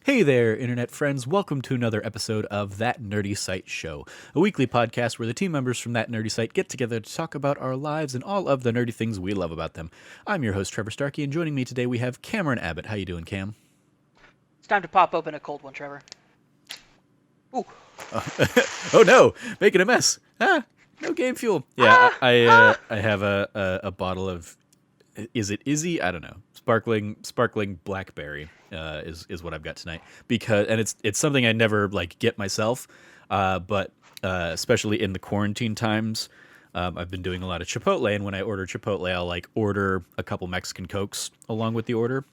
Hey there, internet friends. Welcome to another episode of That Nerdy Site Show, a weekly podcast where the team members from That Nerdy Site get together to talk about our lives and all of the nerdy things we love about them. I'm your host, Trevor Starkey, and joining me today we have Cameron Abbott. How you doing, Cam? It's time to pop open a cold one, Trevor. Ooh. Oh no, making a mess. No game fuel. Yeah, I have a bottle of, is it Izzy? I don't know. Sparkling blackberry is what I've got tonight, because and it's something I never like get myself, but especially in the quarantine times, I've been doing a lot of Chipotle, and when I order Chipotle, I'll like order a couple Mexican Cokes along with the order.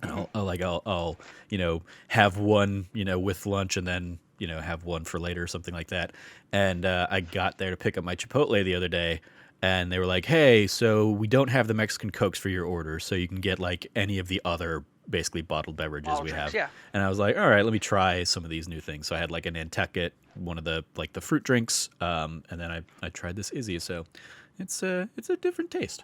And I'll have one with lunch, and then have one for later or something like that. And I got there to pick up my Chipotle the other day, and they were like, "Hey, so we don't have the Mexican Cokes for your order, so you can get like any of the other basically bottled beverages Bottle we drinks, have." yeah. And I was like, "All right, let me try some of these new things." So I had like a Nantucket, one of the like the fruit drinks, and then I tried this Izzy. So it's a different taste.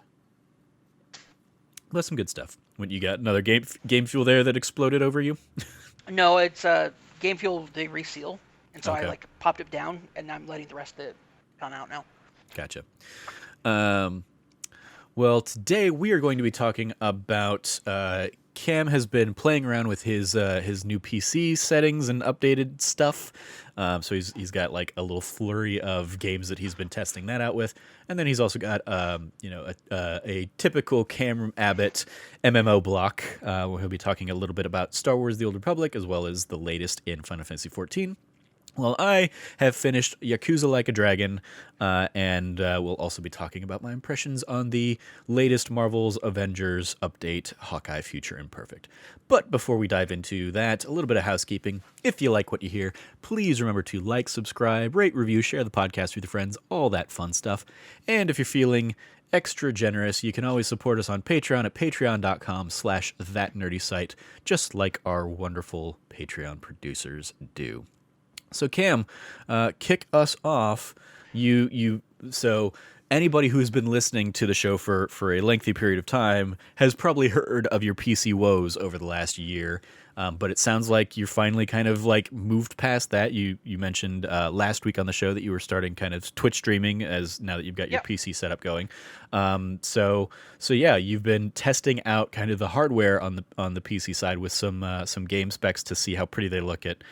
That's some good stuff. When you got another game fuel there that exploded over you. No, it's Game Fuel, they reseal. And so I Okay, popped it down, and I'm letting the rest of it come out now. gotcha. Um, well, today we are going to be talking about Cam has been playing around with his new PC settings and updated stuff. So he's got like a little flurry of games that he's been testing that out with, and then he's also got a typical Cam Abbott MMO block where he'll be talking a little bit about Star Wars: The Old Republic as well as the latest in Final Fantasy XIV. Well, I have finished Yakuza Like a Dragon, and we'll also be talking about my impressions on the latest Marvel's Avengers update, Hawkeye Future Imperfect. But before we dive into that, a little bit of housekeeping. If you like what you hear, please remember to like, subscribe, rate, review, share the podcast with your friends, all that fun stuff. And if you're feeling extra generous, you can always support us on Patreon at patreon.com/thatnerdysite, just like our wonderful Patreon producers do. So Cam, kick us off. So anybody who's been listening to the show for a lengthy period of time has probably heard of your PC woes over the last year. But it sounds like you're finally kind of like moved past that. You mentioned last week on the show that you were starting kind of Twitch streaming as now that you've got your Yep. PC setup going. So yeah, you've been testing out kind of the hardware on the PC side with some game specs to see how pretty they look at.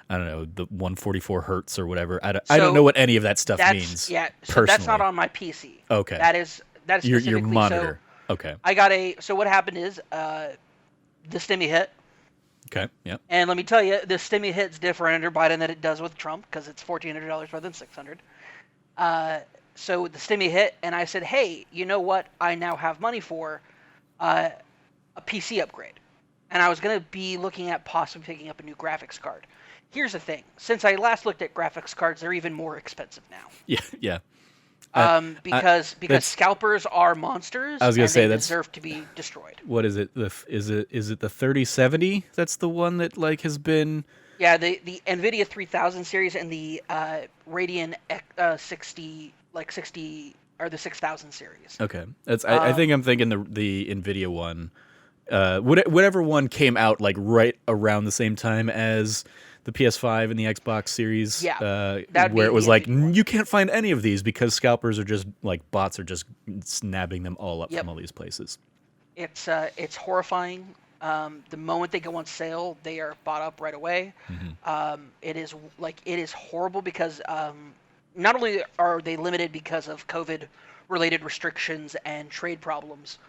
I don't know, the 144 hertz or whatever. I don't know So what any of that stuff means. so that's not Personally. on my PC. Okay. That is Your specifically monitor. Okay. so what happened is the stimmy hit. Okay. Yep. And let me tell you, the stimmy hit's different under Biden than it does with Trump, because it's $1,400 rather than $600. So the stimmy hit, and I said, hey, you know what? I now have money for a PC upgrade. And I was going to be looking at possibly picking up a new graphics card. Here's the thing. Since I last looked at graphics cards, they're even more expensive now. Yeah. Yeah. Because that's- scalpers are monsters, I was gonna and say they that's deserve to be destroyed. what is it? Is it the 3070? That's the one that like has been. Yeah, the NVIDIA 3000 series and the Radeon 60 or the 6000 series. Okay. I think I'm thinking the Nvidia one. Whatever one came out like right around the same time as the PS5 and the Xbox Series, Yeah, that'd where be it was the like Nvidia one. you can't find any of these because scalpers are just like bots are just snapping them all up Yep. from all these places. It's horrifying. The moment they go on sale, they are bought up right away. It is horrible because not only are they limited because of COVID related restrictions and trade problems,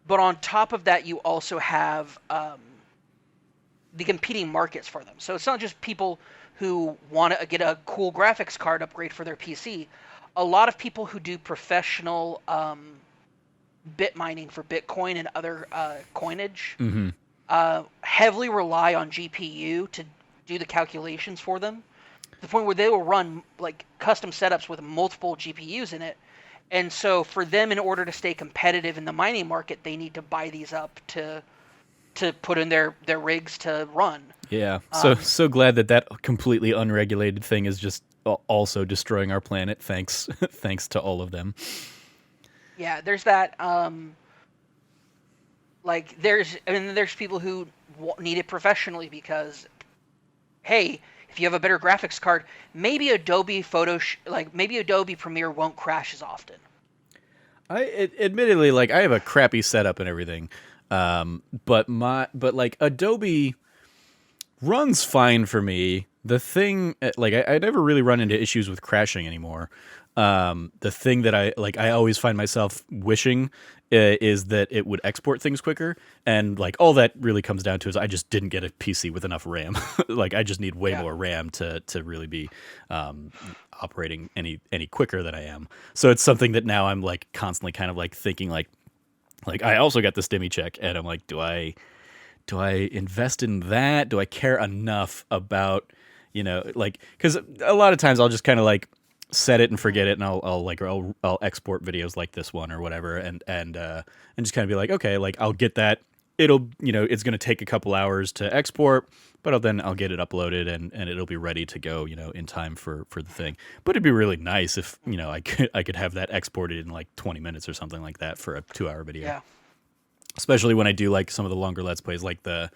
but on top of that, you also have the competing markets for them. So it's not just people who want to get a cool graphics card upgrade for their PC. A lot of people who do professional bit mining for Bitcoin and other coinage heavily rely on GPU to do the calculations for them, to the point where they will run like custom setups with multiple GPUs in it. And so for them, in order to stay competitive in the mining market, they need to buy these up to put in their rigs to run. Yeah. So glad that completely unregulated thing is just also destroying our planet. Thanks thanks to all of them. Yeah, there's that. There's people who need it professionally because, hey, if you have a better graphics card, maybe Adobe maybe Adobe Premiere won't crash as often. Admittedly, like I have a crappy setup and everything, but like Adobe runs fine for me. The thing, like, I never really run into issues with crashing anymore. The thing that I always find myself wishing is that it would export things quicker. And like all that really comes down to is I just didn't get a PC with enough RAM. Like I just need way Yeah. more RAM to really be operating any quicker than I am. So it's something that now I'm like constantly kind of like thinking like I also got the Stimmy check, and I'm like, do I invest in that? Do I care enough about, like, because a lot of times I'll just kind of like set it and forget it, and I'll export videos like this one or whatever, and just kind of be like, okay, like I'll get that. It'll, it's going to take a couple hours to export, but I'll get it uploaded and it'll be ready to go, in time for the thing. But it'd be really nice if, I could have that exported in like 20 minutes or something like that for a 2-hour video. Yeah. Especially when I do like some of the longer Let's Plays, like the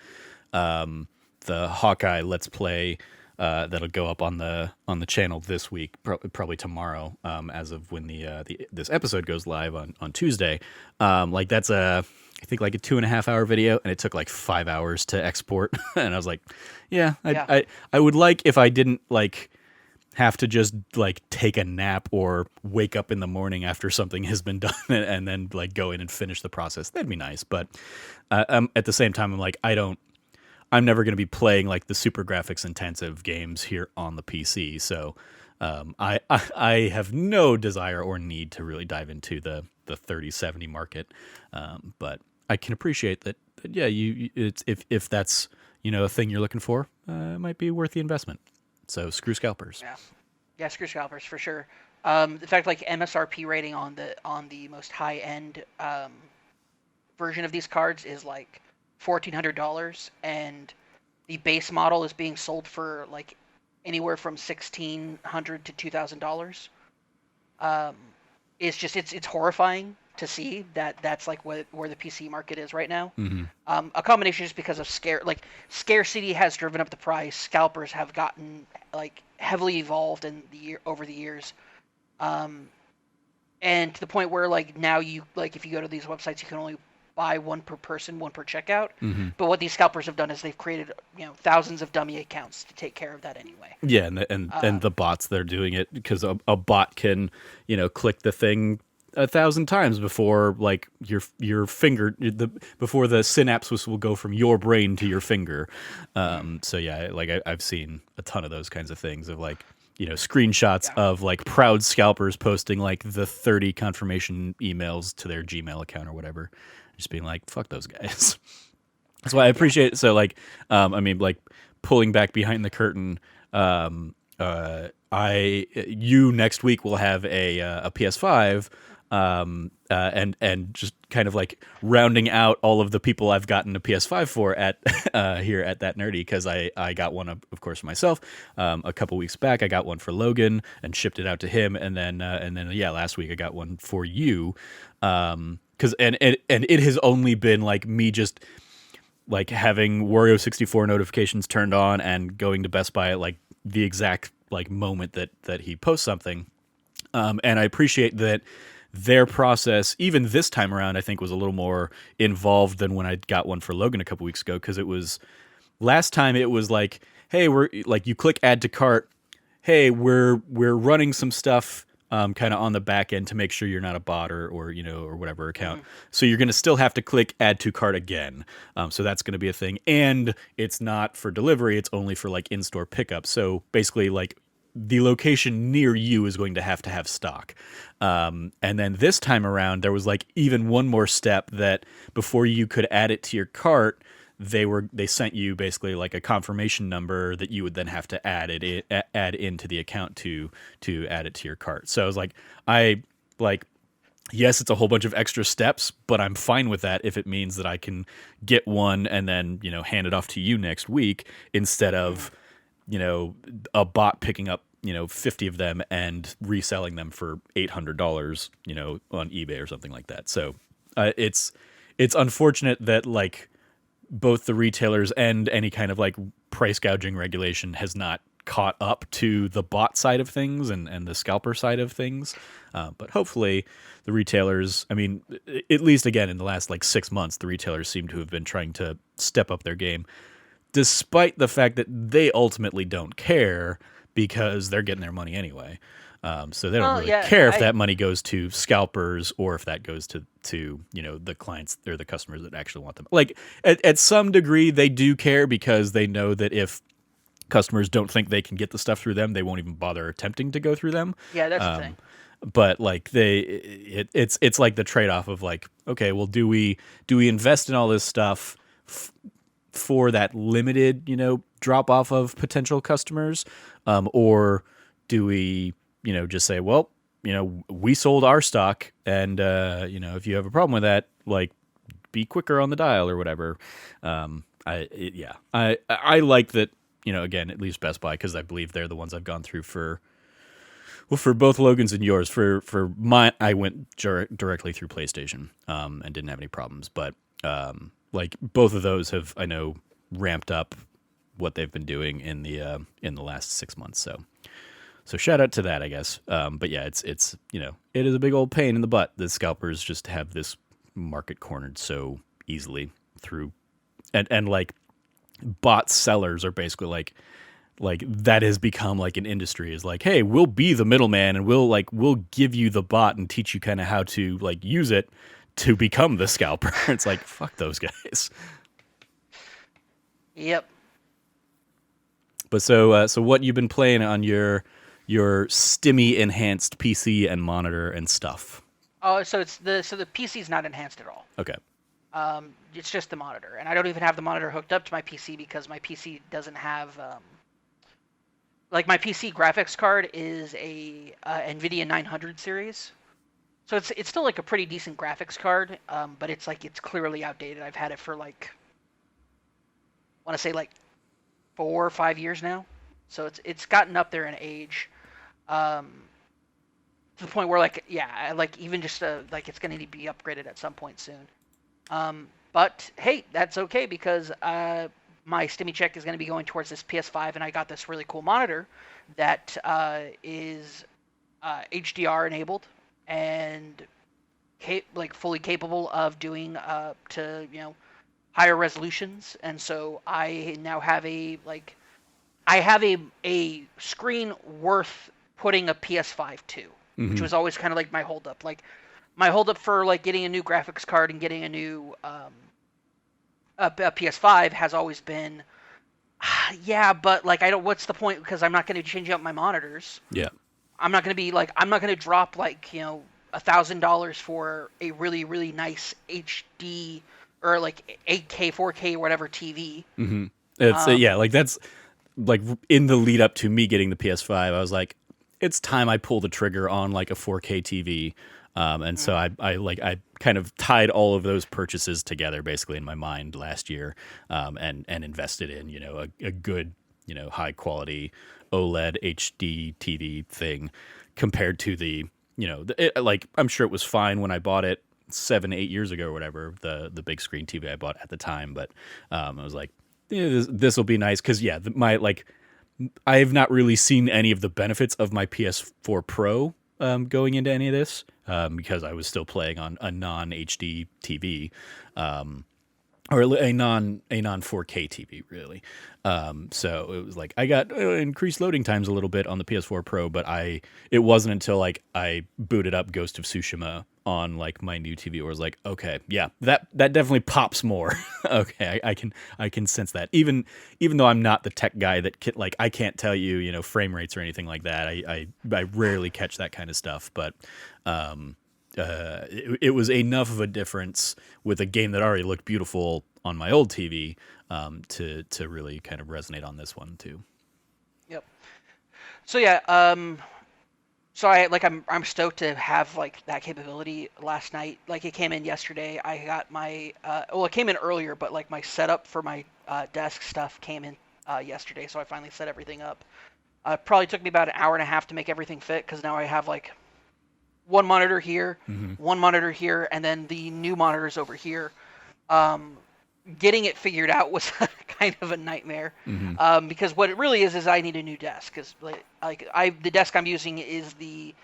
Hawkeye Let's Play that'll go up on the channel this week, probably tomorrow, as of when this episode goes live on Tuesday. Like that's I think like a 2.5-hour video, and it took like 5 hours to export. And I was like, yeah, I would like if I didn't like have to just like take a nap or wake up in the morning after something has been done and then like go in and finish the process. That'd be nice. But at the same time, I'm like, I'm never going to be playing like the super graphics intensive games here on the PC. So I have no desire or need to really dive into the 3070 market. But I can appreciate that yeah, it's if that's, a thing you're looking for, it might be worth the investment. So screw scalpers. Yeah. Yeah, screw scalpers for sure. The fact like MSRP rating on the most high end version of these cards is like $1,400, and the base model is being sold for like anywhere from $1,600 to $2,000. It's horrifying to see that that's like where the PC market is right now. Mm-hmm. A combination just because of scarcity has driven up the price. Scalpers have gotten like heavily evolved over the years, and to the point where like now you like if you go to these websites you can only buy one per person, one per checkout. Mm-hmm. But what these scalpers have done is they've created thousands of dummy accounts to take care of that anyway. Yeah, and the bots, they're doing it because a bot can click the thing 1,000 times before like your finger before the synapses will go from your brain to your finger. So yeah, like I've seen a ton of those kinds of things of like screenshots of like proud scalpers posting like the 30 confirmation emails to their Gmail account or whatever, just being like, fuck those guys. That's why I appreciate it. So like I mean, like pulling back behind the curtain, you next week will have a PS5, and just kind of like rounding out all of the people I've gotten a PS5 for at here at That Nerdy, because I got one of course for myself a couple weeks back. I got one for Logan and shipped it out to him, and then yeah, last week I got one for you, because and it has only been like me just like having Wario 64 notifications turned on and going to Best Buy at like the exact like moment that he posts something. And I appreciate that their process, even this time around, I think was a little more involved than when I got one for Logan a couple weeks ago. Cause it was last time it was like, hey, we're like, you click add to cart. Hey, we're running some stuff kind of on the back end to make sure you're not a bot or whatever account. Mm-hmm. So you're going to still have to click add to cart again. So that's going to be a thing. And it's not for delivery. It's only for like in-store pickup. So basically like the location near you is going to have stock. And then this time around, there was like even one more step that before you could add it to your cart, they sent you basically like a confirmation number that you would then have to add into the account to add it to your cart. So I was like, yes, it's a whole bunch of extra steps, but I'm fine with that if it means that I can get one and then, hand it off to you next week instead of, a bot picking up, 50 of them and reselling them for $800, on eBay or something like that. So it's unfortunate that like both the retailers and any kind of like price gouging regulation has not caught up to the bot side of things and the scalper side of things. But hopefully the retailers, I mean, at least again in the last like 6 months, the retailers seem to have been trying to step up their game, despite the fact that they ultimately don't care because they're getting their money anyway. So they don't Well, really yeah, care if that money goes to scalpers or if that goes to the clients or the customers that actually want them. Like at some degree, they do care because they know that if customers don't think they can get the stuff through them, they won't even bother attempting to go through them. yeah, that's the thing. But like it's like the trade off of like, okay, well, do we invest in all this stuff for that limited drop off of potential customers, or do we just say, well, we sold our stock, and if you have a problem with that, like, be quicker on the dial or whatever. I like that. Again, at least Best Buy, because I believe they're the ones I've gone through for both Logan's and yours. For mine, I went directly through PlayStation, and didn't have any problems. But like both of those have, I know, ramped up what they've been doing in the last 6 months. So shout out to that, I guess. But yeah, it's it is a big old pain in the butt that scalpers just have this market cornered so easily through, and like bot sellers are basically like that has become like an industry, is like, hey, we'll be the middleman and we'll give you the bot and teach you kind of how to like use it to become the scalper. It's like, fuck those guys. Yep. But so what you've been playing on your Stimmy enhanced PC and monitor and stuff? Oh, so the PC's not enhanced at all. Okay. It's just the monitor, and I don't even have the monitor hooked up to my PC because my PC doesn't have like my PC graphics card is a NVIDIA 900 series, so it's still like a pretty decent graphics card, but it's clearly outdated. I've had it for like, I want to say like 4 or 5 years now, so it's gotten up there in age, to the point where like, yeah, like even just like it's gonna need to be upgraded at some point soon. But hey, that's okay because my Stimmy check is going to be going towards this PS5, and I got this really cool monitor that is HDR enabled and like fully capable of doing to higher resolutions, and so I now have a screen worth putting a PS5 to, which was always kind of like my holdup. Like my holdup for like getting a new graphics card and getting a new a PS5 has always been, yeah, but like I don't. What's the point? Because I'm not going to change out my monitors. Yeah. I'm not going to be like, I'm not going to drop like $1,000 for a really really nice HD or like 8K 4K or whatever TV. Mm-hmm. It's yeah, like that's like in the lead up to me getting the PS5, I was like, it's time I pull the trigger on like a 4K TV. And so I kind of tied all of those purchases together basically in my mind last year, and invested in, a good, high quality OLED HD TV thing compared to the, like, I'm sure it was fine when I bought it 7-8 years ago or whatever, the big screen TV I bought at the time. But, I was like, yeah, this will be nice. 'Cause yeah, I have not really seen any of the benefits of my PS4 Pro going into any of this, because I was still playing on a non HD TV, or a non 4K TV really. So it was like I got increased loading times a little bit on the PS4 Pro, but it wasn't until like I booted up Ghost of Tsushima on like my new TV where I was like, okay, yeah, that definitely pops more. Okay, I can sense that, even though I'm not the tech guy that like I can't tell you frame rates or anything like that. I rarely catch that kind of stuff, but it was enough of a difference with a game that already looked beautiful on my old TV, to really kind of resonate on this one too. Yep. So yeah, so I'm stoked to have like that capability. Last night, like it came in yesterday. I got my it came in earlier, but like my setup for my desk stuff came in yesterday, so I finally set everything up. Probably took me about an hour and a half to make everything fit because now I have like one monitor here, one monitor here, and then the new monitors over here. getting it figured out was kind of a nightmare. Hmm. Because what it really is I need a new desk. Because the desk I'm using is the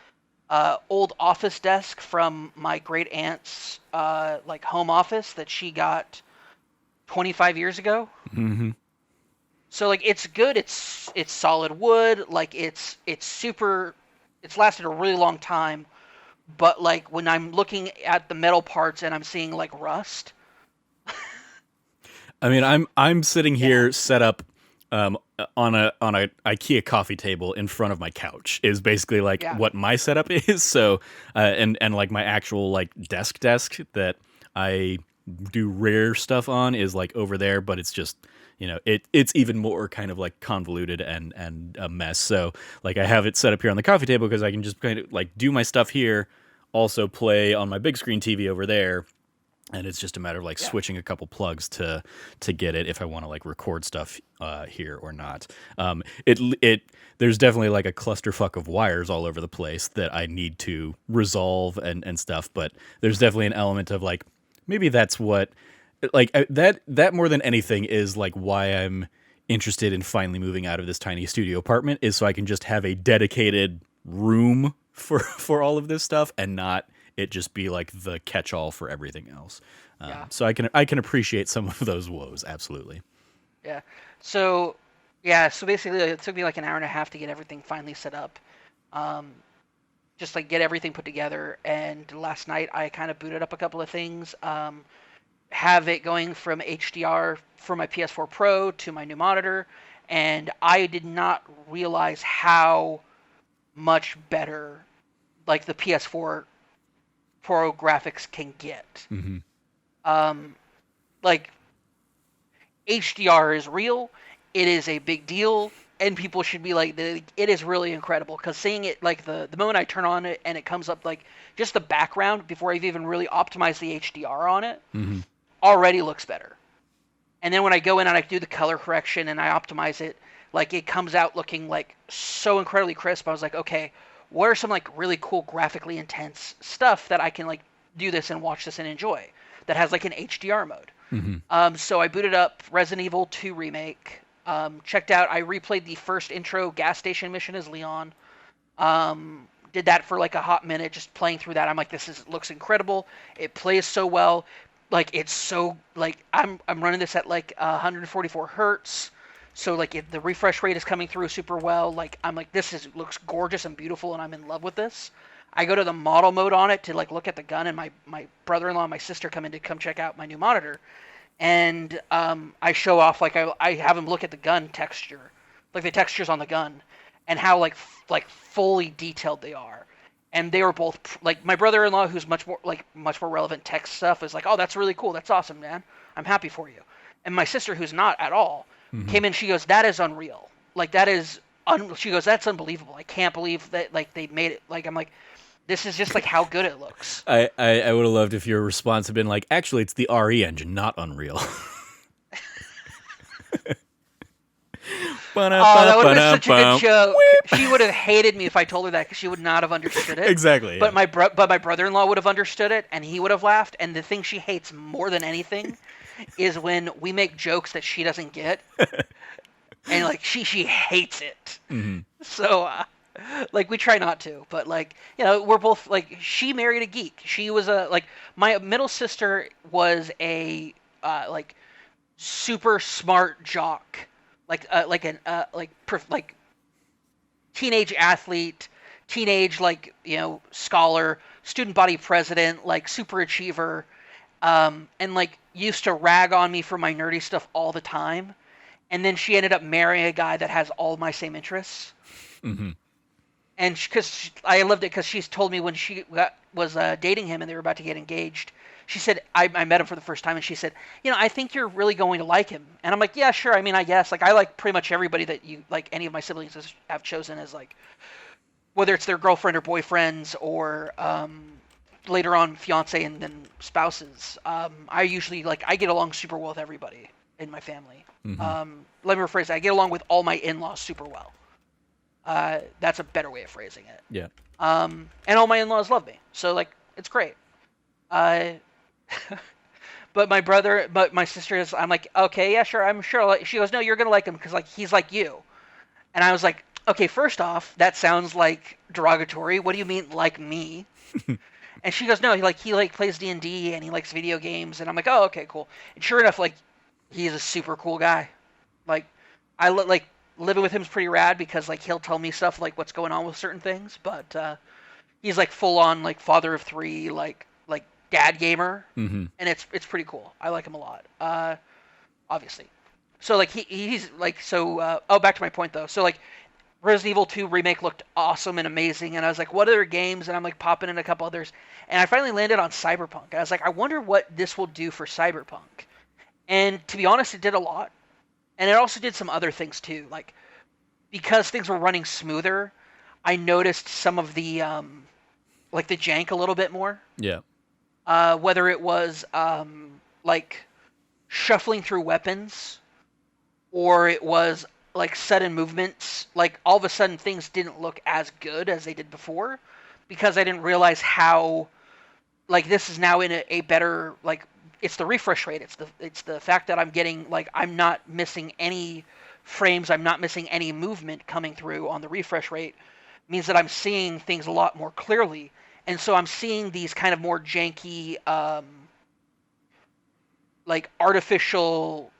old office desk from my great aunt's like home office that she got 25 years ago. Hmm. So like it's good. It's solid wood. Like it's super. It's lasted a really long time. But like when I'm looking at the metal parts and I'm seeing like rust. I mean, I'm sitting Yeah. here set up on a IKEA coffee table in front of my couch is basically like Yeah. what my setup is. So and like my actual like desk that I do rare stuff on is like over there, but it's just it's even more kind of like convoluted and a mess. So like I have it set up here on the coffee table because I can just kind of like do my stuff here, also play on my big screen TV over there, and it's just a matter of like Yeah. switching a couple plugs to get it if I want to like record stuff here or not. It there's definitely like a clusterfuck of wires all over the place that I need to resolve and stuff, but there's definitely an element of like maybe that's what like that more than anything is like why I'm interested in finally moving out of this tiny studio apartment, is so I can just have a dedicated room for all of this stuff and not it just be like the catch-all for everything else. Yeah. So I can appreciate some of those woes, absolutely. Yeah. So, yeah. So basically, it took me like an hour and a half to get everything finally set up. Um, just like get everything put together. And last night, I kind of booted up a couple of things. Have it going from HDR for my PS4 Pro to my new monitor, and I did not realize how much better like the PS4 Pro graphics can get. Hmm. Um, like HDR is real. It is a big deal, and people should be like, it is really incredible. Because seeing it, like the moment I turn on it and it comes up, like just the background before I've even really optimized the HDR on it, Hmm. already looks better. And then when I go in and I do the color correction and I optimize it, like it comes out looking like so incredibly crisp. I was like, okay, what are some like really cool graphically intense stuff that I can like do this and watch this and enjoy that has like an HDR mode? Hmm. So I booted up Resident Evil 2 Remake. Checked out. I replayed the first intro gas station mission as Leon. Did that for like a hot minute, just playing through that. I'm like, this is looks incredible. It plays so well. Like it's so like I'm running this at like 144 hertz. So like the refresh rate is coming through super well. Like I'm like this is looks gorgeous and beautiful, and I'm in love with this. I go to the model mode on it to like look at the gun, and my brother-in-law and my sister come in to come check out my new monitor, and I show off like I have him look at the gun texture, like the textures on the gun, and how like fully detailed they are. And they were both like my brother-in-law, who's much more relevant tech stuff, is like, oh, that's really cool, that's awesome, man, I'm happy for you. And my sister, who's not at all, Hmm. came in. She goes, that is unreal. Like that is she goes, that's unbelievable. I can't believe that like they made it. Like I'm like, this is just like how good it looks. I would have loved if your response had been like, actually, it's the RE engine, not Unreal. Oh, that would have been such a good Ba-da-ba-ba-dum. joke. She would have hated me if I told her that because she would not have understood it. Exactly. But Yeah. my brother-in-law would have understood it, and he would have laughed. And the thing she hates more than anything is when we make jokes that she doesn't get, and like she hates it. Hmm. So like we try not to, but like we're both like she married a geek. She was a like my middle sister was a like super smart jock, like an like teenage athlete, teenage like scholar, student body president, like super achiever, and like used to rag on me for my nerdy stuff all the time. And then she ended up marrying a guy that has all my same interests. Hmm. And because I loved it, because she's told me when she was dating him and they were about to get engaged, she said I met him for the first time, and she said, I think you're really going to like him. And I'm like, yeah, sure. I mean, I guess like I like pretty much everybody that you like any of my siblings have chosen as like whether it's their girlfriend or boyfriends or later on fiance and then spouses. I usually like I get along super well with everybody in my family. Hmm. Let me rephrase that. I get along with all my in-laws super well. That's a better way of phrasing it. Yeah. And all my in-laws love me, so like it's great. Uh, but my sister is. I'm like, okay, yeah, sure, I'm sure. She goes, no, you're gonna like him because like he's like you. And I was like, okay, first off, that sounds like derogatory. What do you mean like me? And she goes, no, he plays D&D and he likes video games. And I'm like, oh, okay, cool. And sure enough, like he's a super cool guy. Like like living with him is pretty rad because like he'll tell me stuff like what's going on with certain things. But he's like full on like father of three, like dad gamer, Mm-hmm. and it's pretty cool. I like him a lot. Obviously. So like he's like so. Oh, back to my point though. So like Resident Evil 2 remake looked awesome and amazing, and I was like, what other games? And I'm like popping in a couple others, and I finally landed on Cyberpunk. I was like, I wonder what this will do for Cyberpunk. And to be honest, it did a lot, and it also did some other things too. Like because things were running smoother, I noticed some of the like the jank a little bit more. Yeah. Whether it was like shuffling through weapons or it was like sudden movements, like all of a sudden things didn't look as good as they did before because I didn't realize how like this is now in a better like it's the refresh rate, it's the fact that I'm getting like I'm not missing any frames, I'm not missing any movement coming through on the refresh rate means that I'm seeing things a lot more clearly. And so I'm seeing these kind of more janky like artificial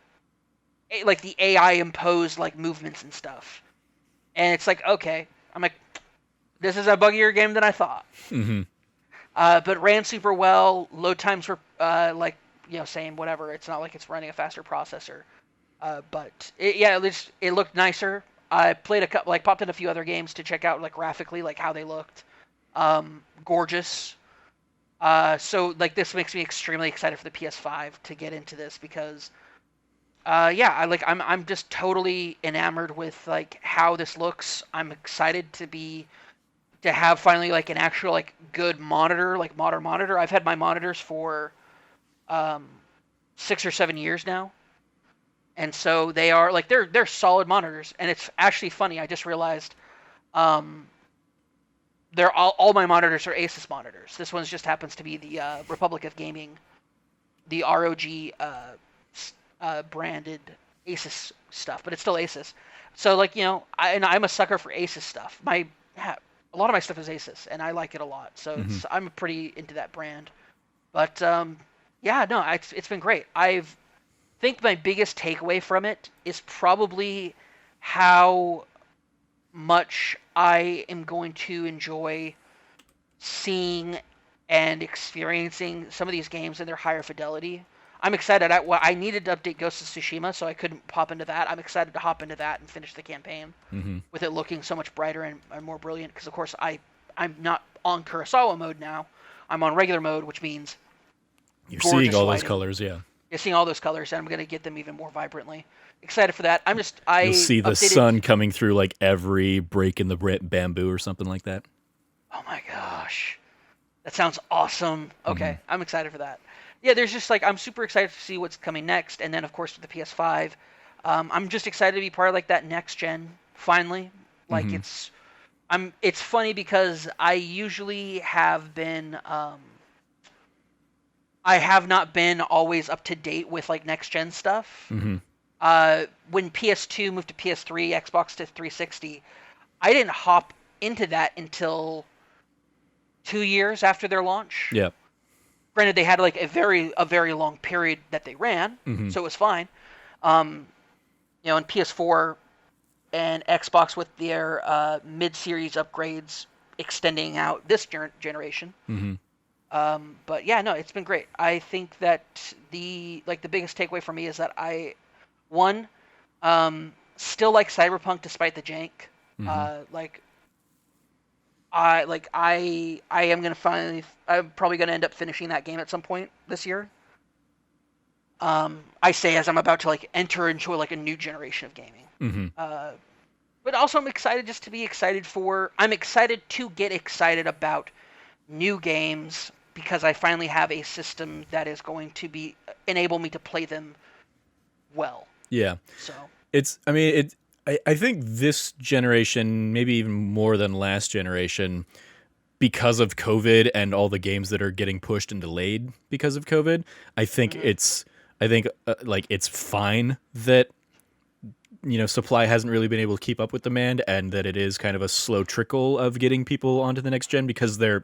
like the AI imposed like movements and stuff. And it's like, okay, I'm like, this is a buggier game than I thought. Mm-hmm. But ran super well. Load times were like same whatever. It's not like it's running a faster processor. But it looked nicer. I played a couple like popped in a few other games to check out like graphically like how they looked. Gorgeous. So like this makes me extremely excited for the PS5 to get into this because I'm just totally enamored with like how this looks. I'm excited to have finally like an actual like good monitor, like modern monitor. I've had my monitors for um 6 or 7 years now. And so they are like they're solid monitors and it's actually funny. I just realized um they're all my monitors are Asus monitors. This one just happens to be the Republic of Gaming, the ROG branded Asus stuff, but it's still Asus. So like I'm a sucker for Asus stuff. A lot of my stuff is Asus, and I like it a lot. So Mm-hmm. I'm pretty into that brand. But yeah, no, it's been great. I think my biggest takeaway from it is probably how much I am going to enjoy seeing and experiencing some of these games in their higher fidelity. I'm excited. I needed to update Ghost of Tsushima, so I couldn't pop into that. I'm excited to hop into that and finish the campaign Mm-hmm. with it looking so much brighter and more brilliant. Because of course I'm not on Kurosawa mode now. I'm on regular mode, which means You're seeing gorgeous all those lighting. colors, yeah. You're seeing all those colors, and I'm gonna get them even more vibrantly. Excited for that. You'll I see the updated. sun coming through like every break in the bamboo or something like that. Oh my gosh. That sounds awesome. Mm-hmm. Okay, I'm excited for that. Yeah, there's just like I'm super excited to see what's coming next, and then of course with the PS5, I'm just excited to be part of like that next gen finally. Like Mm-hmm. it's funny because I usually have been I have not been always up to date with like next gen stuff. Mm-hmm. When PS2 moved to PS3, Xbox to 360, I didn't hop into that until 2 years after their launch. Yeah. Granted, they had like a very long period that they ran, Mm-hmm. so it was fine. Um, and PS4 and Xbox with their mid-series upgrades extending out this generation. Mm-hmm. But yeah, no, it's been great. I think that the biggest takeaway for me is that one, still like Cyberpunk despite the jank. Mm-hmm. Like I am gonna finally. I'm probably gonna end up finishing that game at some point this year. I say as I'm about to like enter into like a new generation of gaming. Mm-hmm. But also I'm excited just to be excited for. I'm excited to get excited about new games because I finally have a system that is going to enable me to play them well. Yeah. So I mean, I think this generation, maybe even more than last generation, because of COVID and all the games that are getting pushed and delayed because of COVID, I think Hmm. like it's fine that supply hasn't really been able to keep up with demand, and that it is kind of a slow trickle of getting people onto the next gen, because they're,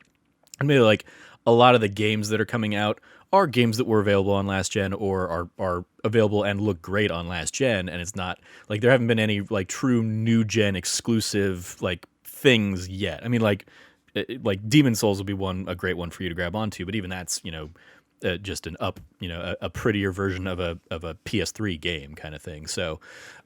I mean, like, a lot of the games that are coming out are games that were available on last gen, or are available and look great on last gen, and it's not like there haven't been any like true new gen exclusive like things yet. I mean, like Demon Souls will be a great one for you to grab onto, but even that's just an a prettier version of a PS3 game kind of thing. So,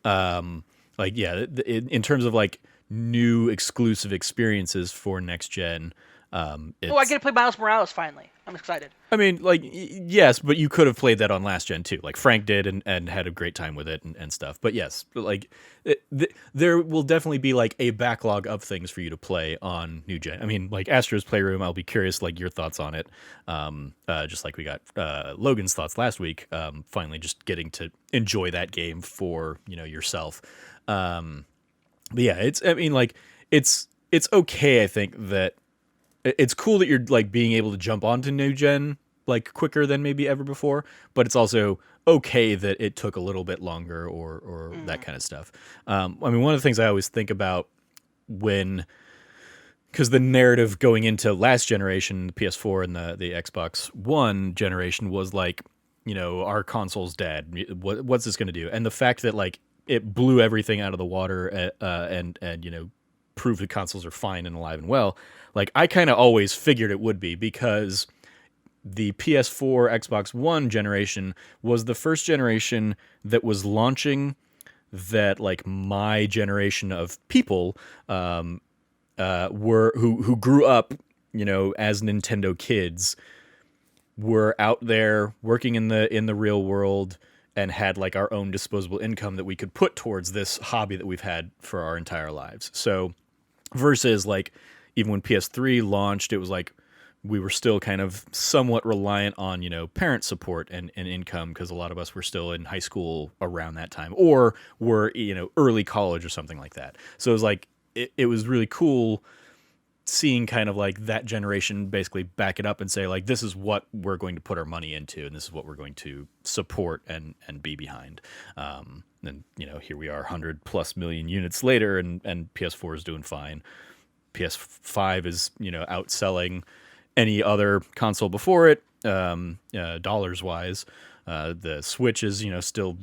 like, yeah, in terms of like new exclusive experiences for next gen, Oh, I get it's, to play Miles Morales finally. I'm excited. I mean, like, yes, but you could have played that on last gen too. Like Frank did, and had a great time with it, and stuff. But yes, like, there will definitely be like a backlog of things for you to play on new gen. I mean, like Astro's Playroom, I'll be curious like your thoughts on it. Just like we got Logan's thoughts last week. Finally, just getting to enjoy that game for yourself. But yeah, it's, I mean, like, it's okay. I think that it's cool that you're like being able to jump onto new gen like quicker than maybe ever before, but it's also okay that it took a little bit longer, or that Hmm. kind of stuff. I mean, one of the things I always think about when, because the narrative going into last generation, the PS4 and the Xbox One generation, was like, our console's dead. What's this going to do? And the fact that like it blew everything out of the water, and proved the consoles are fine and alive and well. Like, I kind of always figured it would be, because the PS4 Xbox One generation was the first generation that was launching that like my generation of people were who grew up, as Nintendo kids, were out there working in the real world, and had like our own disposable income that we could put towards this hobby that we've had for our entire lives. So, versus like, even when PS3 launched, it was like we were still kind of somewhat reliant on parent support and income, because a lot of us were still in high school around that time, or were early college or something like that. So it was like, it was really cool seeing kind of like that generation basically back it up and say like, this is what we're going to put our money into, and this is what we're going to support and be behind. And here we are 100 plus million units later, and PS4 is doing fine. PS5 is outselling any other console before it, dollars wise. The Switch is still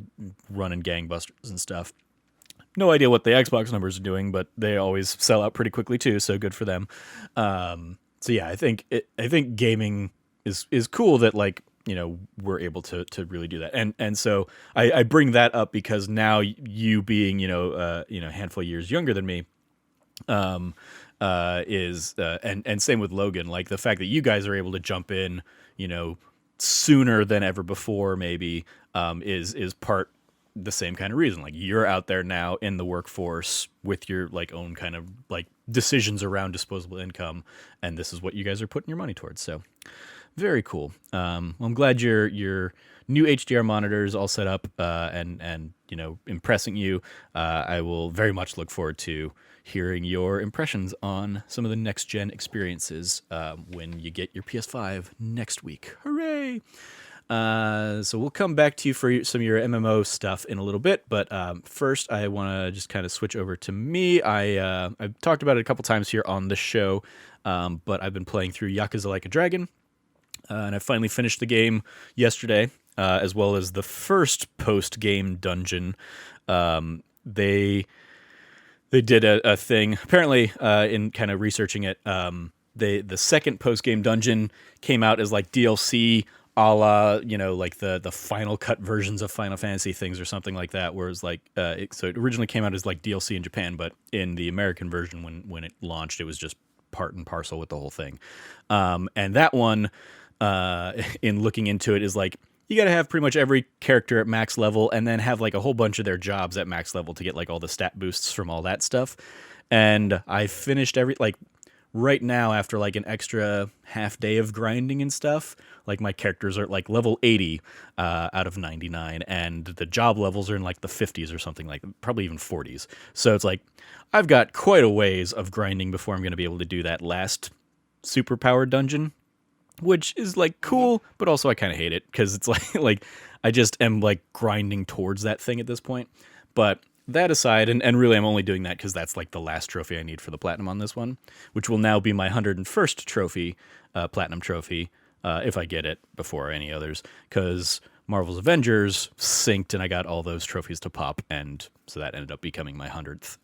running gangbusters and stuff. No idea what the Xbox numbers are doing, but they always sell out pretty quickly too, so good for them. So yeah, I think gaming is cool that like we're able to really do that, and so I bring that up because now, you being a handful of years younger than me, um, is and same with Logan. Like, the fact that you guys are able to jump in, sooner than ever before, maybe, is part the same kind of reason. Like, you're out there now in the workforce with your like own kind of like decisions around disposable income, and this is what you guys are putting your money towards. So, very cool. Well, I'm glad your new HDR monitors all set up, and impressing you. I will very much look forward to hearing your impressions on some of the next gen experiences, when you get your PS5 next week. Hooray! So we'll come back to you for some of your MMO stuff in a little bit, but first I want to just kind of switch over to me. I've talked about it a couple times here on the show, but I've been playing through Yakuza Like a Dragon, and I finally finished the game yesterday, as well as the first post-game dungeon. They did a thing apparently, in kind of researching it. The second post-game dungeon came out as like DLC, a la like the final cut versions of Final Fantasy things or something like that. Whereas like, so it originally came out as like DLC in Japan, but in the American version, when it launched, it was just part and parcel with the whole thing. And that one, in looking into it, is like, you got to have pretty much every character at max level, and then have like a whole bunch of their jobs at max level to get like all the stat boosts from all that stuff. And I finished like right now, after like an extra half day of grinding and stuff, like my characters are like level 80 out of 99, and the job levels are in like the 50s or something, like probably even 40s. So it's like, I've got quite a ways of grinding before I'm going to be able to do that last superpower dungeon, which is like Mm-hmm. cool, but also I kind of hate it because it's like like I just am like grinding towards that thing at this point. But that aside, and really I'm only doing that because that's like the last trophy I need for the platinum on this one, which will now be my 101st trophy, platinum trophy, if I get it before any others, because Marvel's Avengers synced and I got all those trophies to pop, and so that ended up becoming my 100th.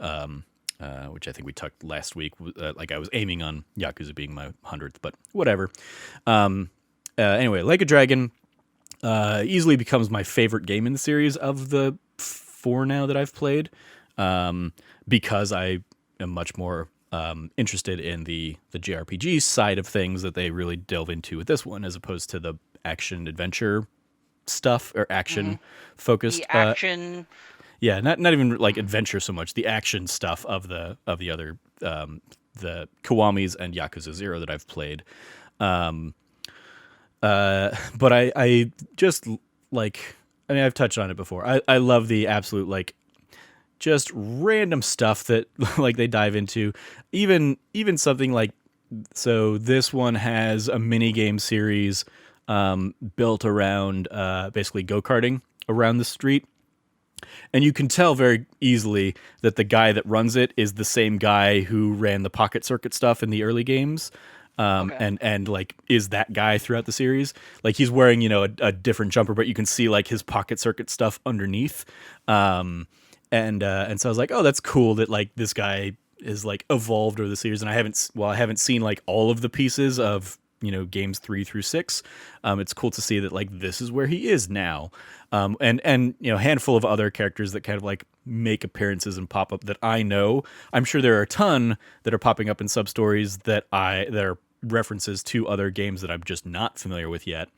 Which I think we talked last week. Like I was aiming on Yakuza being my 100th, but whatever. Anyway, Like a Dragon easily becomes my favorite game in the series of the four now that I've played, because I am much more interested in the JRPG side of things that they really delve into with this one, as opposed to the action adventure stuff or Mm-hmm. action The focused. action. Yeah, not even like adventure so much. The action stuff of the other the Kiwamis and Yakuza 0 that I've played. But I just like, I mean, I've touched on it before. I love the absolute like just random stuff that like they dive into. Even something like, so this one has a mini game series built around basically go-karting around the street. And you can tell very easily that the guy that runs it is the same guy who ran the pocket circuit stuff in the early games. Okay. And like is that guy throughout the series. Like he's wearing, a different jumper, but you can see like his pocket circuit stuff underneath. And so I was like, oh, that's cool that like this guy is like evolved over the series. And I haven't seen like all of the pieces of games 3 through 6. It's cool to see that like this is where he is now. And a handful of other characters that kind of like make appearances and pop up that I know. I'm sure there are a ton that are popping up in sub stories that are references to other games that I'm just not familiar with yet.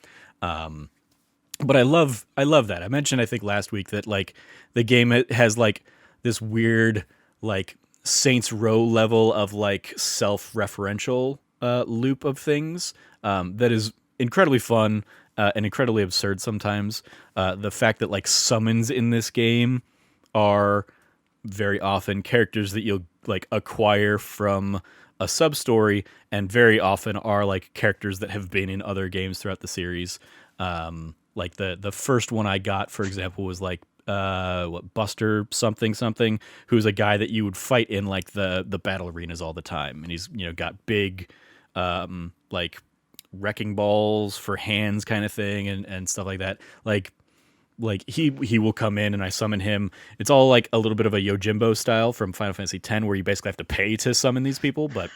But I love that. I mentioned I think last week that like the game has like this weird like Saints Row level of like self-referential loop of things that is incredibly fun and incredibly absurd sometimes. The fact that like summons in this game are very often characters that you'll like acquire from a sub story, and very often are like characters that have been in other games throughout the series. Like the first one I got, for example, was like Buster something something, who's a guy that you would fight in like the battle arenas all the time, and he's got big like wrecking balls for hands kind of thing, and stuff like that. Like he will come in and I summon him. It's all like a little bit of a Yojimbo style from Final Fantasy X, where you basically have to pay to summon these people, but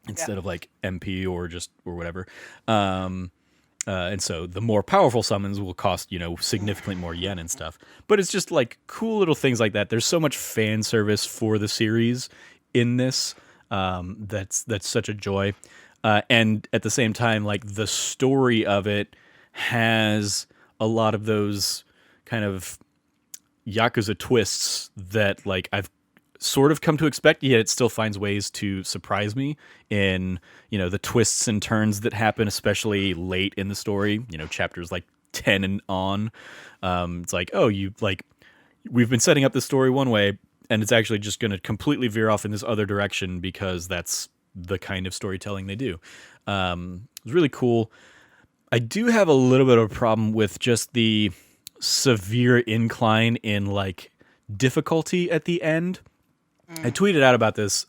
Yeah. instead of like MP or whatever. And so the more powerful summons will cost, significantly more yen and stuff. But it's just like cool little things like that. There's so much fan service for the series in this. That's such a joy. And at the same time, like the story of it has a lot of those kind of Yakuza twists that like I've sort of come to expect, yet it still finds ways to surprise me in, the twists and turns that happen, especially late in the story, chapters like 10 and on. It's like, oh, we've been setting up the story one way, and it's actually just going to completely veer off in this other direction because that's the kind of storytelling they do. It's really cool. I do have a little bit of a problem with just the severe incline in like difficulty at the end. I tweeted out about this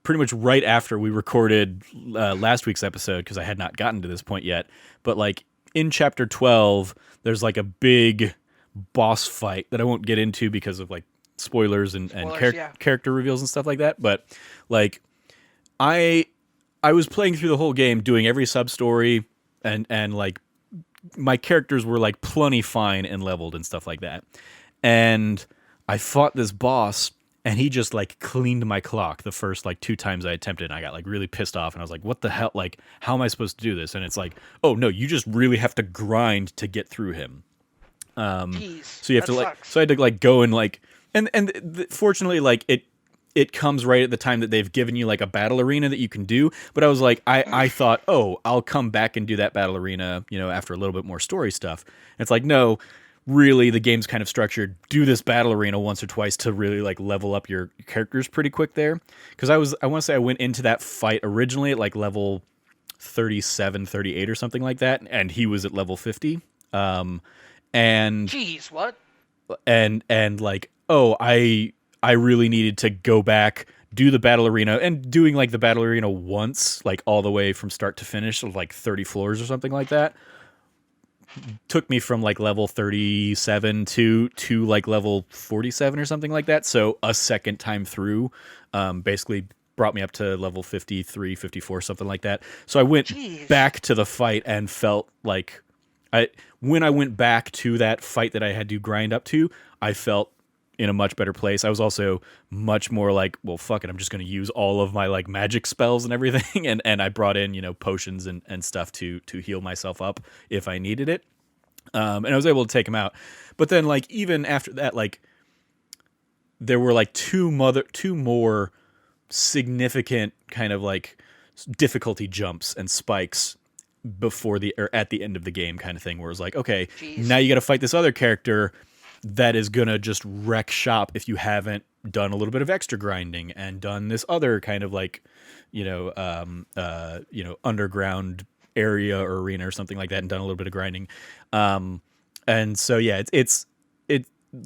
pretty much right after we recorded last week's episode, because I had not gotten to this point yet. But like in chapter 12, there's like a big boss fight that I won't get into because of like spoilers and Yeah. character reveals and stuff like that. But like I was playing through the whole game, doing every sub story, and like my characters were like plenty fine and leveled and stuff like that. And I fought this boss, and he just like cleaned my clock the first like 2 times I attempted. And I got like really pissed off, and I was like, what the hell? Like, how am I supposed to do this? And it's like, oh no, you just really have to grind to get through him. Jeez. So you have That to like, sucks. so I had to like go and like, fortunately, like it comes right at the time that they've given you like a battle arena that you can do. But I was like, I thought, oh, I'll come back and do that battle arena, after a little bit more story stuff. And it's like, no, really the game's kind of structured. Do this battle arena once or twice to really like level up your characters pretty quick there. Because I want to say I went into that fight originally at like level 37, 38 or something like that, and he was at level 50. And Jeez, what? and like, oh, I really needed to go back, do the battle arena, and doing like the battle arena once, like all the way from start to finish, of like 30 floors or something like that, took me from like level 37 to like level 47 or something like that. So a second time through, basically brought me up to level 53, 54, something like that. So I went Jeez. back to the fight and felt like I when I went back to that fight that I had to grind up to, I felt in a much better place. I was also much more like, well, fuck it, I'm just going to use all of my like magic spells and everything, and I brought in potions and stuff to heal myself up if I needed it, and I was able to take him out. But then like even after that, like there were like two more significant kind of like difficulty jumps and spikes before the or at the end of the game kind of thing, where it's like, okay, now Jeez. you got to fight this other character that is gonna just wreck shop if you haven't done a little bit of extra grinding and done this other kind of like underground area or arena or something like that and done a little bit of grinding. And so yeah, it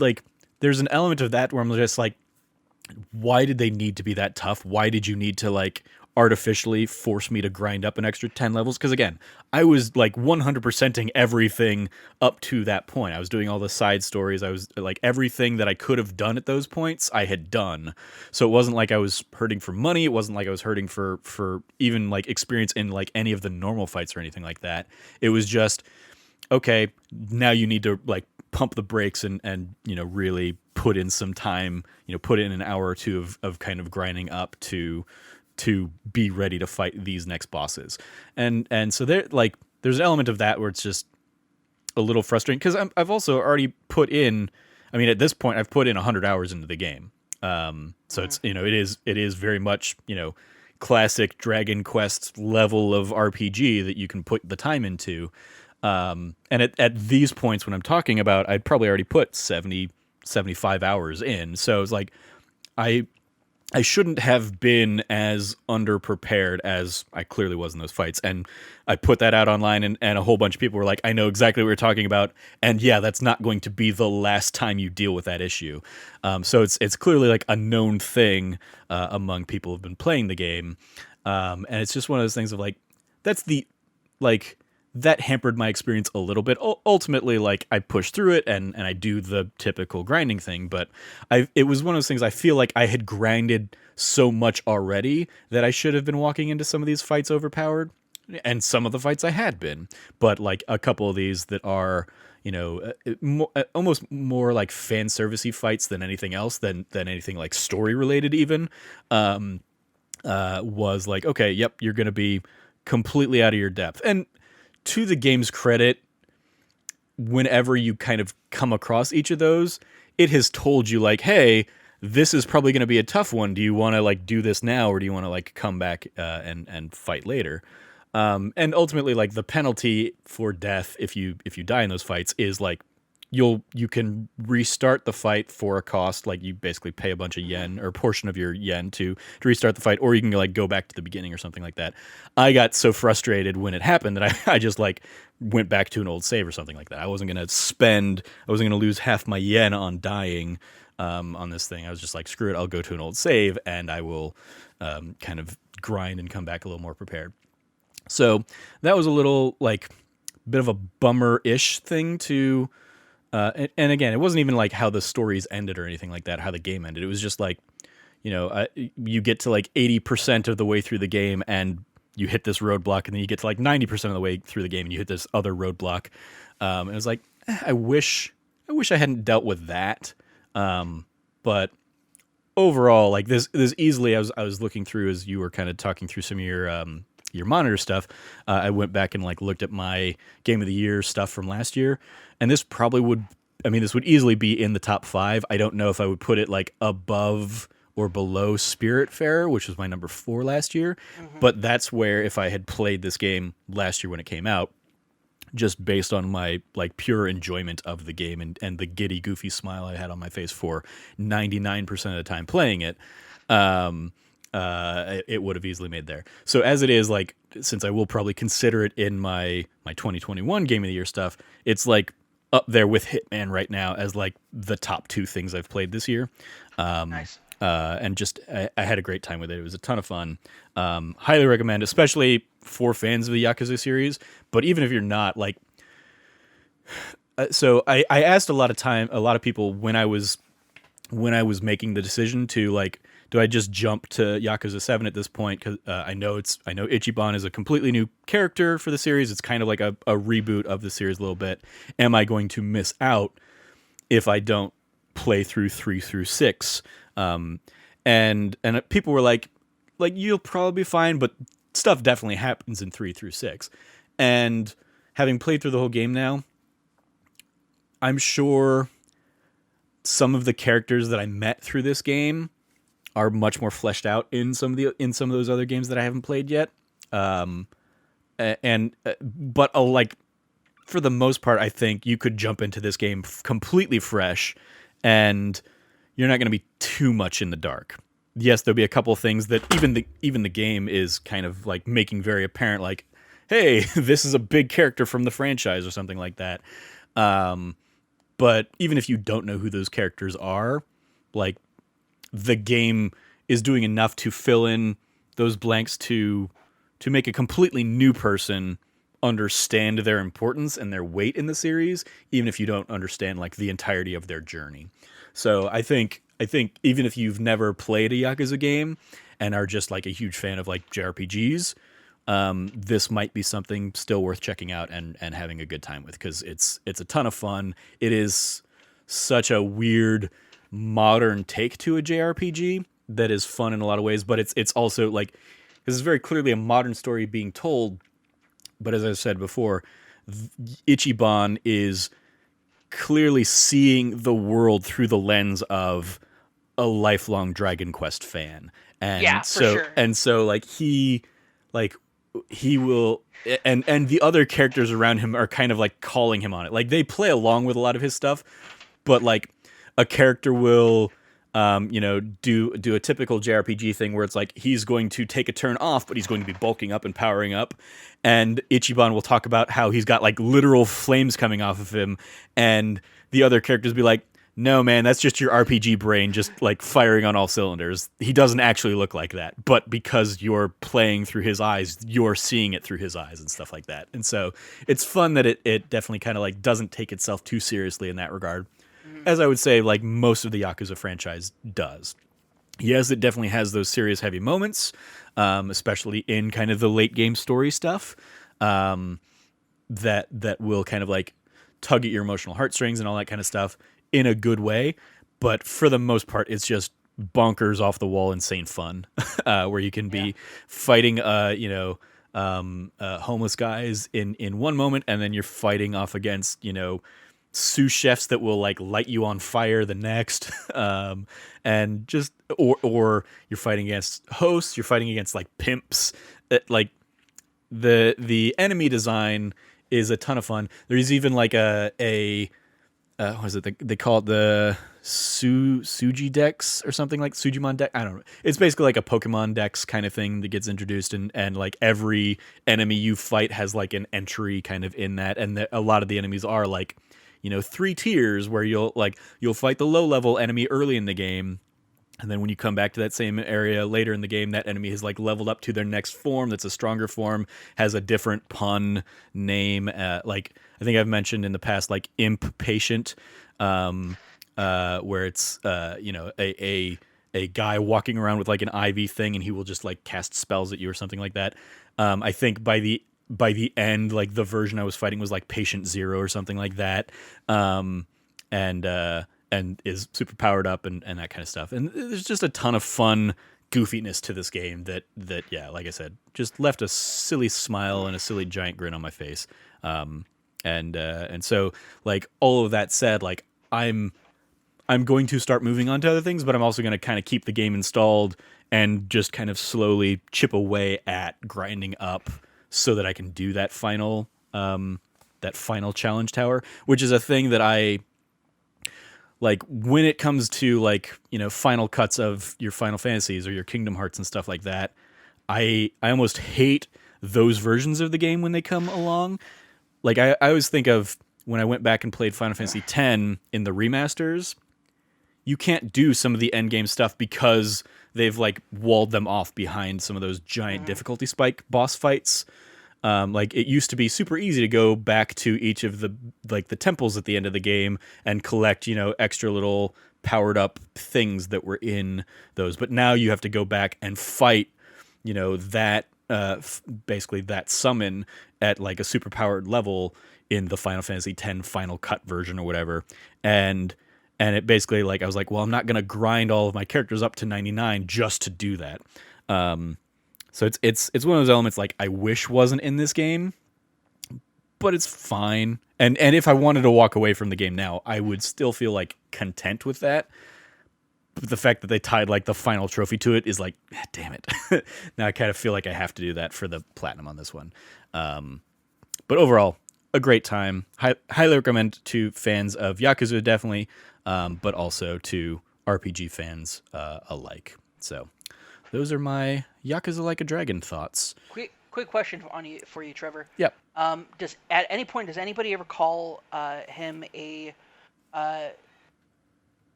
like there's an element of that where I'm just like, why did they need to be that tough? Why did you need to like artificially force me to grind up an extra 10 levels? Because again, I was like 100%ing everything up to that point. I was doing all the side stories. I was like everything that I could have done at those points, I had done. So it wasn't like I was hurting for money. It wasn't like I was hurting for even like experience in like any of the normal fights or anything like that. It was just, okay, now you need to like pump the brakes and really put in some time, put in an hour or two of kind of grinding up to be ready to fight these next bosses. And so there, like, there's an element of that where it's just a little frustrating because I've also already put in, I mean, at this point I've put in 100 hours into the game. So it's, it is very much, classic Dragon Quest level of RPG that you can put the time into. And at these points when I'm talking about, I'd probably already put 70, 75 hours in. So it's like, I shouldn't have been as underprepared as I clearly was in those fights. And I put that out online, and a whole bunch of people were like, I know exactly what you're talking about. And yeah, that's not going to be the last time you deal with that issue. So it's clearly like a known thing among people who've been playing the game. And it's just one of those things of like, that's the, like, that hampered my experience a little bit. Ultimately, like, I push through it and I do the typical grinding thing, but it was one of those things I feel like I had grinded so much already that I should have been walking into some of these fights overpowered, and some of the fights I had been, but like a couple of these that are almost more like fan servicey fights than anything else, than anything like story related even, was like, okay, yep, you're gonna be completely out of your depth. And to the game's credit, whenever you kind of come across each of those, it has told you like, hey, this is probably going to be a tough one. Do you want to like do this now, or do you want to like come back and fight later? And ultimately, like, the penalty for death if you die in those fights is like you can restart the fight for a cost. Like, you basically pay a bunch of yen or a portion of your yen to restart the fight, or you can like go back to the beginning or something like that. I got so frustrated when it happened that I just like went back to an old save or something like that. I wasn't going to lose half my yen on dying on this thing. I was just like, screw it, I'll go to an old save and I will kind of grind and come back a little more prepared. So that was a little like bit of a bummer-ish thing to and again, it wasn't even like how the stories ended or anything like that, how the game ended. It was just like, you get to like 80% of the way through the game and you hit this roadblock, and then you get to like 90% of the way through the game and you hit this other roadblock. And it was like, I wish I hadn't dealt with that. But overall, like this easily, I was looking through as you were kind of talking through some of your monitor stuff. I went back and like looked at my game of the year stuff from last year, and this probably would, I mean, this would easily be in the top 5. I don't know if I would put it like above or below Spiritfarer, which was my number 4 last year, Mm-hmm. but that's where, if I had played this game last year when it came out, just based on my like pure enjoyment of the game and the giddy, goofy smile I had on my face for 99% of the time playing it. Um, it would have easily made there. So as it is, like, since I will probably consider it in my 2021 Game of the Year stuff, it's like up there with Hitman right now as like the top two things I've played this year. Nice. And just I had a great time with it. It was a ton of fun. Highly recommend, especially for fans of the Yakuza series. But even if you're not, like, so I asked a lot of people when I was making the decision to like, do I just jump to Yakuza 7 at this point? Because I know Ichiban is a completely new character for the series. It's kind of like a reboot of the series a little bit. Am I going to miss out if I don't play through 3 through 6? And people were like you'll probably be fine, but stuff definitely happens in 3 through 6. And having played through the whole game now, I'm sure some of the characters that I met through this game are much more fleshed out in some of those other games that I haven't played yet. But like for the most part, I think you could jump into this game completely fresh, and you're not going to be too much in the dark. Yes, there'll be a couple of things that even the game is kind of like making very apparent, like, hey, this is a big character from the franchise or something like that. But even if you don't know who those characters are, like, the game is doing enough to fill in those blanks to make a completely new person understand their importance and their weight in the series, even if you don't understand like the entirety of their journey. So I think even if you've never played a Yakuza game and are just like a huge fan of like JRPGs, this might be something still worth checking out and having a good time with, because it's a ton of fun. It is such a weird modern take to a JRPG that is fun in a lot of ways, but it's also like, this is very clearly a modern story being told. But as I said before, Ichiban is clearly seeing the world through the lens of a lifelong Dragon Quest fan. Yeah, for sure. And so like he will, and the other characters around him are kind of like calling him on it. Like, they play along with a lot of his stuff, but like a character will do a typical JRPG thing where it's like he's going to take a turn off, but he's going to be bulking up and powering up. And Ichiban will talk about how he's got like literal flames coming off of him, and the other characters be like, no, man, that's just your RPG brain just like firing on all cylinders. He doesn't actually look like that, but because you're playing through his eyes, you're seeing it through his eyes and stuff like that. And so it's fun that it definitely kind of like doesn't take itself too seriously in that regard, as I would say like most of the Yakuza franchise does. Yes, it definitely has those serious heavy moments, especially in kind of the late game story stuff, that will kind of like tug at your emotional heartstrings and all that kind of stuff in a good way. But for the most part, it's just bonkers, off the wall, insane fun, where you can be fighting, homeless guys in one moment, and then you're fighting off against, sous chefs that will like light you on fire the next, and just or you're fighting against hosts, you're fighting against like pimps. Like, the enemy design is a ton of fun. There's even like a what is it? They call it the Suji Dex or something, like Sujimon Dex. I don't know. It's basically like a Pokemon Dex kind of thing that gets introduced, and like every enemy you fight has like an entry kind of in that, and a lot of the enemies are like, 3 tiers where you'll fight the low level enemy early in the game. And then when you come back to that same area later in the game, that enemy has like leveled up to their next form that's a stronger form, has a different pun name. Like, I think I've mentioned in the past, like Imp Patient, where it's a guy walking around with like an IV thing, and he will just like cast spells at you or something like that. I think by the end, like the version I was fighting was like Patient Zero or something like that. And is super powered up and that kind of stuff. And there's just a ton of fun goofiness to this game that yeah, like I said, just left a silly smile and a silly giant grin on my face. And so like all of that said, like I'm going to start moving on to other things, but I'm also going to kind of keep the game installed and just kind of slowly chip away at grinding up so that I can do that final that final challenge tower, which is a thing that I like when it comes to like, final cuts of your Final Fantasies or your Kingdom Hearts and stuff like that. I almost hate those versions of the game when they come along. Like I always think of when I went back and played Final Fantasy X in the remasters, you can't do some of the endgame stuff because they've like walled them off behind some of those giant difficulty spike boss fights. Like it used to be super easy to go back to each of the like the temples at the end of the game and collect, extra little powered up things that were in those. But now you have to go back and fight, that basically that summon at like a super powered level in the Final Fantasy X Final Cut version or whatever. And it basically like I was like, well, I'm not gonna grind all of my characters up to 99 just to do that. So it's one of those elements like I wish wasn't in this game, but it's fine. And if I wanted to walk away from the game now, I would still feel like content with that. But the fact that they tied like the final trophy to it is like, damn it. Now I kind of feel like I have to do that for the platinum on this one. But overall, a great time. Highly recommend to fans of Yakuza, definitely, but also to RPG fans alike. So those are my Yakuza Like a Dragon thoughts. Quick question for you, Trevor. Yep. Does at any point does anybody ever call him a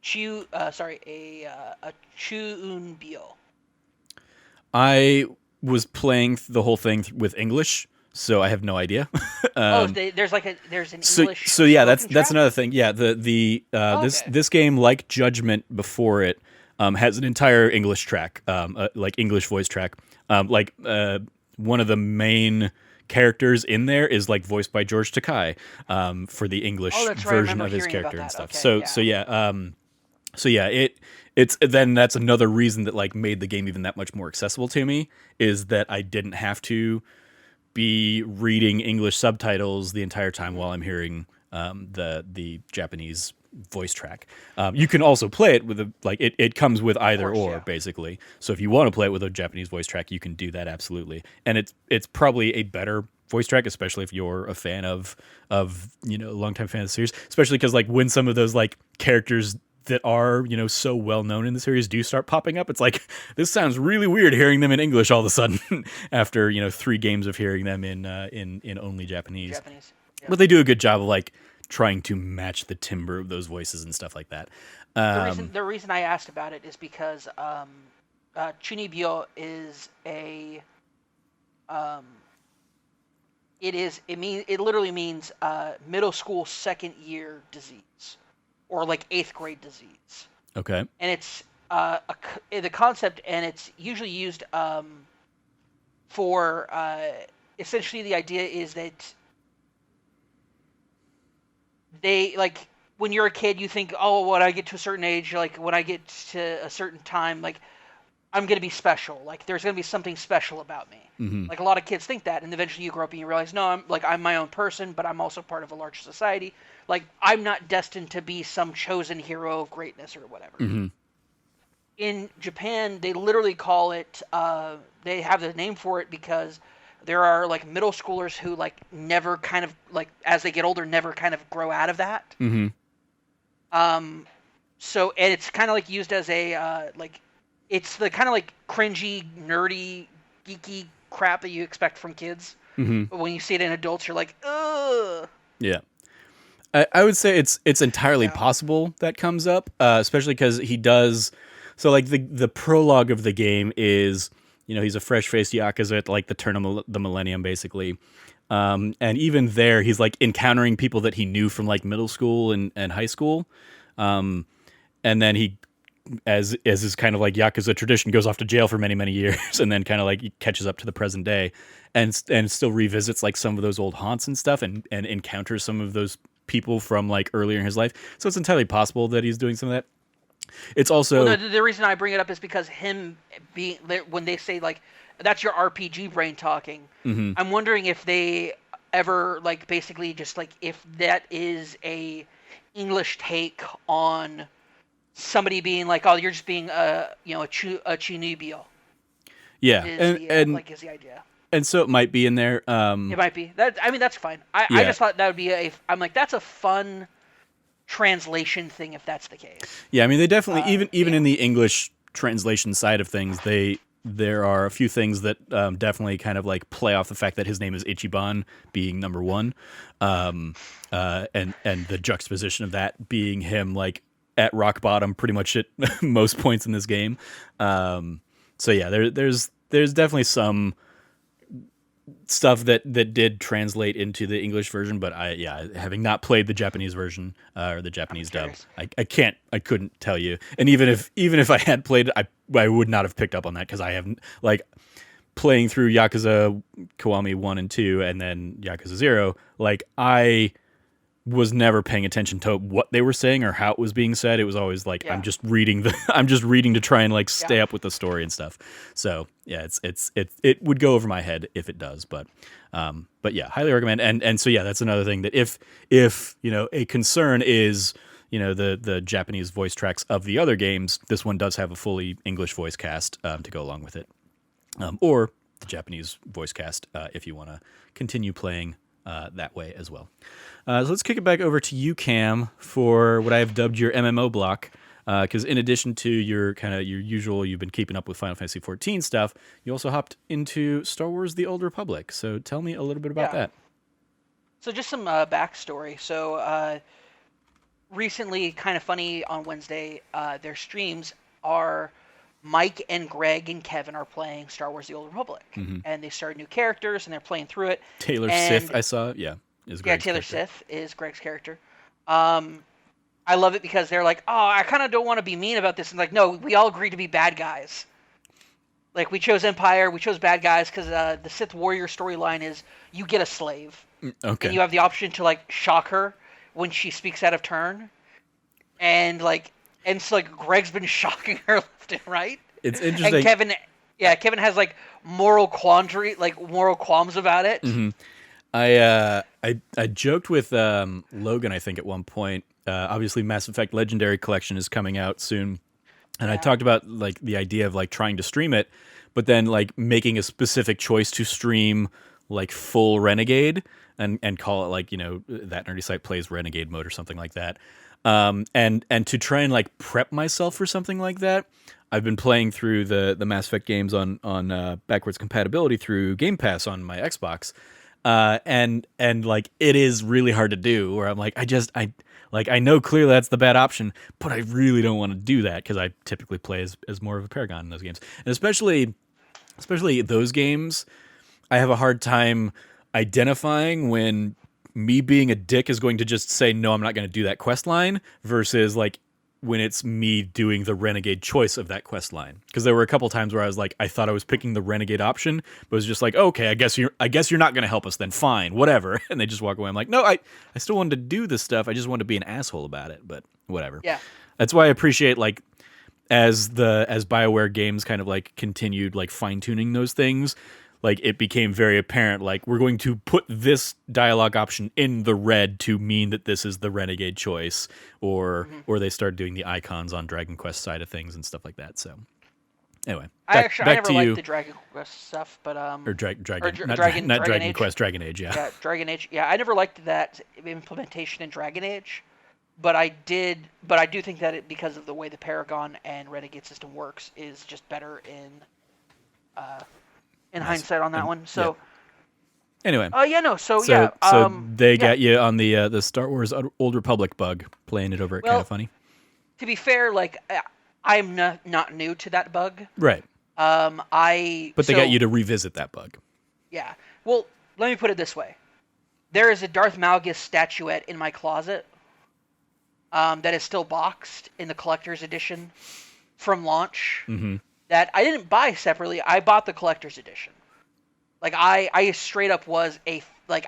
Chuunbyo? I was playing the whole thing with English, so I have no idea. There's an English. So yeah, that's track? another thing. Yeah, this game, like Judgment before it, has an entire English track, like English voice track. One of the main characters in there is like voiced by George Takei, for the English version of his character and stuff. Okay, so yeah, it's then that's another reason that like made the game even that much more accessible to me is that I didn't have to be reading English subtitles the entire time while I'm hearing the Japanese voice track. You can also play it with it comes with either or basically. So if you want to play it with a Japanese voice track, you can do that absolutely. And it's probably a better voice track, especially if you're a fan of longtime fan of the series, especially because like when some of those like characters that are so well known in the series do start popping up, it's like this sounds really weird hearing them in English all of a sudden after 3 games of hearing them in only Japanese. Yeah. But they do a good job of like trying to match the timbre of those voices and stuff like that. The reason I asked about it is because Chunibyo is it literally means middle school second year disease, or like 8th grade disease. Okay. And it's the concept, and it's usually used for essentially the idea is that they like when you're a kid, you think, oh, when I get to a certain age, like when I get to a certain time, like I'm gonna be special. Like there's gonna be something special about me. Mm-hmm. Like a lot of kids think that, and eventually you grow up and you realize, no, I'm my own person, but I'm also part of a larger society. Like I'm not destined to be some chosen hero of greatness or whatever. Mm-hmm. In Japan, they literally call it. They have the name for it because there are like middle schoolers who like never kind of like as they get older never kind of grow out of that. Mm-hmm. So and it's kind of like used as a like it's the kind of like cringy, nerdy, geeky crap that you expect from kids. Mm-hmm. But when you see it in adults, you're like, ugh. Yeah. I would say it's entirely possible that comes up, especially because he does. So like the prologue of the game is, he's a fresh-faced Yakuza at like the turn of the millennium, basically. And even there, he's like encountering people that he knew from like middle school and high school. And then he, as is kind of like Yakuza tradition, goes off to jail for many, many years, and then kind of like catches up to the present day, and still revisits like some of those old haunts and stuff, and encounters some of those people from like earlier in his life. So it's entirely possible that he's doing some of that. It's also the reason I bring it up is because him being when they say like that's your RPG brain talking. Mm-hmm. I'm wondering if they ever like basically just like if that is a English take on somebody being like, oh, you're just being a Chunibyo. Yeah, is the idea. and so it might be in there. It might be that. I mean, that's fine. I Yeah, just thought that would be a. I'm like, that's a fun translation thing if that's the case. yeah. I mean, they definitely even Yeah. in the English translation side of things, there are a few things that definitely kind of like play off the fact that his name is Ichiban being number one, and the juxtaposition of that being him like at rock bottom pretty much at most points in this game. So yeah, there's definitely some stuff that did translate into the English version, but having not played the Japanese version or the Japanese dub, Curious. I couldn't tell you. And even if I had played it, I would not have picked up on that because I haven't like playing through Yakuza Kiwami 1 and 2 and then Yakuza 0, like I was never paying attention to what they were saying or how it was being said. It was always like Yeah. I'm just reading to try and like stay Yeah. up with the story and stuff. So yeah, it would go over my head if it does, but yeah, highly recommend. And so yeah, that's another thing that if a concern is the Japanese voice tracks of the other games, this one does have a fully English voice cast to go along with it, or the Japanese voice cast if you want to continue playing that way as well. So let's kick it back over to you, Cam, for what I have dubbed your MMO block. Because in addition to your usual, you've been keeping up with Final Fantasy XIV stuff, you also hopped into Star Wars: The Old Republic. So tell me a little bit about Yeah. that. So just some backstory. So recently, kind of funny on Wednesday, their streams are Mike and Greg and Kevin are playing Star Wars: The Old Republic, and they started new characters and they're playing through it. Taylor And Sith, I saw, yeah, is yeah, Greg's Taylor character. Sith is Greg's character. I love it because they're like, oh, I kind of don't want to be mean about this, and like, no, we all agreed to be bad guys. Like we chose Empire, we chose bad guys because the Sith warrior storyline is you get a slave, Okay, and you have the option to like shock her when she speaks out of turn, and so like Greg's been shocking her left and right, it's and interesting. Kevin has like moral qualms about it. I joked with Logan, I think, at one point. Obviously, Mass Effect Legendary Collection is coming out soon, and I Yeah. talked about like the idea of like trying to stream it, but then like making a specific choice to stream like full Renegade and call it like that nerdy site plays Renegade mode or something like that. And to try and like prep myself for something like that, I've been playing through the Mass Effect games on backwards compatibility through Game Pass on my Xbox. And like it is really hard to do where I'm like I know clearly that's the bad option, but I really don't want to do that because I typically play as more of a Paragon in those games. And especially those games, I have a hard time identifying when me being a dick is going to just say no, I'm not going to do that quest line versus like when it's me doing the renegade choice of that quest line. Because there were a couple times where I was like, I thought I was picking the renegade option, but it was just like, okay, I guess you're not going to help us then. Fine, whatever. And they just walk away. I'm like, no, I still wanted to do this stuff. I just wanted to be an asshole about it, but whatever. Yeah. That's why I appreciate like as BioWare games kind of like continued like fine tuning those things, like it became very apparent like we're going to put this dialogue option in the red to mean that this is the renegade choice, or they started doing the icons on Dragon Quest side of things and stuff like that. So anyway, I back never to liked you. the Dragon Quest stuff, but or Dragon, not Dragon Dragon Age. Quest, Dragon Age, yeah. Yeah, Dragon Age. Yeah, I never liked that implementation in Dragon Age, but I do think that it, because of the way the Paragon and Renegade system works, is just better in hindsight on that one. So, Anyway, yeah, no, so they yeah. got you on the Star Wars Old Republic bug, playing it over at Kind Well, of Funny. To be fair, like I'm not new to that bug. Right. But they got So, you to revisit that bug. Yeah. Well, let me put it this way: there is a Darth Malgus statuette in my closet that is still boxed in the collector's edition from launch. Mm-hmm. That I didn't buy separately. I bought the collector's edition. Like I straight up was I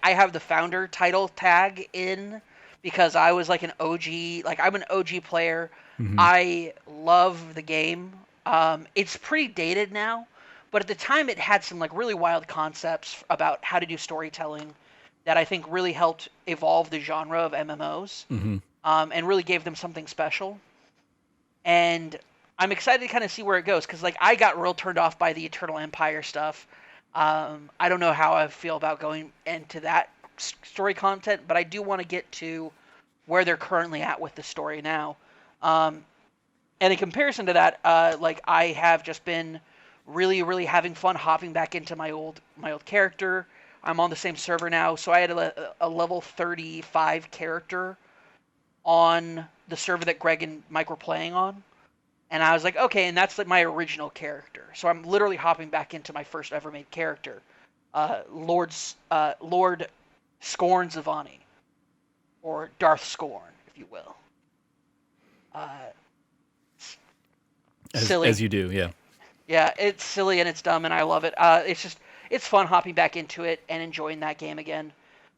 have the founder title tag in because I was like an OG, like I'm an OG player. Mm-hmm. I love the game. It's pretty dated now, but at the time it had some like really wild concepts about how to do storytelling that I think really helped evolve the genre of MMOs, Mm-hmm. and really gave them something special. And I'm excited to kind of see where it goes because like I got real turned off by the Eternal Empire stuff. I don't know how I feel about going into that story content, but I do want to get to where they're currently at with the story now. Um, and in comparison to that, like I have just been really, really having fun hopping back into my old character. I'm on the same server now, so I had a level 35 character on the server that Greg and Mike were playing on. And I was like, okay, and that's like my original character. So I'm literally hopping back into my first ever made character, Lord Scorn Zavani, or Darth Scorn, if you will. Uh, As Silly, you do, yeah. yeah, it's silly and it's dumb, and I love it. It's fun hopping back into it and enjoying that game again.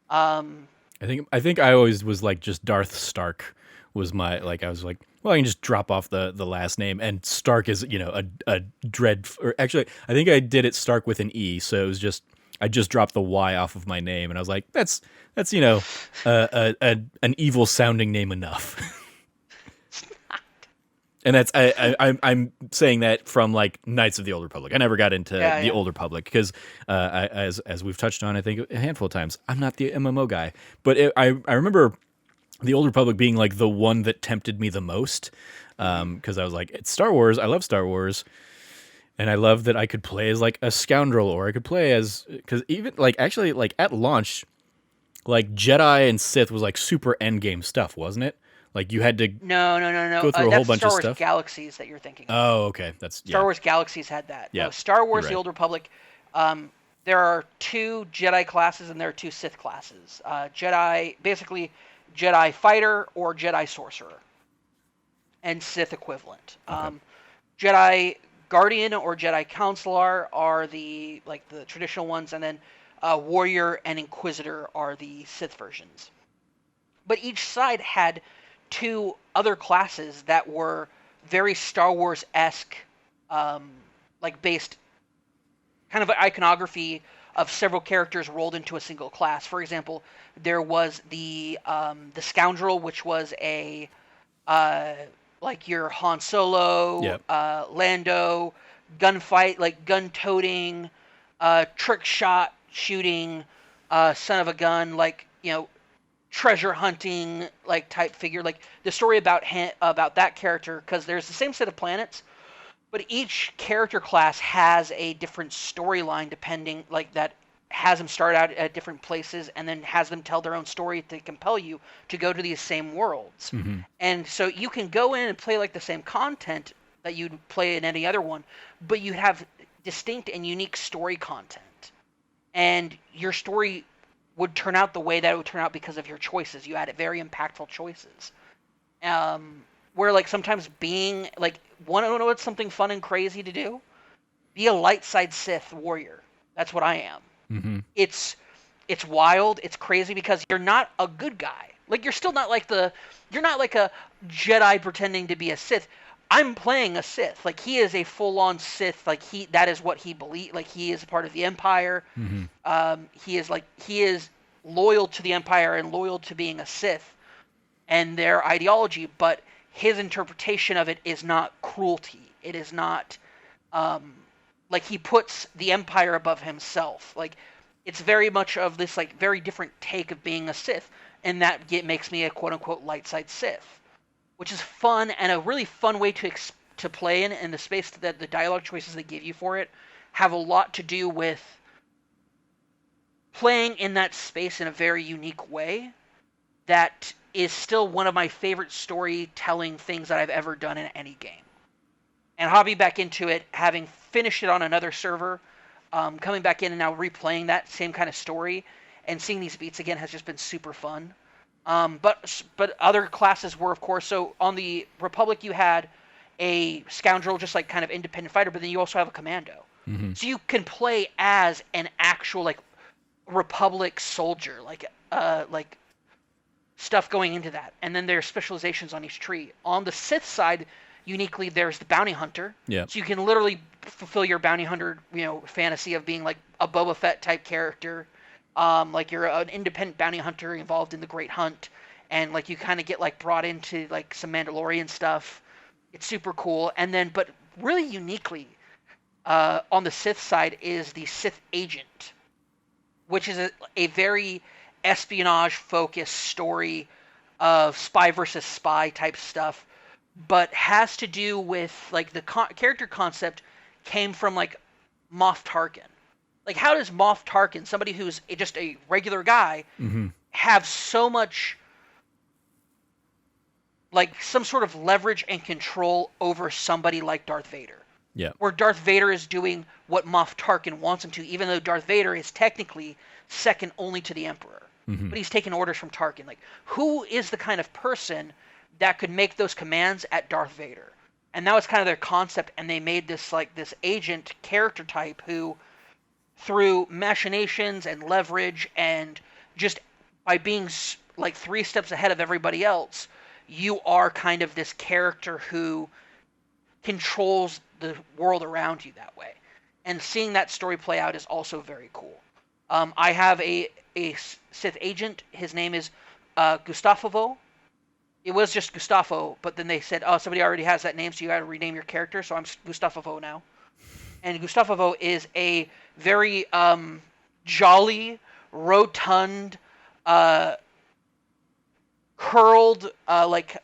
Um, I think I always was like just Darth Stark was my like I was like, well, I can just drop off the last name, and Stark is a dread, or actually I think I did it Stark with an E, so it was just I just dropped the Y off of my name, and I was like, that's an evil sounding name enough. And that's I'm saying that from like Knights of the Old Republic. I never got into yeah, the yeah. Old Republic because, as we've touched on, I think a handful of times, I'm not the MMO guy. But I remember the Old Republic being like the one that tempted me the most, Mm-hmm. because I was like, it's Star Wars. I love Star Wars, and I love that I could play as like a scoundrel, or I could play as, because even like actually like at launch, like Jedi and Sith was like super endgame stuff, wasn't it? Like you had to No, no, no, no. go through a whole That's bunch Star of Wars stuff. Galaxies that you're thinking of. Oh, okay, that's Star yeah. Wars Galaxies had that. Yeah, No, Star you're Wars: The right. Old Republic. There are two Jedi classes and there are two Sith classes. Jedi, basically, Jedi fighter or Jedi sorcerer, and Sith equivalent. Okay. Jedi guardian or Jedi counselor are the traditional ones, and then warrior and inquisitor are the Sith versions. But each side had two other classes that were very Star Wars esque, um, like based kind of iconography of several characters rolled into a single class. For example, there was the scoundrel, which was a uh, like your Han Solo, Yeah. Lando, gunfight, like gun toting, trick shot shooting, son of a gun, like treasure hunting like type figure. Like the story about that character, because there's the same set of planets, but each character class has a different storyline depending like that has them start out at different places and then has them tell their own story to compel you to go to these same worlds. Mm-hmm. And so you can go in and play like the same content that you'd play in any other one, but you have distinct and unique story content. And your story would turn out the way that it would turn out because of your choices. You had very impactful choices. Where like sometimes being like want to know what's something fun and crazy to do? Be a light side Sith warrior. That's what I am. Mm-hmm. It's it's wild, it's crazy because you're not a good guy. Like you're still not like you're not like a Jedi pretending to be a Sith. I'm playing a Sith. Like he is a full on Sith. Like that is what he believes. Like he is a part of the Empire. Mm-hmm. He is loyal to the Empire and loyal to being a Sith and their ideology, but his interpretation of it is not cruelty. It is not um, like he puts the Empire above himself. Like it's very much of this like very different take of being a Sith, and that makes me a quote unquote light side Sith, which is fun and a really fun way to play in. And the space that the dialogue choices they give you for it have a lot to do with playing in that space in a very unique way that is still one of my favorite storytelling things that I've ever done in any game. And hopping back into it, having finished it on another server, coming back in and now replaying that same kind of story and seeing these beats again has just been super fun. But other classes were, of course, so on the Republic you had a scoundrel, just like kind of independent fighter, but then you also have a commando. Mm-hmm. So you can play as an actual like Republic soldier, like stuff going into that. And then there's specializations on each tree. On the Sith side, uniquely, there's the bounty hunter. Yeah. So you can literally fulfill your bounty hunter, fantasy of being like a Boba Fett type character. Like you're an independent bounty hunter involved in the Great Hunt, and like you kind of get like brought into like some Mandalorian stuff. It's super cool. And then, but really uniquely, on the Sith side is the Sith agent, which is a very espionage focused story of spy versus spy type stuff, but has to do with like the character concept came from like Moff Tarkin. Like, how does Moff Tarkin, somebody who's just a regular guy, have so much like some sort of leverage and control over somebody like Darth Vader? Yeah. Where Darth Vader is doing what Moff Tarkin wants him to, even though Darth Vader is technically second only to the Emperor. But he's taking orders from Tarkin. Like, who is the kind of person that could make those commands at Darth Vader? And that was kind of their concept, and they made this like this agent character type who, through machinations and leverage and just by being like 3 steps ahead of everybody else, you are kind of this character who controls the world around you that way. And seeing that story play out is also very cool. I have a Sith agent. His name is Gustavo. It was just Gustavo, but then they said, oh, somebody already has that name, so you got to rename your character, so I'm Gustavo now. And Gustavo is a very jolly, rotund, curled, what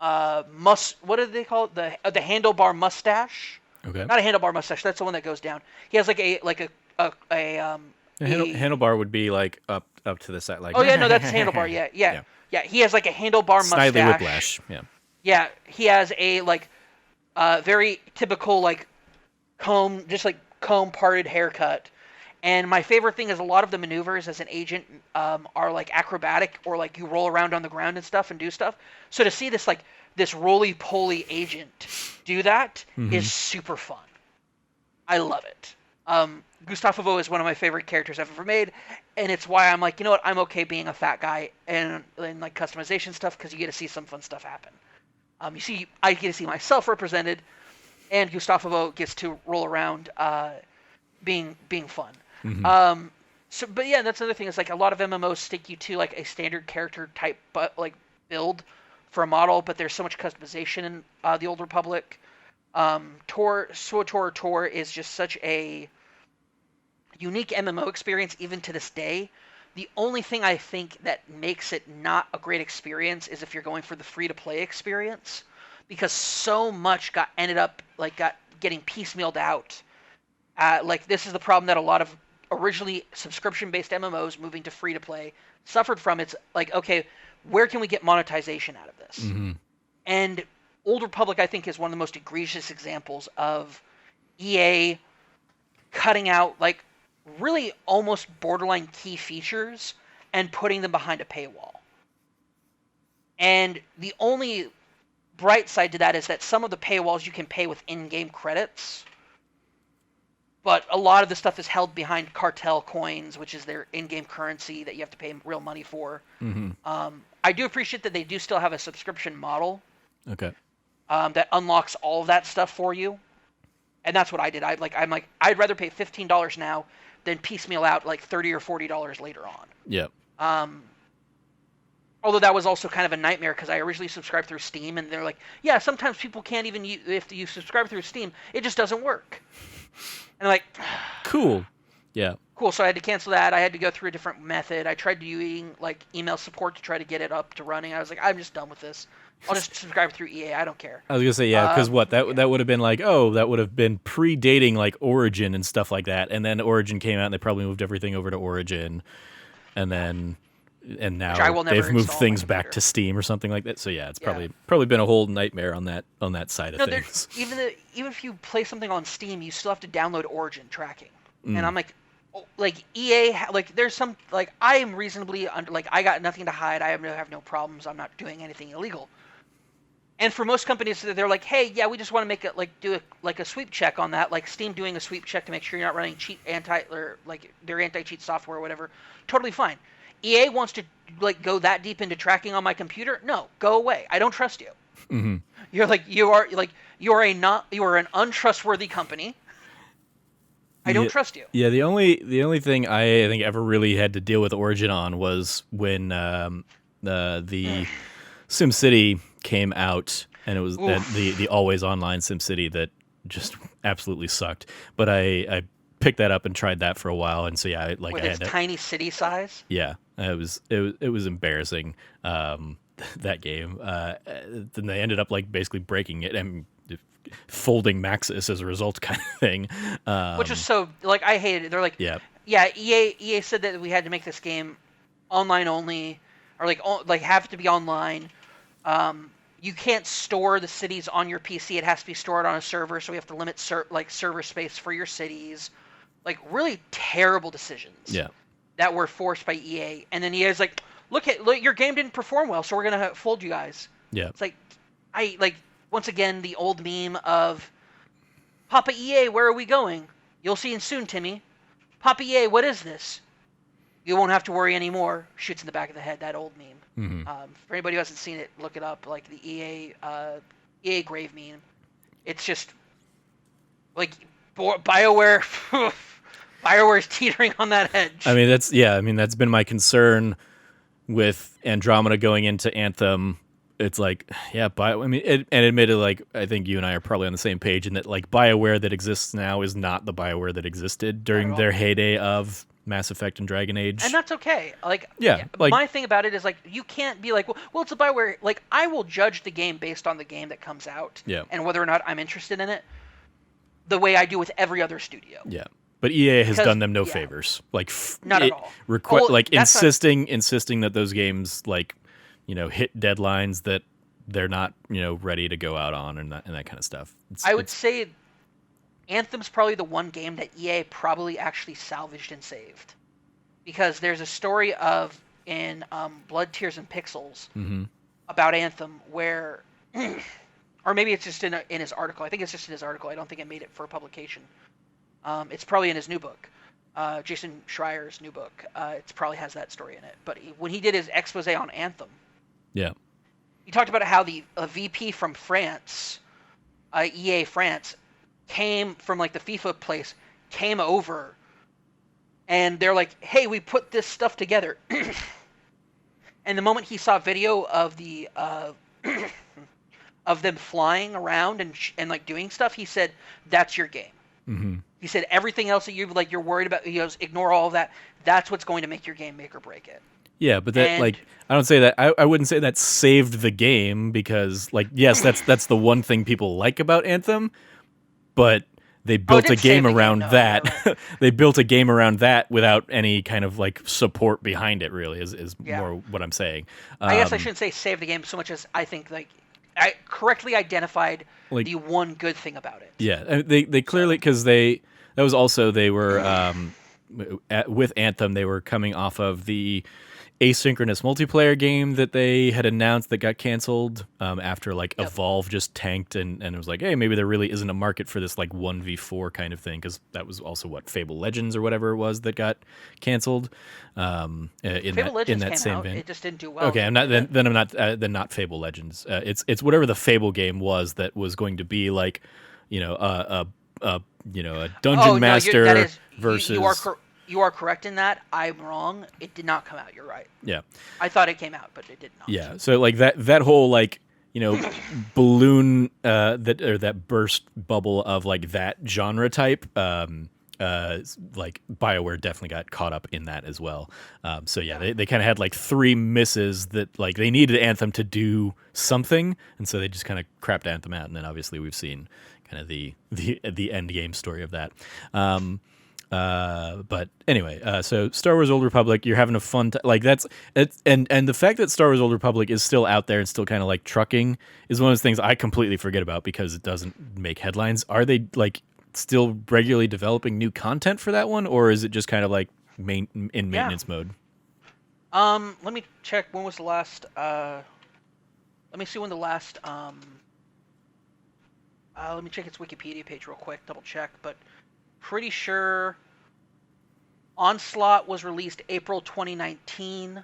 do they call it? The handlebar mustache. Okay. Not a handlebar mustache. That's the one that goes down. He has handlebar would be like up to the side, like. Oh yeah, no, that's handlebar. Yeah. He has like a handlebar mustache. Snidely whiplash. Yeah. Yeah, he has a very typical like comb parted haircut. And my favorite thing is a lot of the maneuvers as an agent are like acrobatic, or like you roll around on the ground and stuff and do stuff. So to see this roly-poly agent do that is super fun. I love it. Gustavo is one of my favorite characters I've ever made, and it's why I'm like, you know what, I'm okay being a fat guy and like customization stuff, because you get to see some fun stuff happen. I get to see myself represented, and Gustavo gets to roll around being fun. But yeah, that's another thing. Is like a lot of MMOs stick you to like a standard character type, but like build for a model. But there's so much customization in the Old Republic. Tor is just such a unique MMO experience, even to this day. The only thing I think that makes it not a great experience is if you're going for the free-to-play experience, because so much got getting piecemealed out. Like, this is the problem that a lot of originally subscription-based MMOs moving to free-to-play suffered from. It's like, okay, where can we get monetization out of this? And Old Republic, I think, is one of the most egregious examples of EA cutting out like really almost borderline key features and putting them behind a paywall. And the only bright side to that is that some of the paywalls you can pay with in-game credits, but a lot of the stuff is held behind cartel coins, which is their in-game currency that you have to pay real money for. I do appreciate that they do still have a subscription model. Okay. That unlocks all of that stuff for you, and that's what I did. I'd rather pay $15 now than piecemeal out like $30 or $40 later on. Yeah. Although that was also kind of a nightmare, because I originally subscribed through Steam, and they're like, yeah, sometimes people can't even use, if you subscribe through Steam, it just doesn't work. And I'm like, cool. Yeah. Cool. So I had to cancel that. I had to go through a different method. I tried doing like email support to try to get it up to running. I was like, I'm just done with this. I'll just subscribe through EA. I don't care. I was gonna say, yeah, because that would have been like, that would have been predating like Origin and stuff like that, and then Origin came out and they probably moved everything over to Origin, and now they've moved things back to Steam or something like that. So yeah, it's probably been a whole nightmare on that side of things. Even if you play something on Steam, you still have to download Origin tracking, and I'm like, EA, there's some I am reasonably I got nothing to hide. I have no problems. I'm not doing anything illegal. And for most companies, they're like, hey, yeah, we just want to make it do a sweep check on that, like Steam doing a sweep check to make sure you're not running their anti-cheat software or whatever. Totally fine. EA wants to go that deep into tracking on my computer? No, go away. I don't trust you. You are an untrustworthy company. I don't trust you. Yeah, the only thing I think ever really had to deal with Origin on was when the SimCity came out, and it was the always online SimCity that just absolutely sucked. But I picked that up and tried that for a while, and so yeah, like with I its had to, tiny city size. yeah, it was embarrassing. That game. Then they ended up like basically breaking it and folding Maxis as a result, kind of thing. Which was Um, so like I hated it. They're like, yeah, yeah, EA said that we had to make this game online only, or like have to be online. You can't store the cities on your PC. It has to be stored on a server, so we have to limit like server space for your cities. Like really terrible decisions yeah, that were forced by EA. And then EA's like, look, your game didn't perform well, so we're gonna fold you guys. yeah, It's like I like once again the old meme of Papa EA, where are we going? You'll see soon, Timmy. Papa EA, what is this? You won't have to worry anymore. Shoots in the back of the head. That old meme. hmm For anybody who hasn't seen it, look it up. Like the EA grave meme. It's just like Bioware. Bioware's teetering on that edge. I mean, that's been my concern with Andromeda going into Anthem. It's like, yeah, I mean, and admitted, like, I think you and I are probably on the same page in that, like, BioWare that exists now is not the BioWare that existed Not at during all. their heyday of Mass Effect and Dragon And Age. that's okay. Like, Yeah, like, my thing about it is like you can't be like, well, it's a Bioware. Like, I will judge the game based on the game that comes out yeah, and whether or not I'm interested in it, the way I do with every other studio. yeah. But EA has Because done them no yeah, favors. Like, not at all. Well, like that's not. insisting that those games, like, hit deadlines that they're not, ready to go out on, and that kind of stuff. I would say Anthem's probably the one game that EA probably actually salvaged and saved, because there's a story of in Blood, Tears, and Pixels hmm about Anthem where, or maybe it's just in his article. I think it's just in his article. I don't think it made it for publication. It's probably in his new book, Jason Schreier's new book. It probably has that story in it. But when he did his expose on Anthem, yeah, he talked about how the VP from France, EA France, came from like the FIFA place, came over, and they're like, "Hey, we put this stuff together." And the moment he saw video of the of them flying around and like doing stuff, he said, "That's your game." hmm He said everything else that you're worried about, ignore all of that. That's what's going to make your game make or break it. yeah. But that, And like, I don't say that. I wouldn't say that saved the game because, like, yes, that's the one thing people like about Anthem, but they oh, it built a did save game the game. around No, yeah, that. right. They built a game around that without any kind of like support behind it. Really, is Yeah. more what I'm saying. I guess I shouldn't say save the game so much as I think like I correctly identified Like, the one good thing about it. yeah, they clearly, because that was also, they were with Anthem, they were coming off of the asynchronous multiplayer game that they had announced that got canceled after like Yep. Evolve just tanked, and it was like, hey, maybe there really isn't a market for this like 1v4 kind of thing, because that was also what Fable Legends or whatever it was that got canceled in Fable that Legends came same out. vein. It just didn't do well. Okay, I'm not then I'm not then not Fable Legends. It's whatever the Fable game was that was going to be like, a dungeon Oh no, master that is versus you are correct in that. I'm wrong. It did not come out. You're right. yeah. I thought it came out, but it did not. Yeah, so like that whole like balloon that burst bubble of like that genre type, like BioWare definitely got caught up in that as well. So yeah, they kind of had like three misses that like they needed Anthem to do something, and so they just kind of crapped Anthem out, and then obviously we've seen kind of the end game story of that. But anyway, so Star Wars Old Republic, you're having a fun like and the fact that Star Wars Old Republic is still out there and still kind of like trucking is one of those things I completely forget about because it doesn't make headlines. Are they like still regularly developing new content for that one, or is it just kind of like in maintenance mode? Let me check. When was the last? Let me see when the last. Let me check its Wikipedia page real quick. Double check, but pretty sure Onslaught was released April 2019.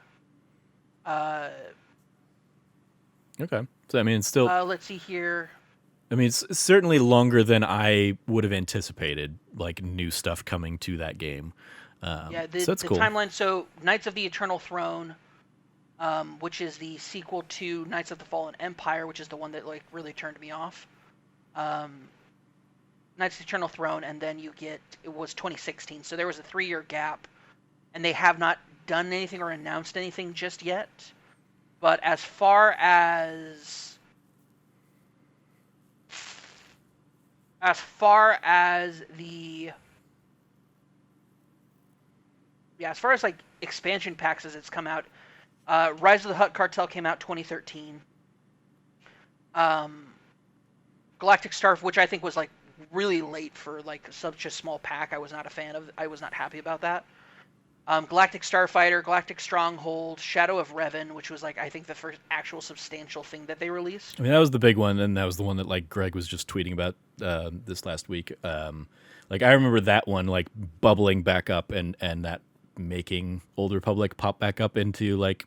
Okay, so I mean, it's still. Let's see here. I mean, it's certainly longer than I would have anticipated. Like new stuff coming to that game. Yeah, So that's the cool. timeline. So Knights of the Eternal Throne, which is the sequel to Knights of the Fallen Empire, which is the one that like really turned me off. Knights of the Eternal Throne, and then you get it was 2016. So there was a 3-year gap, and they have not done anything or announced anything just yet. But as far as like expansion packs as it's come out, Rise of the Hutt Cartel came out 2013. Galactic Starf, which I think was like really late for like such a small pack, I was not a fan of. I was not happy about that. Galactic Starfighter, Galactic Stronghold, Shadow of Revan, which was like I think the first actual substantial thing that they released. I mean, that was the big one, and that was the one that like Greg was just tweeting about this last week. Like I remember that one like bubbling back up, and that making Old Republic pop back up into like,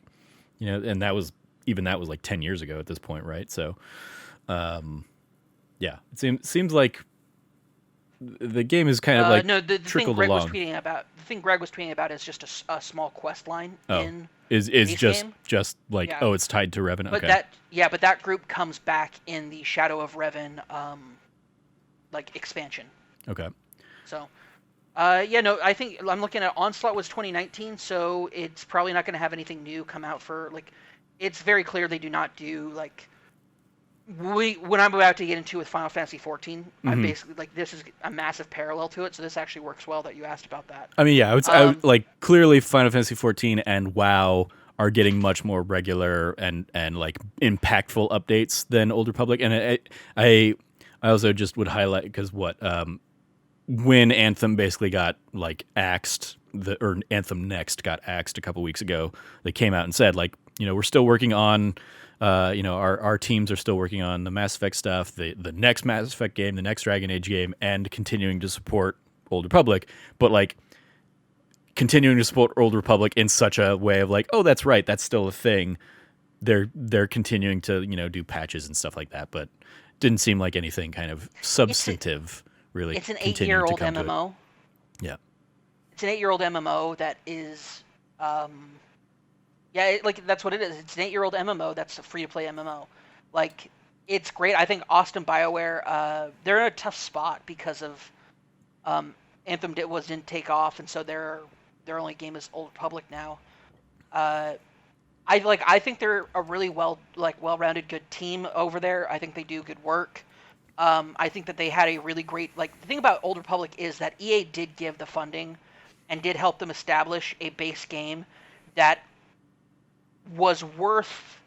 and that was like 10 years ago at this point, right? So, yeah, it seems like the game is kind of like no, the thing trickled Greg along. was tweeting about. The thing Greg was tweeting about is just a small quest line in is base just game. just like Yeah. it's tied to Revan. But Okay. but that group comes back in the Shadow of Revan like expansion. Okay. So, no, I think I'm looking at Onslaught was 2019, so it's probably not going to have anything new come out for like. It's very clear they do not do like. When I'm about to get into with Final Fantasy 14, I basically like this is a massive parallel to it, so this actually works well that you asked about that. I mean, yeah, I would like clearly Final Fantasy 14 and WoW are getting much more regular and like impactful updates than Old Republic, and I also just would highlight because when Anthem basically got like axed, or Anthem Next got axed a couple weeks ago, they came out and said like, we're still working on. Our teams are still working on the Mass Effect stuff, the next Mass Effect game, the next Dragon Age game, and continuing to support Old Republic. But like continuing to support Old Republic in such a way of like, oh, that's right, that's still a thing. They're continuing to do patches and stuff like that, but didn't seem like anything kind of substantive. Really, it's an continuing to 8-year-old come to it. MMO. Yeah, It's an 8-year-old MMO that is, that's what it is. It's an 8-year-old MMO that's a free-to-play MMO. Like, it's great. I think Austin BioWare, they're in a tough spot because of Anthem didn't take off, and so their only game is Old Republic now. I think they're a really well-rounded good team over there. I think they do good work. I think that they had a really great the thing about Old Republic is that EA did give the funding and did help them establish a base game that was worth,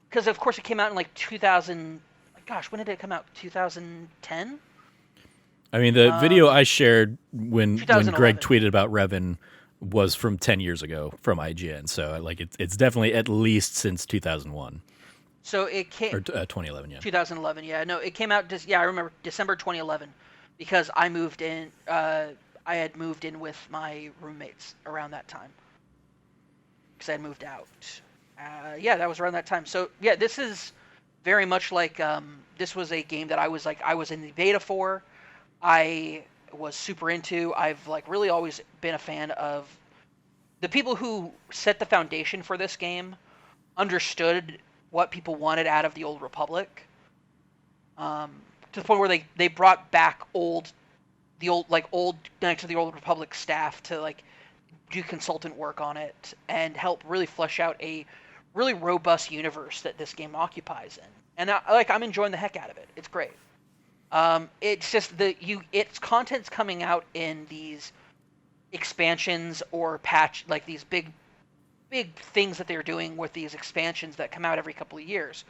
because of course it came out in like 2000. Gosh, when did it come out? 2010. I mean the video I shared when Greg 2011. tweeted about Revan was from 10 years ago from IGN, so like it's definitely at least since 2001. So it came or 2011, yeah. 2011, yeah. No, it came out. I remember December 2011, because I moved in. I had moved in with my roommates around that time, because I had moved out. That was around that time. So yeah, this is very much like this was a game that I was in the beta for. I was super into. I've really always been a fan of the people who set the foundation for this game. Understood what people wanted out of the Old Republic, to the point where they brought back old Knights of the Old Republic staff to do consultant work on it and help really flesh out a really robust universe that this game occupies in. And I'm enjoying the heck out of it. It's great. It's just its content's coming out in these expansions or these big things that they're doing with these expansions that come out every couple of years.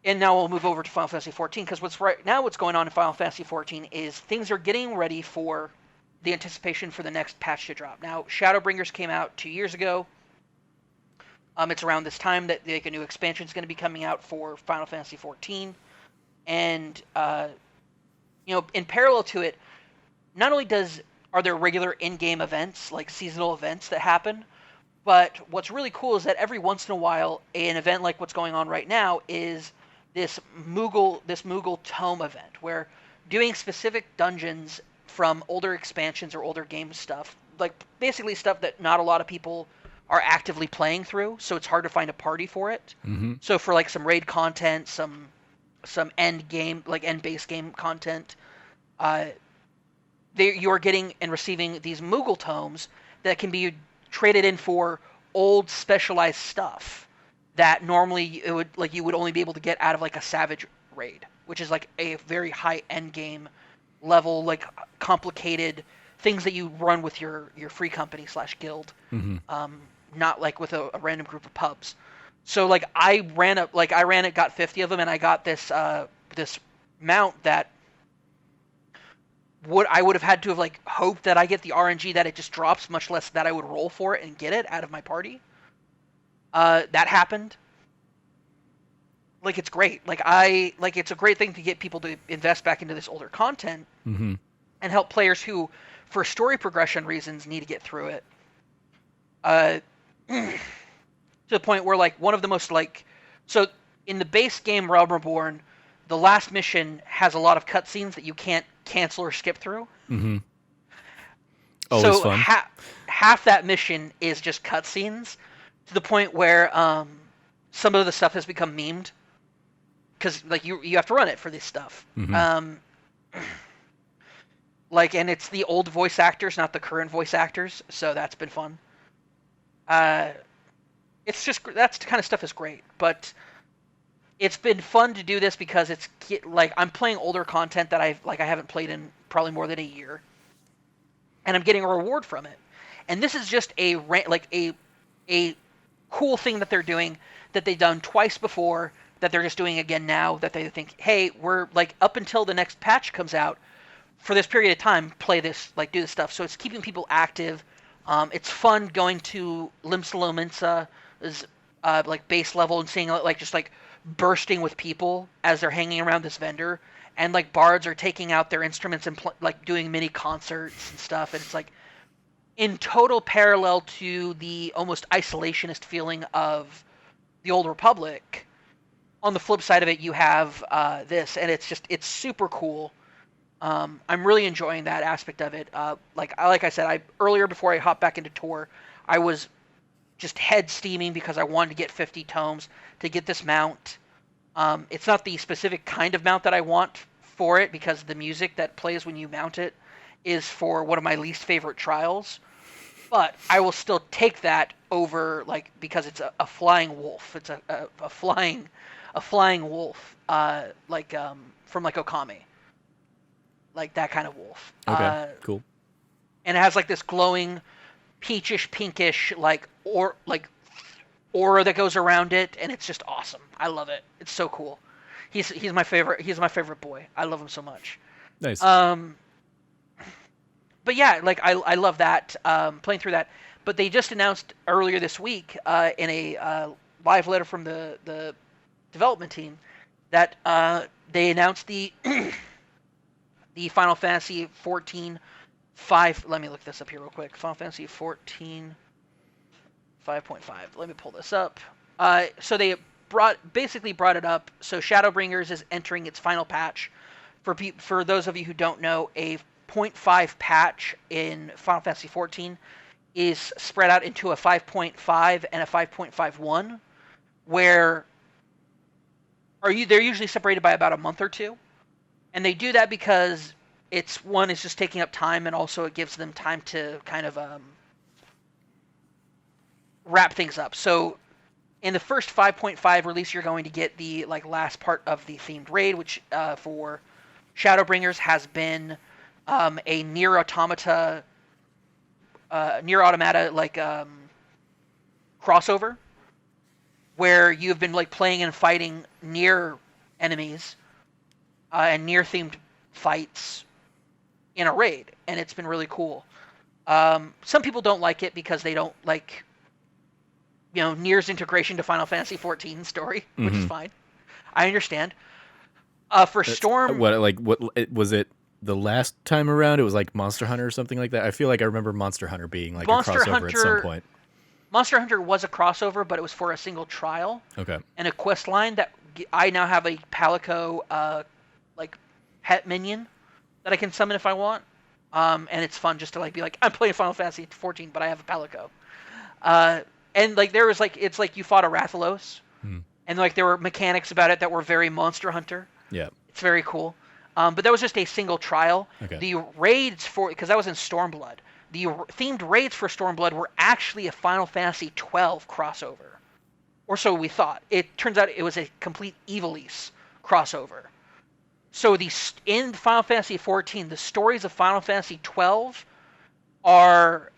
And now we'll move over to Final Fantasy 14, because what's going on in Final Fantasy 14 is things are getting ready for the anticipation for the next patch to drop. Now, Shadowbringers came out 2 years ago. It's around this time that a new expansion is going to be coming out for Final Fantasy 14. And, in parallel to it, not only are there regular in-game events, like seasonal events that happen, but what's really cool is that every once in a while, an event like what's going on right now is this Moogle Tome event, where doing specific dungeons from older expansions or older game stuff, basically stuff that not a lot of people are actively playing through, so it's hard to find a party for it. Mm-hmm. So for some raid content, some some end game, like end base game content. Uh, you're getting and receiving these Moogle tomes that can be traded in for old specialized stuff that normally it would like you would only be able to get out of like a Savage raid, which is like a very high end game level, like complicated things that you run with your free company slash guild, Mm-hmm. not like with a random group of pubs. So like I ran it, got 50 of them, and I got this mount that I would have had to have like hoped that I get the RNG that it just drops, much less that I would roll for it and get it out of my party. That happened. Like it's great. Like it's a great thing to get people to invest back into this older content Mm-hmm. and help players who, for story progression reasons, need to get through it. To the point where like one of the most like so in the base game Realm Reborn, the last mission has a lot of cutscenes that you can't cancel or skip through. Mm-hmm. Always So fun. half that mission is just cutscenes, to the point where some of the stuff has become memed because like you have to run it for this stuff. Mm-hmm. Like, and it's the old voice actors, not the current voice actors, so that's been fun. Uh, it's just that kind of stuff is great, but it's been fun to do this because it's like I'm playing older content that I haven't played in probably more than a year, and I'm getting a reward from it. And this is just a cool thing that they're doing that they've done twice before that they're just doing again now that they think, hey, we're like up until the next patch comes out for this period of time, play this, like do this stuff. So it's keeping people active. It's fun going to Limsa like base level and seeing like just like bursting with people as they're hanging around this vendor, and like bards are taking out their instruments and like doing mini concerts and stuff. And it's like in total parallel to the almost isolationist feeling of the Old Republic. On the flip side of it, you have this, and it's super cool. I'm really enjoying that aspect of it. Like I said, earlier before I hopped back into tour, I was just head steaming because I wanted to get 50 tomes to get this mount. It's not the specific kind of mount that I want for it because the music that plays when you mount it is for one of my least favorite trials. But I will still take that over, like, because it's a flying wolf. It's a flying wolf, from like Okami, like that kind of wolf. Okay. Cool. And it has like this glowing, peachish, pinkish, aura that goes around it, and it's just awesome. I love it. It's so cool. He's my favorite. He's my favorite boy. I love him so much. Nice. But yeah, like I love that, playing through that. But they just announced earlier this week in a live letter from the development team that they announced the the Final Fantasy 14 5. Let me look this up here real quick. Final Fantasy 14 5.5. Let me pull this up. So they basically brought it up. So Shadowbringers is entering its final patch. For those of you who don't know, a 0.5 patch in Final Fantasy 14 is spread out into a 5.5 and a 5.51, where they're usually separated by about a month or two, and they do that because it's just taking up time, and also it gives them time to kind of wrap things up. So in the first 5.5 release, you're going to get the like last part of the themed raid, which for Shadowbringers has been a Nier Automata like crossover, where you've been like playing and fighting Nier enemies and Nier themed fights in a raid, and it's been really cool. Some people don't like it because they don't like, Nier's integration to Final Fantasy 14 story, which is fine. I understand. For Storm, What was it? The last time around, it was like Monster Hunter or something like that. I feel like I remember Monster Hunter being like a crossover at some point. Monster Hunter was a crossover, but it was for a single trial. Okay. And a quest line that I now have a Palico like pet minion that I can summon if I want. And it's fun just to like be like, I'm playing Final Fantasy 14, but I have a Palico. And like there was like, it's like you fought a Rathalos, and like there were mechanics about it that were very Monster Hunter. Yeah. It's very cool. But that was just a single trial. Okay. The raids because that was in Stormblood. The themed raids for Stormblood were actually a Final Fantasy 12 crossover, or so we thought. It turns out it was a complete Ivalice crossover. So in Final Fantasy 14, the stories of Final Fantasy 12 are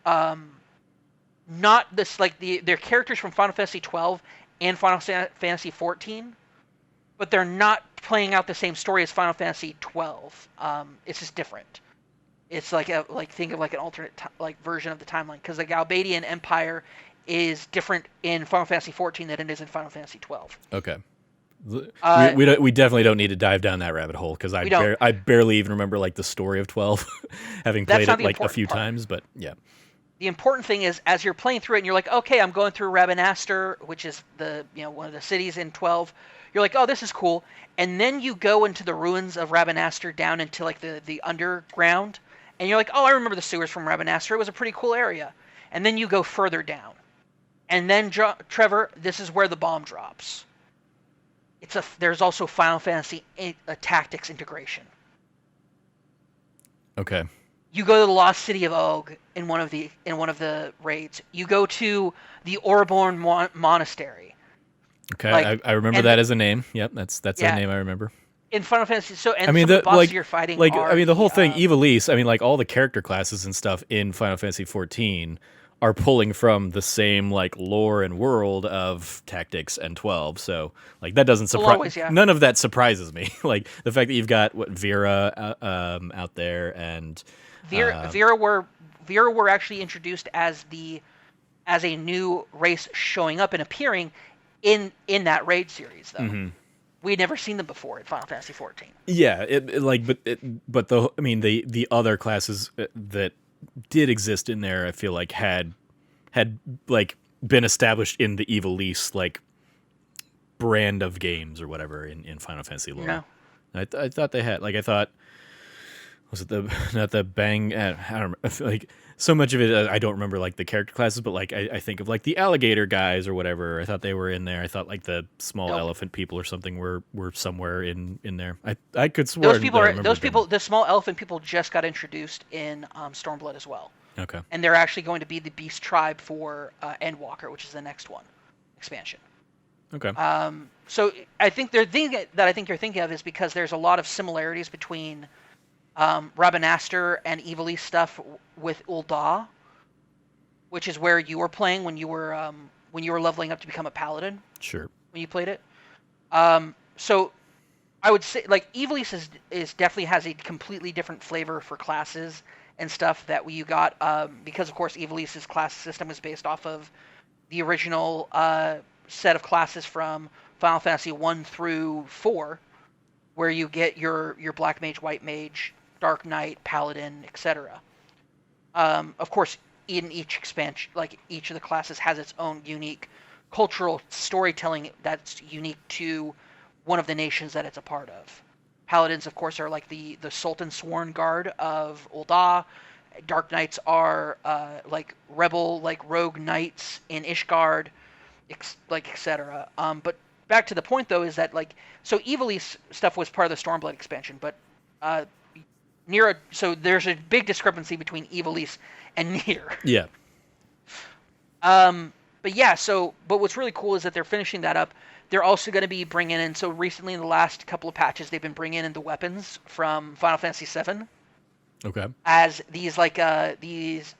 not this like they're characters from Final Fantasy 12 and Final Fantasy 14, but they're not playing out the same story as Final Fantasy 12. It's just different. It's like think of like an alternate version of the timeline, because the Galbadian Empire is different in Final Fantasy 14 than it is in Final Fantasy 12. Okay. We definitely don't need to dive down that rabbit hole, because I barely even remember like the story of 12, having played it like a few times. But yeah, the important thing is, as you're playing through it and you're like, okay, I'm going through Rabanastre, which is one of the cities in 12. You're like, oh, this is cool. And then you go into the ruins of Rabanastre, down into like the underground, and you're like, oh, I remember the sewers from Rabanastre. It was a pretty cool area. And then you go further down, and then Trevor, this is where the bomb drops. There's also Final Fantasy tactics integration. Okay. You go to the Lost City of Og in one of the raids. You go to the Ouroboros Monastery. Okay, I remember that as a name. Yep, that's a name I remember. In Final Fantasy, the bosses you're fighting the whole thing, Ivalice. I mean, like all the character classes and stuff in Final Fantasy 14 are pulling from the same like lore and world of Tactics and 12. So like that doesn't surprise. None of that surprises me. Like the fact that you've got Vera out there, and Vera were actually introduced as a new race showing up and appearing in that raid series, though. Mm-hmm. We'd never seen them before in Final Fantasy 14. Yeah, but the other classes that did exist in there, I feel like had like been established in the Ivalice like brand of games or whatever in Final Fantasy lore. No. I thought they had, like, I thought, was it not the Bang? I don't remember. Like so much of it, I don't remember like the character classes, but like I think of like the alligator guys or whatever. I thought they were in there. I thought like the small elephant people or something were somewhere in there. I could swear the small elephant people just got introduced in Stormblood as well. Okay. And they're actually going to be the beast tribe for Endwalker, which is the next expansion. Okay. So I think the thing that I think you're thinking of is because there's a lot of similarities between Rabanastre and Ivalice stuff with Ul'dah, which is where you were playing when you were leveling up to become a paladin. Sure. When you played it. So I would say like Ivalice is definitely has a completely different flavor for classes and stuff that you got because of course Ivalice's class system is based off of the original set of classes from Final Fantasy 1 through 4, where you get your Black Mage, White Mage, Dark Knight, Paladin, etc. Of course, in each expansion, like each of the classes has its own unique cultural storytelling that's unique to one of the nations that it's a part of. Paladins, of course, are like the Sultan's Sworn Guard of Ul'dah. Dark Knights are like rebel, like rogue knights in Ishgard, etc. But back to the point though is that like so Ivalice stuff was part of the Stormblood expansion, but so there's a big discrepancy between Ivalice and Nier. Yeah. But what's really cool is that they're finishing that up. They're also going to be bringing in, so recently in the last couple of patches, they've been bringing in the weapons from Final Fantasy VII. Okay. As these these.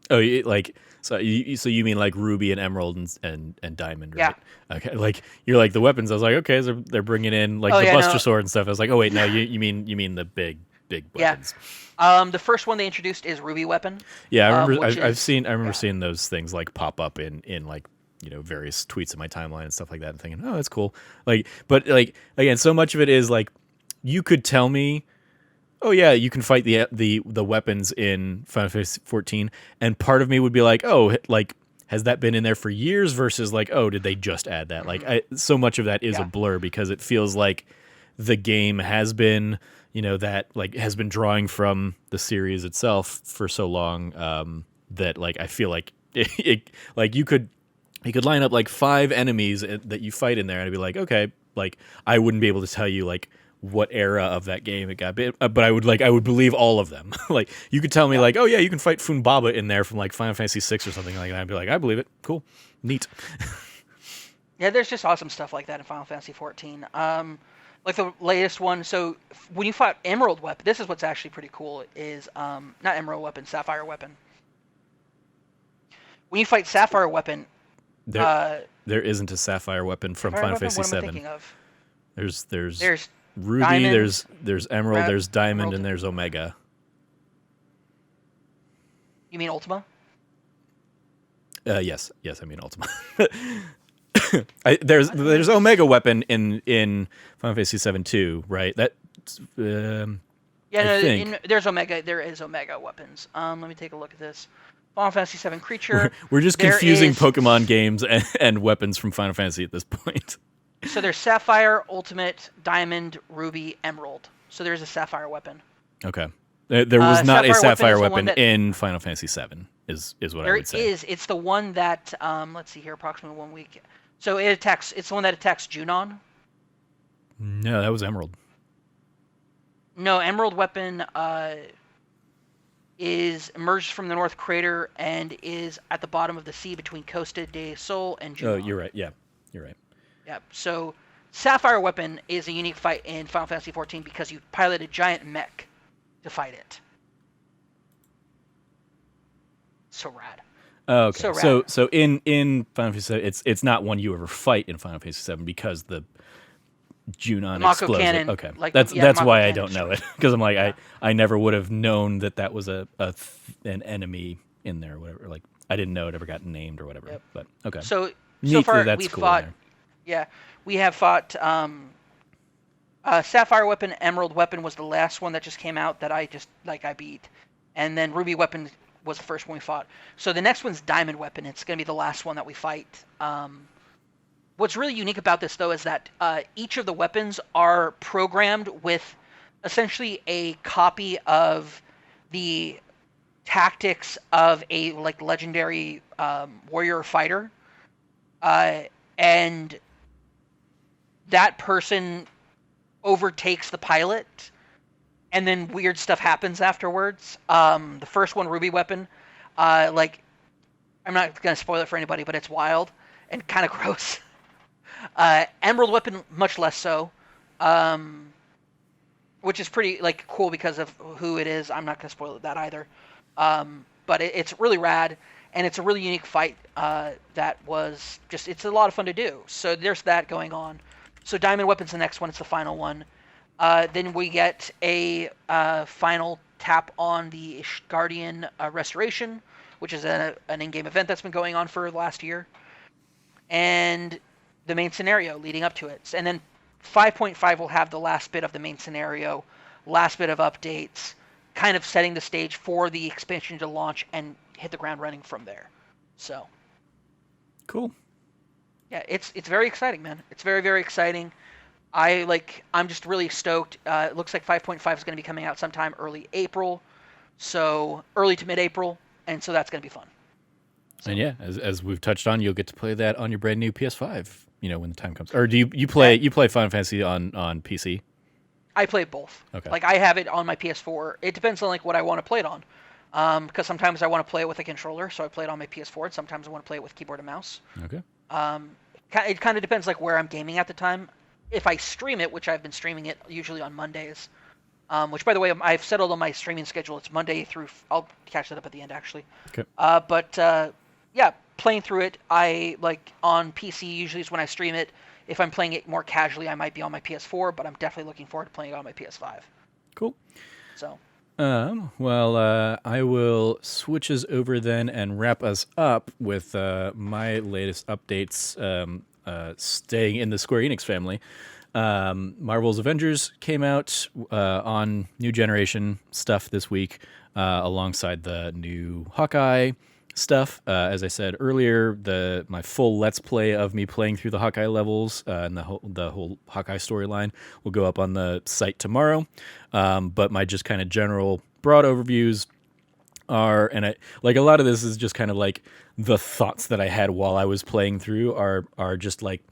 Oh, like so you mean like Ruby and Emerald and Diamond, right? Yeah. Okay. Like you're like the weapons. I was like, okay, so they're bringing in like the Buster Sword and stuff. I was like, oh wait, no, you mean the big weapons. Yeah. The first one they introduced is Ruby weapon. Yeah, I remember. I remember seeing those things like pop up in like various tweets in my timeline and stuff like that, and thinking, oh, that's cool. Like, but like again, so much of it is like you could tell me, oh yeah, you can fight the weapons in Final Fantasy 14, and part of me would be like, oh, like has that been in there for years versus like, oh, did they just add that? Like, so much of that is a blur because it feels like the game has been, that like has been drawing from the series itself for so long that like I feel like it like you could You could line up like 5 enemies that you fight in there, and I'd be like, okay, like I wouldn't be able to tell you like what era of that game it got bit, but I would believe all of them. Like you could tell me Yeah. like, oh yeah, you can fight Funbaba in there from like Final Fantasy 6 or something like that. I'd be like, I believe it. Cool, neat. Yeah, there's just awesome stuff like that in Final Fantasy 14. Like the latest one. So when you fought Emerald Weapon, this is what's actually pretty cool. Is not Emerald Weapon, Sapphire Weapon. When you fight Sapphire Weapon, There, there isn't a Sapphire weapon from Sapphire Final Weapon. Fantasy What am I 7. thinking of? There's There's Ruby, Diamond, there's Emerald, there's Diamond, Emerald. and there's Omega. You mean Ultima? Yes, I mean Ultima. There's Omega weapon in Final Fantasy 7 too, right? That Yeah, I no, think. there's Omega. There is Omega weapons. Let me take a look at this. Final Fantasy 7 creature. We're just There confusing is- Pokemon games and weapons from Final Fantasy at this point. So there's Sapphire, Ultimate, Diamond, Ruby, Emerald. So there's a Sapphire weapon. Okay. There was not a Sapphire weapon Sapphire is the one weapon that- in Final Fantasy 7, is what I There would say. is. It's the one that let's see here, approximately 1 week. So it attacks. It's the one that attacks Junon. No, that was Emerald. No, Emerald weapon is emerged from the North Crater and is at the bottom of the sea between Costa del Sol and Junon. Oh, you're right. Yeah, you're right. Yep. So Sapphire weapon is a unique fight in Final Fantasy 14 because you pilot a giant mech to fight it. So rad. Oh, okay. So So rad. so in Final Fantasy 7, it's not one you ever fight in Final Fantasy 7 because the Junon Mako explodes. cannon, Okay, like, that's yeah, that's Mako why I cannon don't know it destroys. because I'm like Yeah. I never would have known that was an enemy in there or whatever. Like I didn't know it ever got named or whatever. Yep. But okay. So Neat far that that's we've cool fought. in there. Yeah, we have fought. Sapphire weapon, Emerald weapon was the last one that just came out that I beat, and then Ruby weapon was the first one we fought. So the next one's Diamond weapon. It's gonna be the last one that we fight. What's really unique about this though is that each of the weapons are programmed with essentially a copy of the tactics of a like legendary warrior or fighter, and that person overtakes the pilot, and then weird stuff happens afterwards. The first one, Ruby weapon, like I'm not gonna spoil it for anybody, but it's wild and kind of gross. Emerald weapon, much less so, which is pretty like cool because of who it is. I'm not gonna spoil that either. But it's really rad, and it's a really unique fight that was just, it's a lot of fun to do. So there's that going on. So Diamond Weapon's the next one. It's the final one. Then we get a final tap on the Guardian Restoration, which is an in-game event that's been going on for the last year. And the main scenario leading up to it. And then 5.5 will have the last bit of the main scenario, last bit of updates, kind of setting the stage for the expansion to launch and hit the ground running from there. So, Cool. yeah, it's very exciting, man. It's very, very exciting. I'm just really stoked. It looks like 5.5 is going to be coming out sometime early April, so early to mid-April, and so that's going to be fun. And yeah, as we've touched on, you'll get to play that on your brand new PS5. When the time comes. Or do you play Final Fantasy on PC? I play both. Okay. Like I have it on my PS4. It depends on like what I want to play it on. Because sometimes I want to play it with a controller, so I play it on my PS4. And sometimes I want to play it with keyboard and mouse. Okay. It kind of depends like where I'm gaming at the time. If I stream it, which I've been streaming it usually on Mondays, which by the way I've settled on my streaming schedule. It's Monday through. I'll catch that up at the end actually. Okay. Yeah, playing through it, I like on PC usually is when I stream it. If I'm playing it more casually, I might be on my PS4, but I'm definitely looking forward to playing it on my PS5. Cool. So. I will switch us over then and wrap us up with my latest updates. Staying in the Square Enix family, Marvel's Avengers came out on new generation stuff this week, alongside the new Hawkeye stuff. As I said earlier, my full Let's Play of me playing through the Hawkeye levels and the whole Hawkeye storyline will go up on the site tomorrow. But my just kind of general broad overviews. and I like a lot of this is just kind of like the thoughts that I had while I was playing through are just like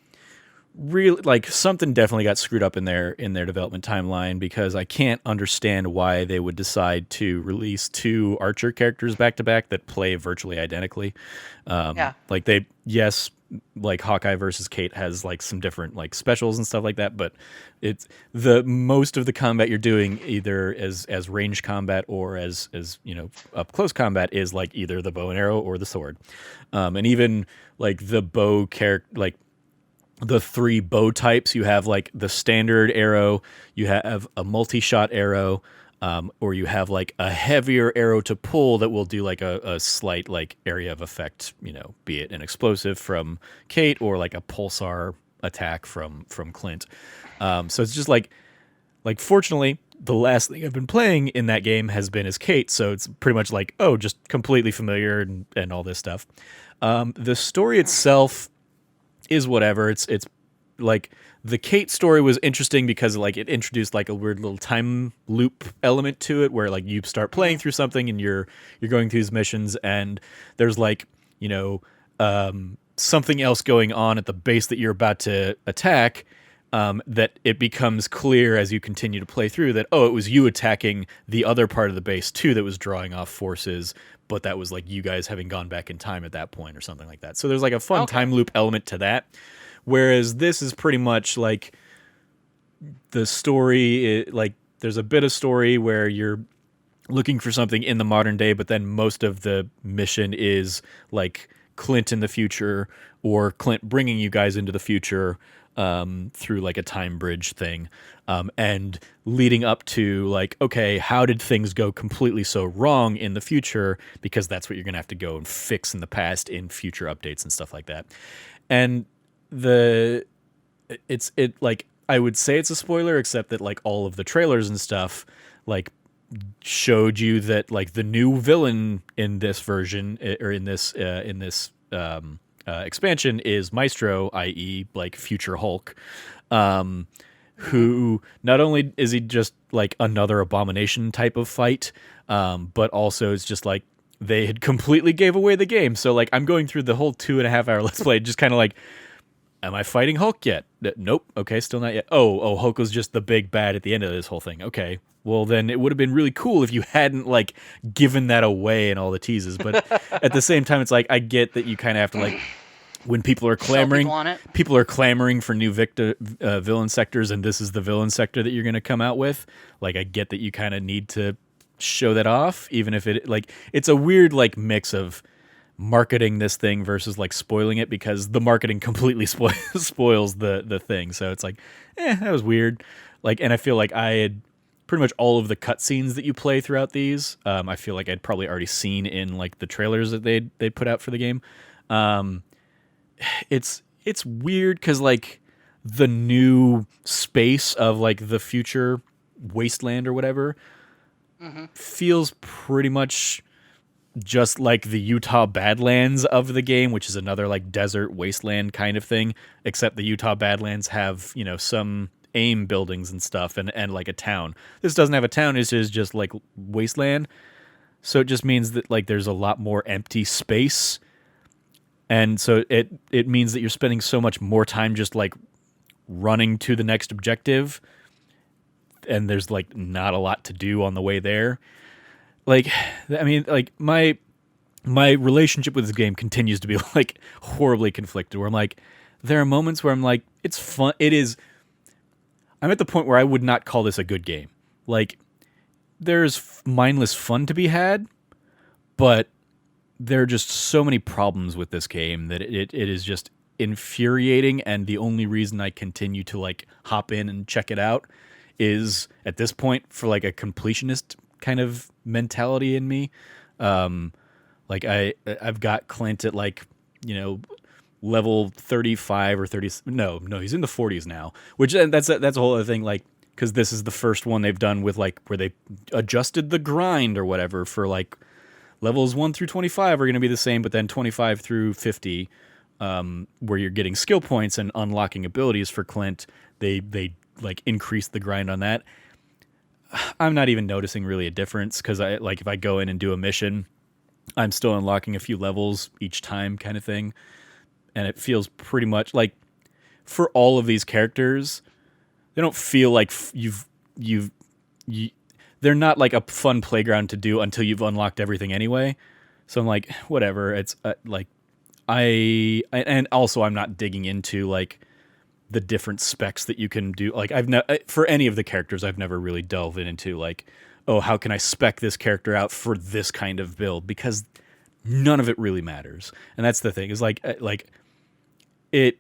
really like something definitely got screwed up in their development timeline because I can't understand why they would decide to release two Archer characters back to back that play virtually identically. Yeah. Like they yes, like Hawkeye versus Kate has like some different like specials and stuff like that, but it's the most of the combat you're doing either as range combat or as you know up close combat is like either the bow and arrow or the sword, and even like the bow character like the three bow types. You have like the standard arrow, you have a multi-shot arrow, or you have like a heavier arrow to pull that will do like a slight like area of effect, you know, be it an explosive from Kate or like a pulsar attack from Clint. So it's just like fortunately the last thing I've been playing in that game has been as Kate, so it's pretty much like oh just completely familiar and all this stuff. The story itself is whatever. It's like the Kate story was interesting because like it introduced like a weird little time loop element to it where like you start playing Hmm. through something and you're going through these missions and there's like, you know, something else going on at the base that you're about to attack. That it becomes clear as you continue to play through that oh it was you attacking the other part of the base too that was drawing off forces, but that was like you guys having gone back in time at that point or something like that. So there's like a fun Okay. time loop element to that. Whereas this is pretty much like the story, like there's a bit of story where you're looking for something in the modern day, but then most of the mission is like Clint in the future or Clint bringing you guys into the future through like a time bridge thing. And leading up to like, okay, how did things go completely so wrong in the future? Because that's what you're going to have to go and fix in the past in future updates and stuff like that. And the it like I would say it's a spoiler, except that like all of the trailers and stuff like showed you that like the new villain in this version or in this expansion is Maestro, i.e., like future Hulk, Hmm. who not only is he just like another abomination type of fight, but also it's just like they had completely gave away the game. So like I'm going through the whole 2.5 hour let's play, just kind of like am I fighting Hulk yet? Nope. Okay, still not yet. Oh, Hulk was just the big bad at the end of this whole thing. Okay. Well, then it would have been really cool if you hadn't like given that away and all the teases. But at the same time, it's like I get that you kind of have to like when Sell people on it. people are clamoring for new villain sectors, and this is the villain sector that you're going to come out with. Like I get that you kind of need to show that off, even if it like it's a weird like mix of marketing this thing versus like spoiling it because the marketing completely spoils the thing. So it's like, that was weird. Like, and I feel like I had pretty much all of the cutscenes that you play throughout these. I feel like I'd probably already seen in like the trailers that they'd put out for the game. Um, it's weird because like the new space of like the future wasteland or whatever Hmm. feels pretty much just like the Utah Badlands of the game, which is another like desert wasteland kind of thing, except the Utah Badlands have, you know, some AIM buildings and stuff and like a town. This doesn't have a town, this is just like wasteland. So it just means that like there's a lot more empty space. And so it means that you're spending so much more time just like running to the next objective and there's like not a lot to do on the way there. Like I mean like my relationship with this game continues to be like horribly conflicted where I'm like there are moments where I'm like it's fun, I'm at the point where I would not call this a good game. Like there's mindless fun to be had, but there are just so many problems with this game that it is just infuriating, and the only reason I continue to like hop in and check it out is at this point for like a completionist kind of mentality in me. Like I've got Clint at like, you know, level 35 or 30. No, he's in the 40s now, which that's a whole other thing. Like, cause this is the first one they've done with like, where they adjusted the grind or whatever for like levels 1 through 25 are going to be the same, but then 25 through 50, where you're getting skill points and unlocking abilities for Clint, they like increase the grind on that. I'm not even noticing really a difference because I like if I go in and do a mission, I'm still unlocking a few levels each time, kind of thing, and it feels pretty much like for all of these characters, they don't feel like you've you, they're not like a fun playground to do until you've unlocked everything anyway. So I'm like, whatever. It's like and also I'm not digging into like the different specs that you can do. Like for any of the characters, I've never really delved into like, oh, how can I spec this character out for this kind of build? Because none of it really matters. And that's the thing is like it.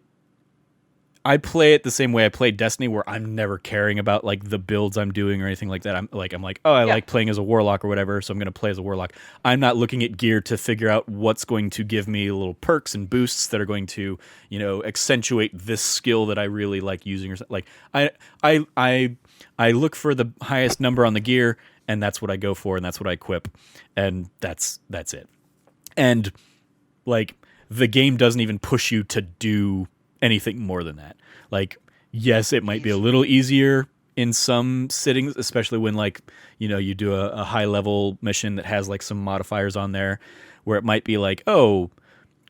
I play it the same way I play Destiny, where I'm never caring about like the builds I'm doing or anything like that. I'm like, oh, I Yeah. like playing as a warlock or whatever, so I'm going to play as a warlock. I'm not looking at gear to figure out what's going to give me little perks and boosts that are going to, accentuate this skill that I really like using or something. Like I I I look for the highest number on the gear, and that's what I go for, and that's what I equip, and that's it. And like the game doesn't even push you to do anything more than that. Like, yes, it might be a Jeez. little easier in some sittings, especially when like, you do a high level mission that has like some modifiers on there where it might be like, oh,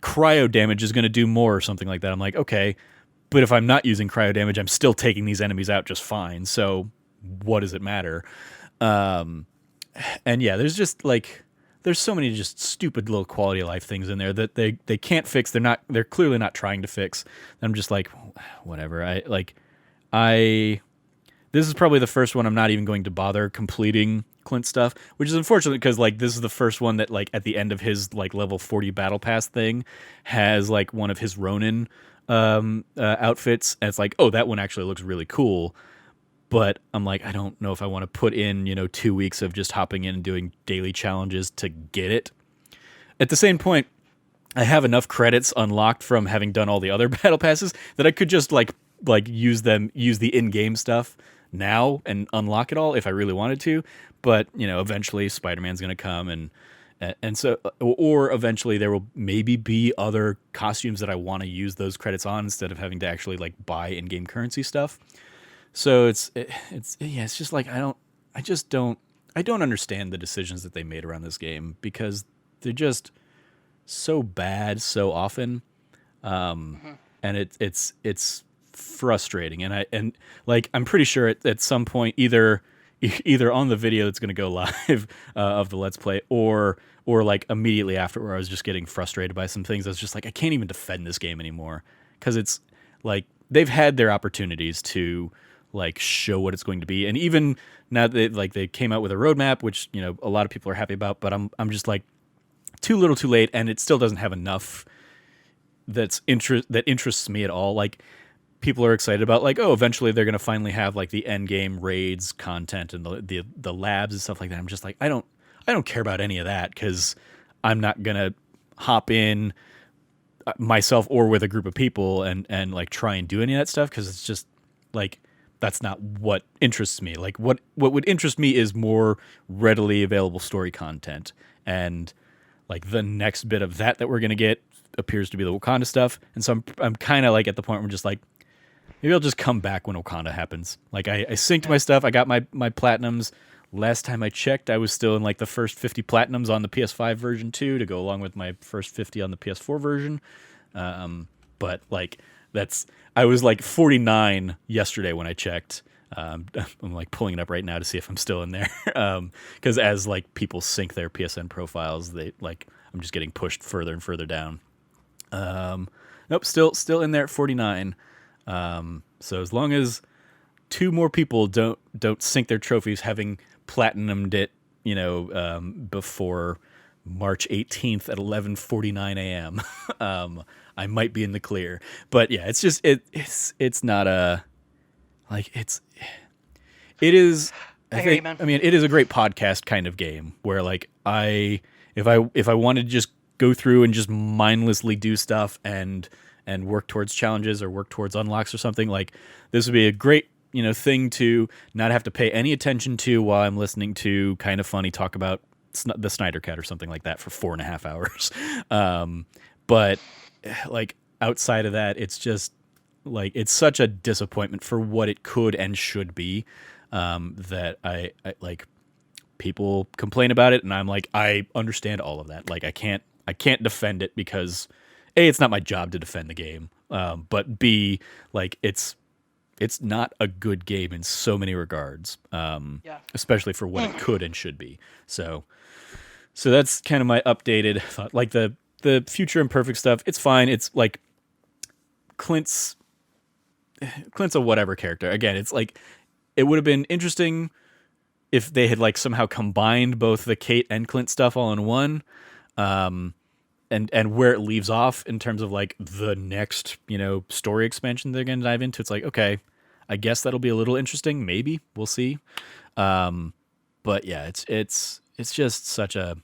cryo damage is going to do more or something like that. I'm like, okay, but if I'm not using cryo damage, I'm still taking these enemies out just fine. So what does it matter? Um, and yeah, there's so many just stupid little quality of life things in there that they can't fix. They're clearly not trying to fix. I'm just like, whatever. I this is probably the first one I'm not even going to bother completing Clint stuff, which is unfortunate because like this is the first one that like at the end of his like level 40 battle pass thing has like one of his Ronin outfits, and it's like, oh, that one actually looks really cool. But I'm like, I don't know if I want to put in, 2 weeks of just hopping in and doing daily challenges to get it. At the same point, I have enough credits unlocked from having done all the other battle passes that I could just use the in-game stuff now and unlock it all if I really wanted to. But, eventually Spider-Man's going to come and so or eventually there will maybe be other costumes that I want to use those credits on instead of having to actually like buy in-game currency stuff. So it's just like I don't understand the decisions that they made around this game because they're just so bad so often, Hmm. and it's frustrating. And like I'm pretty sure at some point either on the video that's going to go live of the Let's Play or like immediately after, where I was just getting frustrated by some things. I was just like, I can't even defend this game anymore because it's like they've had their opportunities to like show what it's going to be, and even now that they came out with a roadmap, which a lot of people are happy about, but I'm just like too little, too late, and it still doesn't have enough that interests me at all. Like people are excited about like, oh, eventually they're gonna finally have like the end game raids content and the labs and stuff like that. I'm just like, I don't care about any of that because I'm not gonna hop in myself or with a group of people and like try and do any of that stuff because it's just like that's not what interests me. Like what would interest me is more readily available story content, and like the next bit of that we're gonna get appears to be the Wakanda stuff. And so I'm kind of like at the point where I'm just like, maybe I'll just come back when Wakanda happens. Like I synced my Yeah. stuff. I got my platinums. Last time I checked, I was still in like the first 50 platinums on the PS5 version 2 to go along with my first 50 on the PS4 version. But like that's I was like 49 yesterday when I checked. I'm like pulling it up right now to see if I'm still in there. Because as like people sync their PSN profiles, they like I'm just getting pushed further and further down. Nope, still in there at 49. So as long as two more people don't sync their trophies, having platinumed it, before March 18th at 11:49 a.m., I might be in the clear. But yeah, it's just it's not a like it is. I hear you, man. I mean, it is a great podcast kind of game where like if I wanted to just go through and just mindlessly do stuff and work towards challenges or work towards unlocks or something, like this would be a great thing to not have to pay any attention to while I'm listening to Kind of Funny talk about the Snyder Cut or something like that for 4.5 hours. But like outside of that, it's just like it's such a disappointment for what it could and should be. that I like people complain about it, and I'm like, I understand all of that. Like I can't defend it because A, it's not my job to defend the game. But B, like it's not a good game in so many regards. Yeah. Especially for what it could and should be. So that's kind of my updated thought. Like the future imperfect stuff, it's fine. It's like Clint's Clint's a whatever character. Again, it's like it would have been interesting if they had like somehow combined both the Kate and Clint stuff all in one. And where it leaves off in terms of like the next, story expansion they're going to dive into. It's like, okay, I guess that'll be a little interesting. Maybe we'll see. But yeah, it's just such a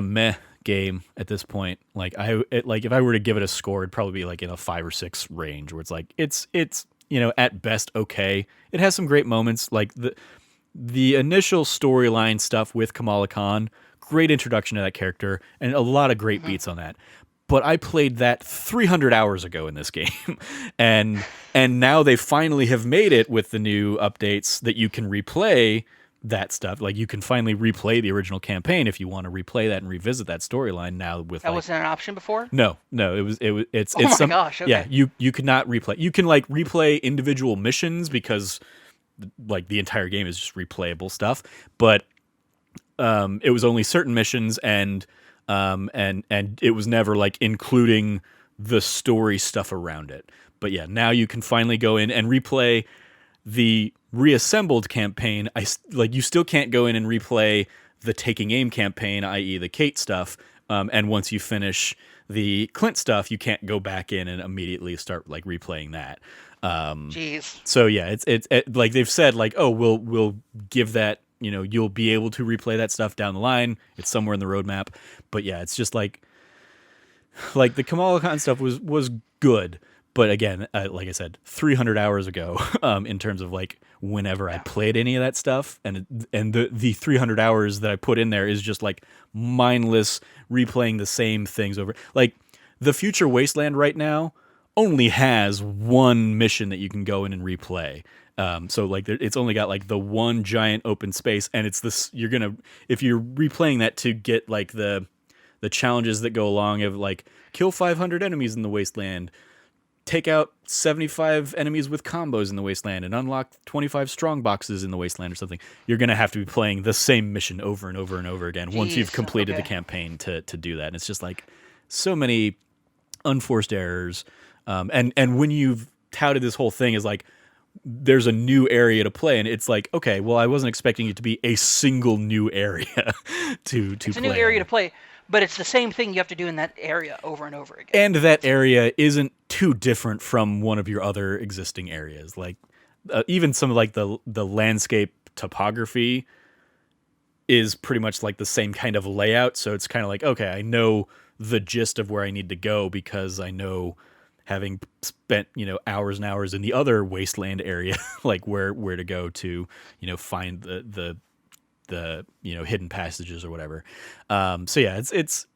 meh game at this point. Like if I were to give it a score, it'd probably be like in a 5 or 6 range, where it's like it's at best okay. It has some great moments, like the initial storyline stuff with Kamala Khan. Great introduction to that character, and a lot of great beats on that. But I played that 300 hours ago in this game, and now they finally have made it with the new updates that you can replay that stuff. Like you can finally replay the original campaign if you want to replay that and revisit that storyline now with That like wasn't an option before? no, it's Oh my some gosh, okay. yeah, you could not replay. You can like replay individual missions because like the entire game is just replayable stuff, but it was only certain missions, and it was never like including the story stuff around it. But yeah, now you can finally go in and replay the reassembled campaign. Like you still can't go in and replay the Taking Aim campaign, i.e. the Kate stuff. And once you finish the Clint stuff, you can't go back in and immediately start like replaying that. Jeez. So yeah, it's like they've said like, oh, we'll give that, you'll be able to replay that stuff down the line. It's somewhere in the roadmap. But yeah, it's just like the Kamala Khan stuff was good, but again, like I said, 300 hours ago, in terms of like whenever I played any of that stuff, and the 300 hours that I put in there is just like mindless replaying the same things over. Like the Future Wasteland right now only has one mission that you can go in and replay. So like it's only got like the one giant open space, and it's this, if you're replaying that to get like the challenges that go along of like kill 500 enemies in the wasteland, take out 75 enemies with combos in the wasteland, and unlock 25 strong boxes in the wasteland or something, you're going to have to be playing the same mission over and over and over again once you've completed the campaign to do that. And it's just like so many unforced errors. And when you've touted this whole thing as like, there's a new area to play, and it's like, okay, well, I wasn't expecting it to be a single new area to It's a play. new area to play, but it's the same thing you have to do in that area over and over again. And that area isn't too different from one of your other existing areas. Like even some of like the landscape topography is pretty much like the same kind of layout. So it's kind of like, okay, I know the gist of where I need to go because I know, having spent hours and hours in the other wasteland area, like where to go to find the hidden passages or whatever. So yeah, it's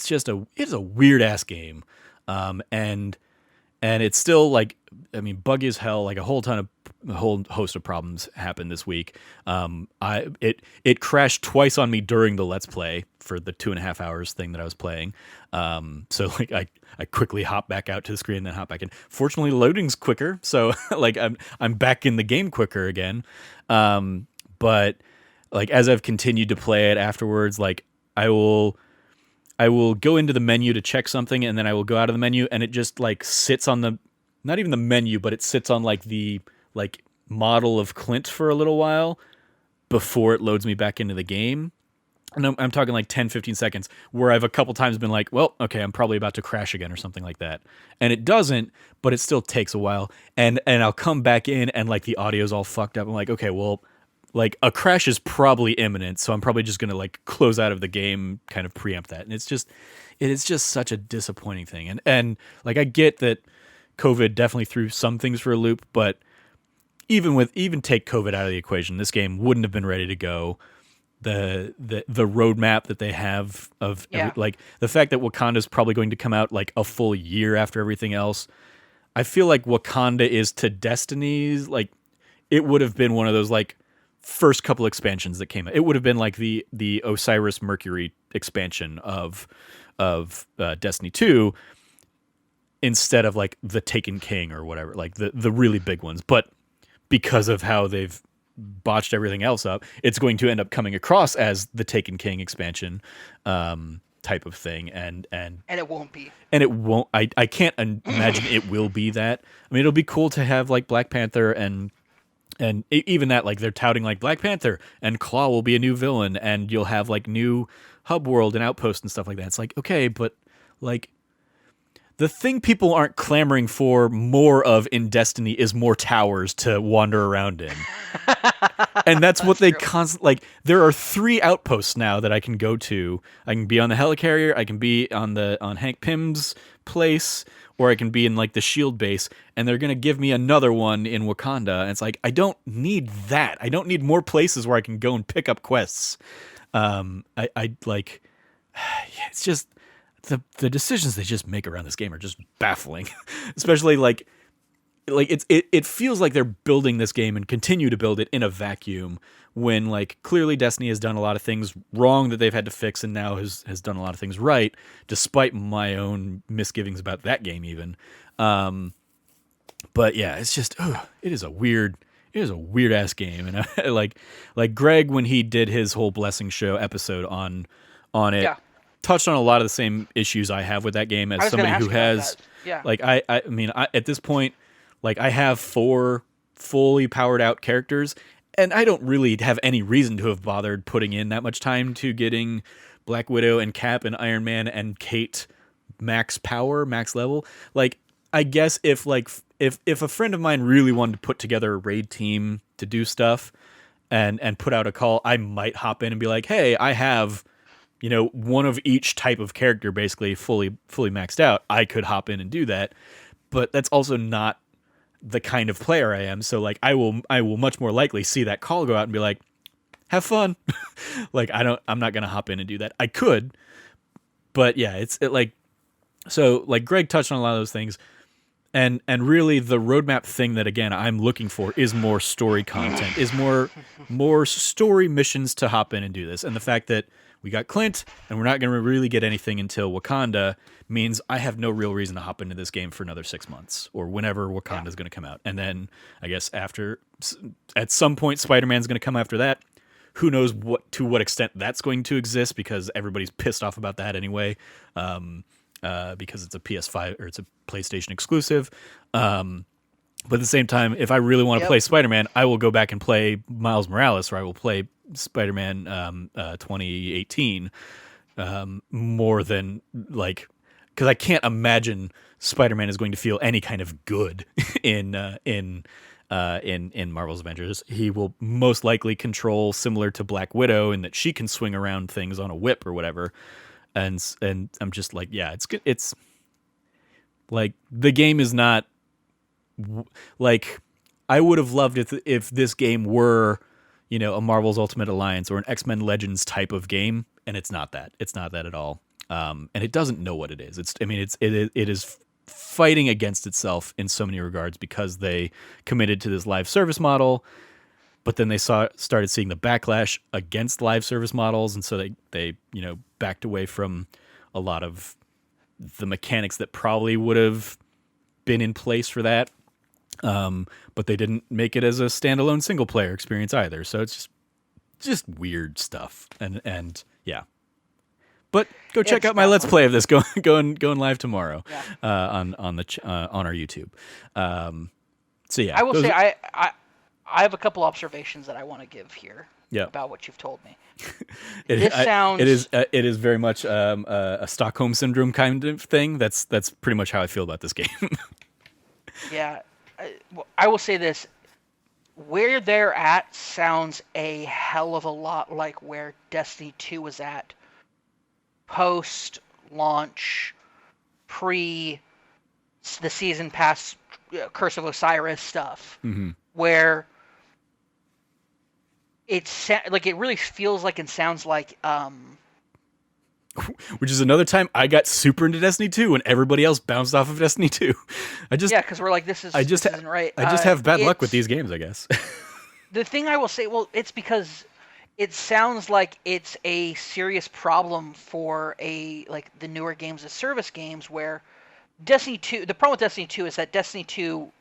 just a weird ass game, and it's still like, I mean, buggy as hell. Like a whole host of problems happened this week. It crashed twice on me during the Let's Play for the 2.5 hours thing that I was playing. So like I quickly hop back out to the screen and then hop back in. Fortunately, loading's quicker, so like I'm back in the game quicker again. But like as I've continued to play it afterwards, like I will go into the menu to check something, and then I will go out of the menu, and it just like sits on the, not even the menu, but it sits on like the like model of Clint for a little while before it loads me back into the game. And I'm talking like 10, 15 seconds, where I've a couple times been like, well, okay, I'm probably about to crash again or something like that. And it doesn't, but it still takes a while. And I'll come back in and like the audio's all fucked up. I'm like, okay, well, like a crash is probably imminent, so I'm probably just going to like close out of the game, kind of preempt that. And it is just such a disappointing thing. And like I get that COVID definitely threw some things for a loop, but even take COVID out of the equation, this game wouldn't have been ready to go. The roadmap that they have of like the fact that Wakanda's probably going to come out like a full year after everything else, I feel like Wakanda is to Destiny's, like, it would have been one of those, like, first couple expansions that came out. It would have been like the Osiris Mercury expansion of Destiny 2 instead of like the Taken King or whatever, like the really big ones. But because of how they've botched everything else up, it's going to end up coming across as the Taken King expansion type of thing, And it won't be. and it won't. I can't imagine it will be that. I mean, it'll be cool to have like Black Panther and even that, like, they're touting like Black Panther and Claw will be a new villain, and you'll have like new hub world and outpost and stuff like that. It's like, okay, but like the thing people aren't clamoring for more of in Destiny is more towers to wander around in. And that's what they true. constantly, like, there are 3 outposts now that I can go to. I can be on the helicarrier, I can be on Hank Pym's place, or I can be in like the shield base, and they're gonna give me another one in Wakanda. And it's like, I don't need that. I don't need more places where I can go and pick up quests. I like, it's just the decisions they just make around this game are just baffling. Especially like it feels like they're building this game and continue to build it in a vacuum, when like clearly Destiny has done a lot of things wrong that they've had to fix, and now has done a lot of things right, despite my own misgivings about that game even. But yeah, it's just it is a weird ass game. And I, like Greg, when he did his whole Blessing Show episode on it, Yeah. touched on a lot of the same issues I have with that game I as was gonna somebody ask who you about has that. Yeah. like I mean at this point, like, I have 4 fully powered out characters, and I don't really have any reason to have bothered putting in that much time to getting Black Widow and Cap and Iron Man and Kate max power, max level. Like, I guess if a friend of mine really wanted to put together a raid team to do stuff and put out a call, I might hop in and be like, "Hey, I have, one of each type of character basically fully maxed out." I could hop in and do that, but that's also not the kind of player I am. So like, I will much more likely see that call go out and be like, "Have fun." Like, I'm not gonna hop in and do that. I could, but yeah, so like Greg touched on a lot of those things, and really the roadmap thing that again I'm looking for is more story content, is more story missions to hop in and do this. And the fact that we got Clint and we're not going to really get anything until Wakanda means I have no real reason to hop into this game for another 6 months or whenever Wakanda is going to come out. And then I guess at some point Spider-Man's going to come after that. Who knows to what extent that's going to exist, because everybody's pissed off about that anyway. Because it's a PS5 or it's a PlayStation exclusive. But at the same time, if I really want to play Spider-Man, I will go back and play Miles Morales, or I will play Spider-Man 2018 more than like, because I can't imagine Spider-Man is going to feel any kind of good in Marvel's Avengers. He will most likely control similar to Black Widow in that she can swing around things on a whip or whatever. And I'm just like, yeah, it's good. It's like the game is not like, I would have loved it if this game were, a Marvel's Ultimate Alliance or an X-Men Legends type of game, and it's not that. It's not that at all. And it doesn't know what it is. It is fighting against itself in so many regards, because they committed to this live service model, but then they started seeing the backlash against live service models, and so they backed away from a lot of the mechanics that probably would have been in place for that. But they didn't make it as a standalone single player experience either. So it's just weird stuff. And yeah. But go check out my Let's Play of this going live tomorrow on our YouTube. So yeah, I will say I have a couple observations that I want to give here about what you've told me. It is very much a Stockholm syndrome kind of thing. That's pretty much how I feel about this game. Yeah, I will say this: where they're at sounds a hell of a lot like where Destiny 2 was at post-launch, pre the season pass Curse of Osiris stuff, where it really feels like and sounds like which is another time I got super into Destiny 2 when everybody else bounced off of Destiny 2. I just Yeah, because we're like, I just this isn't right. I just have bad luck with It's these games, I guess. the thing I will say. Well, it's because it sounds like it's a serious problem for the newer games as service games where Destiny 2. The problem with Destiny 2 is that Destiny 2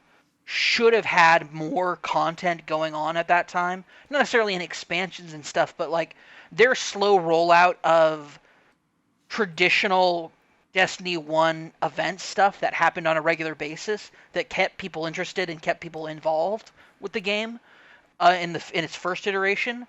should have had more content going on at that time. Not necessarily in expansions and stuff, but like their slow rollout of traditional Destiny 1 event stuff that happened on a regular basis that kept people interested and kept people involved with the game in its first iteration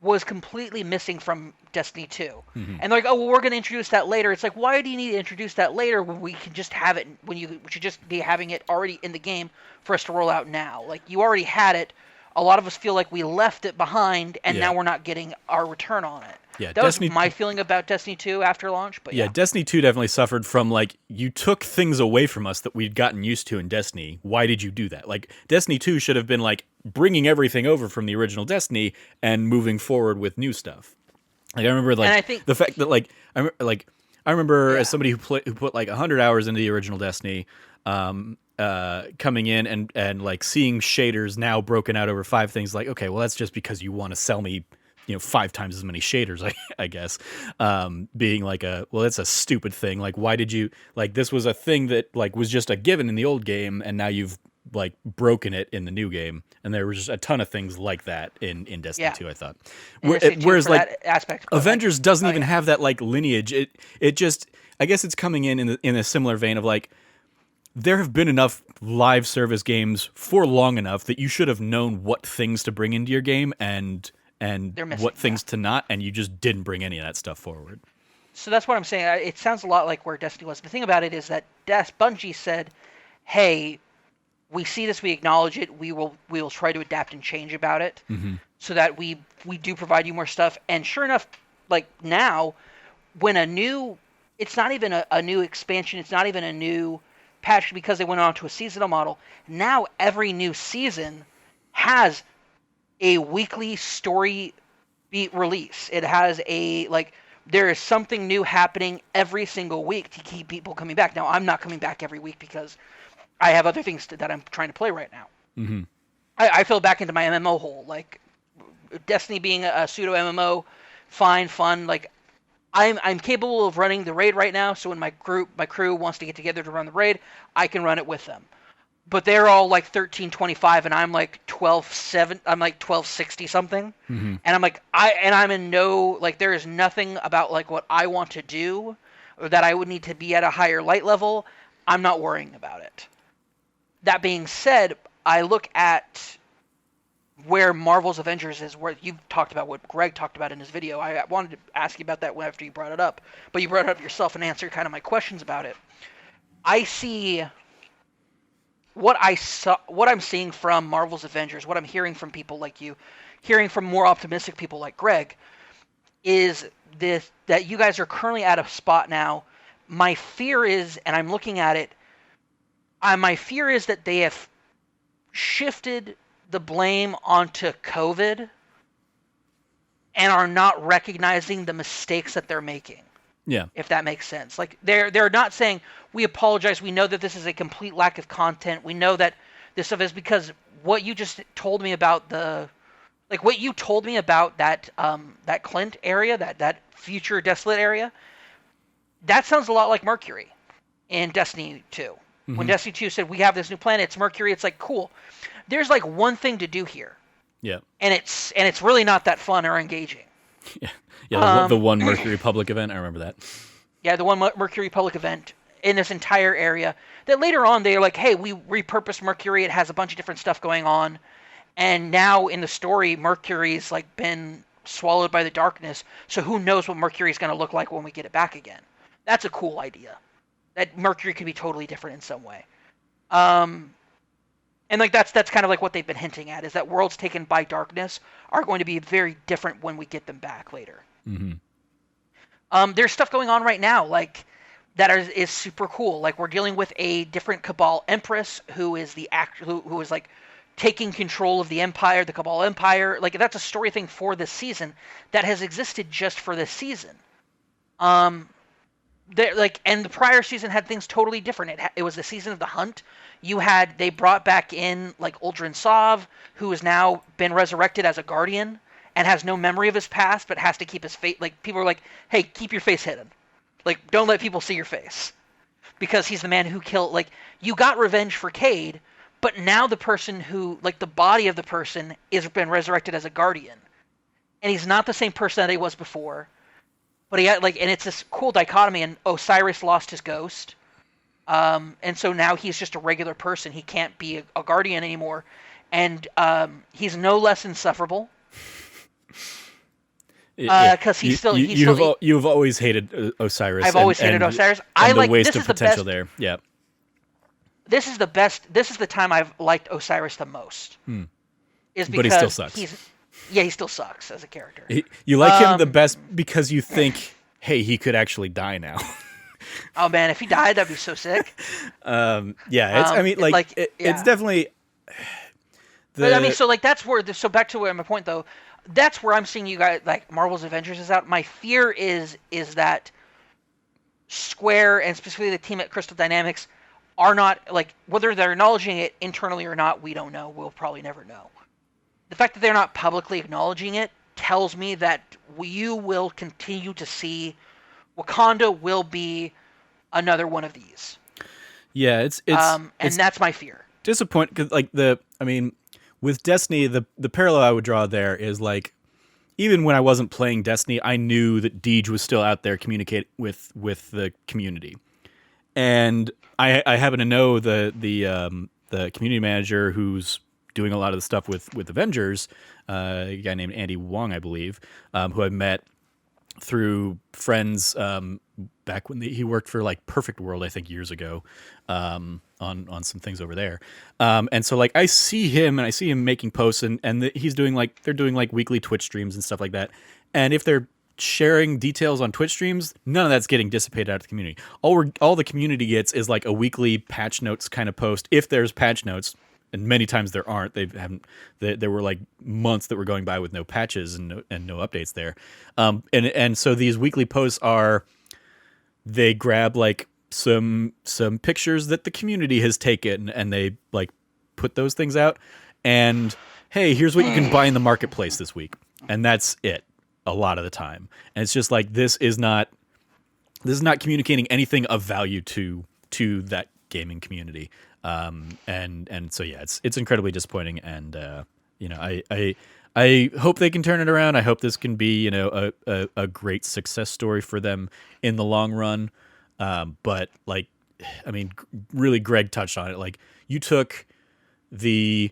was completely missing from Destiny 2. Mm-hmm. And they're like, oh, well, we're going to introduce that later. It's like, why do you need to introduce that later when we can just have it, we should just be having it already in the game for us to roll out now? Like, you already had it. A lot of us feel like we left it behind, and Yeah. now we're not getting our return on it. Yeah, That Destiny. was my feeling about Destiny 2 after launch, but Yeah, Destiny 2 definitely suffered from like you took things away from us that we'd gotten used to in Destiny. Why did you do that? Like Destiny 2 should have been like bringing everything over from the original Destiny and moving forward with new stuff. Like I remember like And I think the fact that I remember Yeah. as somebody who put like 100 hours into the original Destiny coming in and like seeing shaders now broken out over 5 things like okay, well that's just because you want to sell me 5 times as many shaders, I guess. Being like well, that's a stupid thing. Like, why did you like this was a thing that like was just a given in the old game, and now you've like broken it in the new game. And there was just a ton of things like that in Destiny Yeah. 2. I thought, And Destiny 2 whereas for like that aspect, but, Avengers like, doesn't oh, even yeah. have that like lineage. It just I guess it's coming in a similar vein of like there have been enough live service games for long enough that you should have known what things to bring into your game and They're missing, what things to not, and you just didn't bring any of that stuff forward. So that's what I'm saying. It sounds a lot like where Destiny was. The thing about it is that Bungie said, "Hey, we see this, we acknowledge it. We will try to adapt and change about it, so that we do provide you more stuff." And sure enough, like now, when it's not even a new expansion, it's not even a new patch because they went on to a seasonal model. Now every new season has a weekly story beat release. It has there is something new happening every single week to keep people coming back. Now I'm not coming back every week because I have other things that I'm trying to play right now. Mm-hmm. I fell back into my MMO hole. Like Destiny being a pseudo MMO, fine, fun. Like I'm capable of running the raid right now. So when my crew wants to get together to run the raid, I can run it with them. But they're all like 1325 and I'm like 1270. I'm like 1260 something. Mm-hmm. And I'm like I'm in no like there is nothing about like what I want to do or that I would need to be at a higher light level. I'm not worrying about it. That being said, I look at where Marvel's Avengers is, where you've talked about what Greg talked about in his video. I wanted to ask you about that after you brought it up, but you brought it up yourself and answered kind of my questions about it. I see what I'm seeing from Marvel's Avengers, what I'm hearing from people like you, hearing from more optimistic people like Greg, is this that you guys are currently at a spot now. My fear is, and I'm looking at it, my fear is that they have shifted the blame onto COVID and are not recognizing the mistakes that they're making. Yeah. If that makes sense. Like they're not saying we apologize. We know that this is a complete lack of content. We know that this stuff is because what you just told me about that that Clint area, that future desolate area, that sounds a lot like Mercury in Destiny 2. Mm-hmm. When Destiny 2 said we have this new planet, it's Mercury, it's like cool. There's like one thing to do here. Yeah. And it's really not that fun or engaging. Yeah. Yeah, the one Mercury Public event, I remember that. Yeah, the one Mercury Public event in this entire area. That later on they're like, hey, we repurposed Mercury. It has a bunch of different stuff going on. And now in the story, Mercury's like been swallowed by the darkness. So who knows what Mercury's going to look like when we get it back again. That's a cool idea. That Mercury could be totally different in some way. And like that's kind of like what they've been hinting at, is that worlds taken by darkness are going to be very different when we get them back later. Mm-hmm. There's stuff going on right now, like that is super cool. Like we're dealing with a different Cabal Empress who is who is like taking control of the Empire, the Cabal Empire. Like that's a story thing for this season that has existed just for this season. Um, and the prior season had things totally different. It was the season of the hunt. They brought back in like Uldren Sov, who has now been resurrected as a guardian and has no memory of his past, but has to keep his face. Like people are like, hey, keep your face hidden. Like don't let people see your face because he's the man who killed. Like you got revenge for Cade, but now the person who like the body of the person is been resurrected as a guardian, and he's not the same person that he was before. But he had and it's this cool dichotomy. And Osiris lost his ghost, and so now he's just a regular person. He can't be a guardian anymore, and he's no less insufferable because you've always hated Osiris. I've always hated Osiris. I like the waste of potential there. Yeah, this is the best. This is the time I've liked Osiris the most. Is because but he still sucks. He still sucks as a character. You like him the best because you think, hey, he could actually die now. Oh man, if he died, that'd be so sick. It's definitely. But I mean, so like that's where. So back to where my point though, that's where I'm seeing you guys like Marvel's Avengers is out. My fear is that Square and specifically the team at Crystal Dynamics are not like whether they're acknowledging it internally or not. We don't know. We'll probably never know. The fact that they're not publicly acknowledging it tells me that you will continue to see Wakanda will be another one of these. Yeah, it's that's my fear. Disappointing because with Destiny, the parallel I would draw there is like even when I wasn't playing Destiny, I knew that Deej was still out there communicating with the community, and I happen to know the community manager who's doing a lot of the stuff with Avengers, a guy named Andy Wong, I believe, who I met through friends back when he worked for like Perfect World, I think years ago, on some things over there. And so like I see him making posts and he's doing they're doing like weekly Twitch streams and stuff like that. And if they're sharing details on Twitch streams, none of that's getting dissipated out of the community. All the community gets is like a weekly patch notes kind of post, if there's patch notes. And many times there aren't. There were like months that were going by with no patches and no updates there. And so these weekly posts they grab like some pictures that the community has taken and they like put those things out. And hey, here's what you can buy in the marketplace this week. And that's it a lot of the time. And it's just like this is not communicating anything of value to that gaming community. And so yeah, it's incredibly disappointing, and I hope they can turn it around. I hope this can be a great success story for them in the long run. But like, I mean, really, Greg touched on it. Like, you took the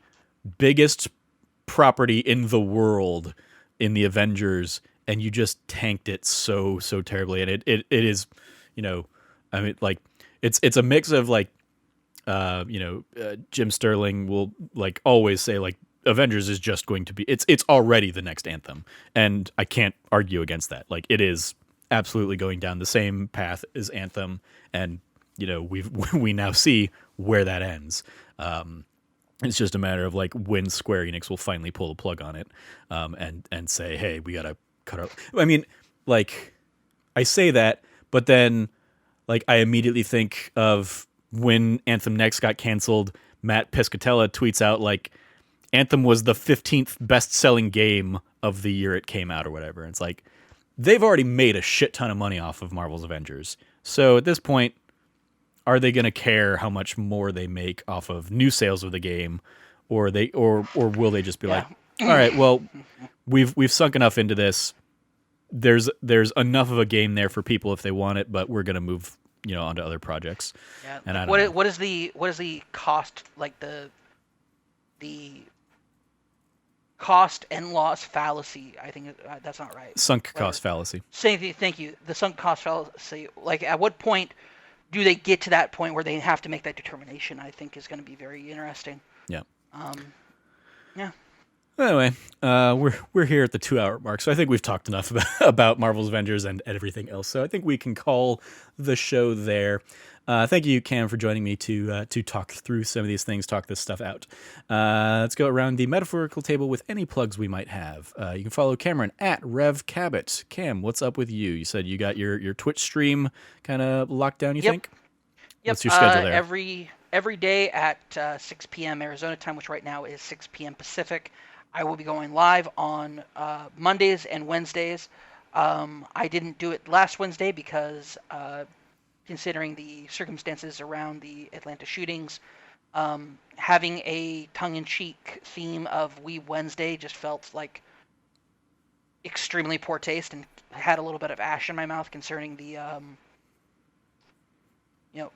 biggest property in the world in the Avengers, and you just tanked it so terribly, and it is, I mean, like, it's a mix of like. Jim Sterling will like always say like Avengers is just going to be it's already the next Anthem, and I can't argue against that. Like it is absolutely going down the same path as Anthem, and we now see where that ends. It's just a matter of like when Square Enix will finally pull the plug on it, and say, hey, we gotta cut out. I mean, like I say that, but then like I immediately think of when Anthem Next got canceled. Matt Piscatella tweets out like Anthem was the 15th best-selling game of the year it came out or whatever. And it's like they've already made a shit ton of money off of Marvel's Avengers. So at this point, are they going to care how much more they make off of new sales of the game, or will they just be like, all right, well, we've sunk enough into this. There's enough of a game there for people if they want it, but we're going to move onto other projects. Yeah. And I don't know. What is the cost, like the cost and loss fallacy? I think that's not right. Sunk cost fallacy. Thank you. The sunk cost fallacy. Like, at what point do they get to that point where they have to make that determination? I think is going to be very interesting. Yeah. Yeah. Anyway, we're here at the 2-hour mark, so I think we've talked enough about Marvel's Avengers and everything else. So I think we can call the show there. Thank you, Cam, for joining me to talk through some of these things, talk this stuff out. Let's go around the metaphorical table with any plugs we might have. You can follow Cameron at Rev Cabot. Cam, what's up with you? You said you got your Twitch stream kind of locked down, you Yep. think? Yep. What's your schedule there? Every day at 6 p.m. Arizona time, which right now is 6 p.m. Pacific, I will be going live on Mondays and Wednesdays. I didn't do it last Wednesday because, considering the circumstances around the Atlanta shootings, having a tongue-in-cheek theme of We Wednesday just felt like extremely poor taste and had a little bit of ash in my mouth concerning the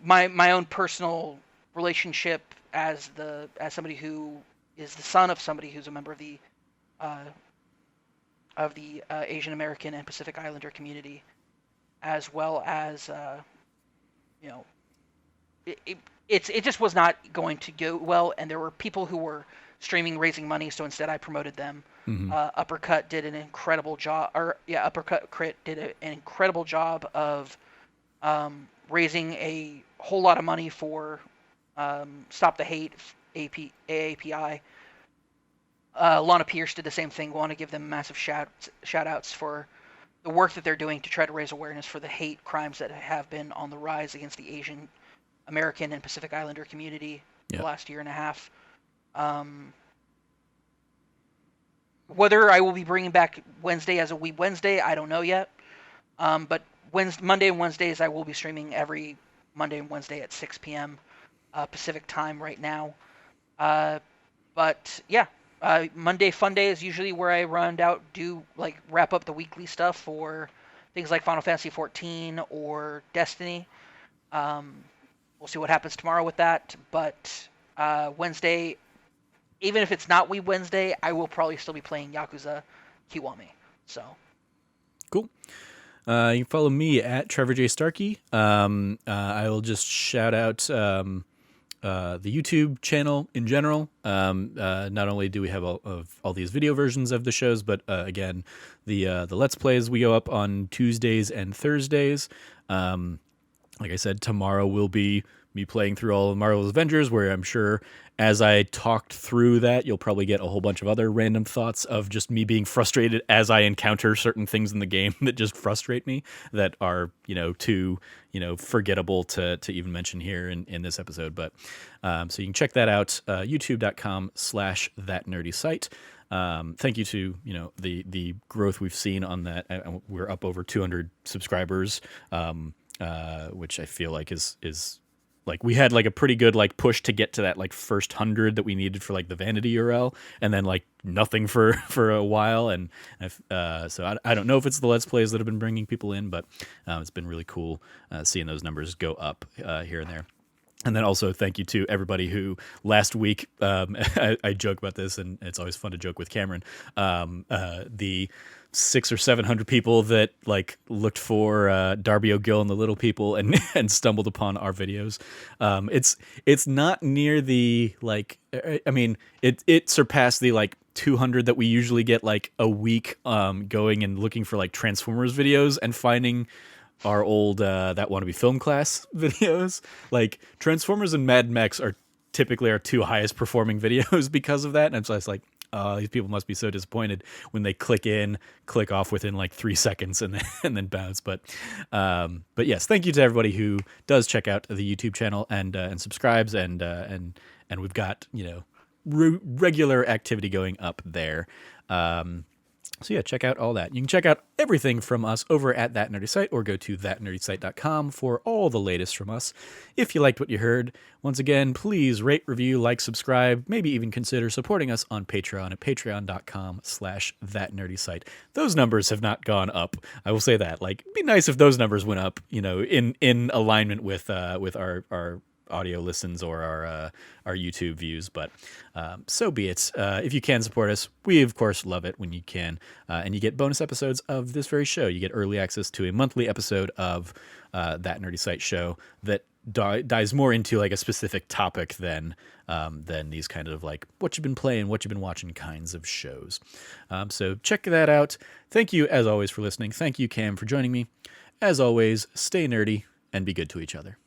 my own personal relationship as somebody who is the son of somebody who's a member uh, of the Asian American and Pacific Islander community, as well as you know it just was not going to go well, and there were people who were streaming raising money, so instead I promoted them. Mm-hmm. Uppercut did an incredible job, Uppercut Crit did an incredible job of raising a whole lot of money for Stop the Hate AAPI. Lana Pierce did the same thing. Want to give them massive shout outs for the work that they're doing to try to raise awareness for the hate crimes that have been on the rise against the Asian American and Pacific Islander community the last year and a half. Whether I will be bringing back Wednesday as a Wee Wednesday, I don't know yet. But Monday and Wednesdays, I will be streaming every Monday and Wednesday at 6 p.m. Pacific time right now. But yeah, Monday Fun Day is usually where I wrap up the weekly stuff for things like Final Fantasy 14 or Destiny. We'll see what happens tomorrow with that. But Wednesday, even if it's not Wee Wednesday, I will probably still be playing Yakuza Kiwami. So cool. You can follow me at Trevor J. Starkey. I will just shout out the YouTube channel in general. Not only do we have all these video versions of the shows, but again, the Let's Plays we go up on Tuesdays and Thursdays. Like I said, tomorrow will be me playing through all of Marvel's Avengers, where I'm sure as I talked through that, you'll probably get a whole bunch of other random thoughts of just me being frustrated as I encounter certain things in the game that just frustrate me, that are, too, forgettable to even mention here in this episode. But so you can check that out, youtube.com/thatnerdysite. Thank you to, the growth we've seen on that. We're up over 200 subscribers, which I feel like is like we had like a pretty good like push to get to that like first 100 that we needed for like the vanity URL, and then like nothing for a while. And so I don't know if it's the Let's Plays that have been bringing people in, but it's been really cool seeing those numbers go up here and there. And then also thank you to everybody who last week, I joke about this, and it's always fun to joke with Cameron, the 600 or 700 people that like looked for Darby O'Gill and the Little People and stumbled upon our videos. It's not near the like, I mean, it surpassed the like 200 that we usually get like a week going and looking for like Transformers videos and finding our old That Wannabe Film Class videos. Like Transformers and Mad Max are typically our two highest performing videos because of that. And I'm just like, these people must be so disappointed when they click off within like 3 seconds and then bounce. But yes, thank you to everybody who does check out the YouTube channel and subscribes and we've got regular activity going up there. So yeah, check out all that. You can check out everything from us over at That Nerdy Site, or go to thatnerdysite.com for all the latest from us. If you liked what you heard, once again, please rate, review, like, subscribe, maybe even consider supporting us on Patreon at patreon.com/thatnerdysite. Those numbers have not gone up. I will say that. Like, it'd be nice if those numbers went up, in alignment with our audio listens or our YouTube views, but so be it. If you can support us, we of course love it when you can, and you get bonus episodes of this very show. You get early access to a monthly episode of That Nerdy Site show that dives more into like a specific topic than these kind of like what you've been playing, what you've been watching kinds of shows. So check that out. Thank you as always for listening. Thank you, Cam, for joining me. As always, stay nerdy and be good to each other.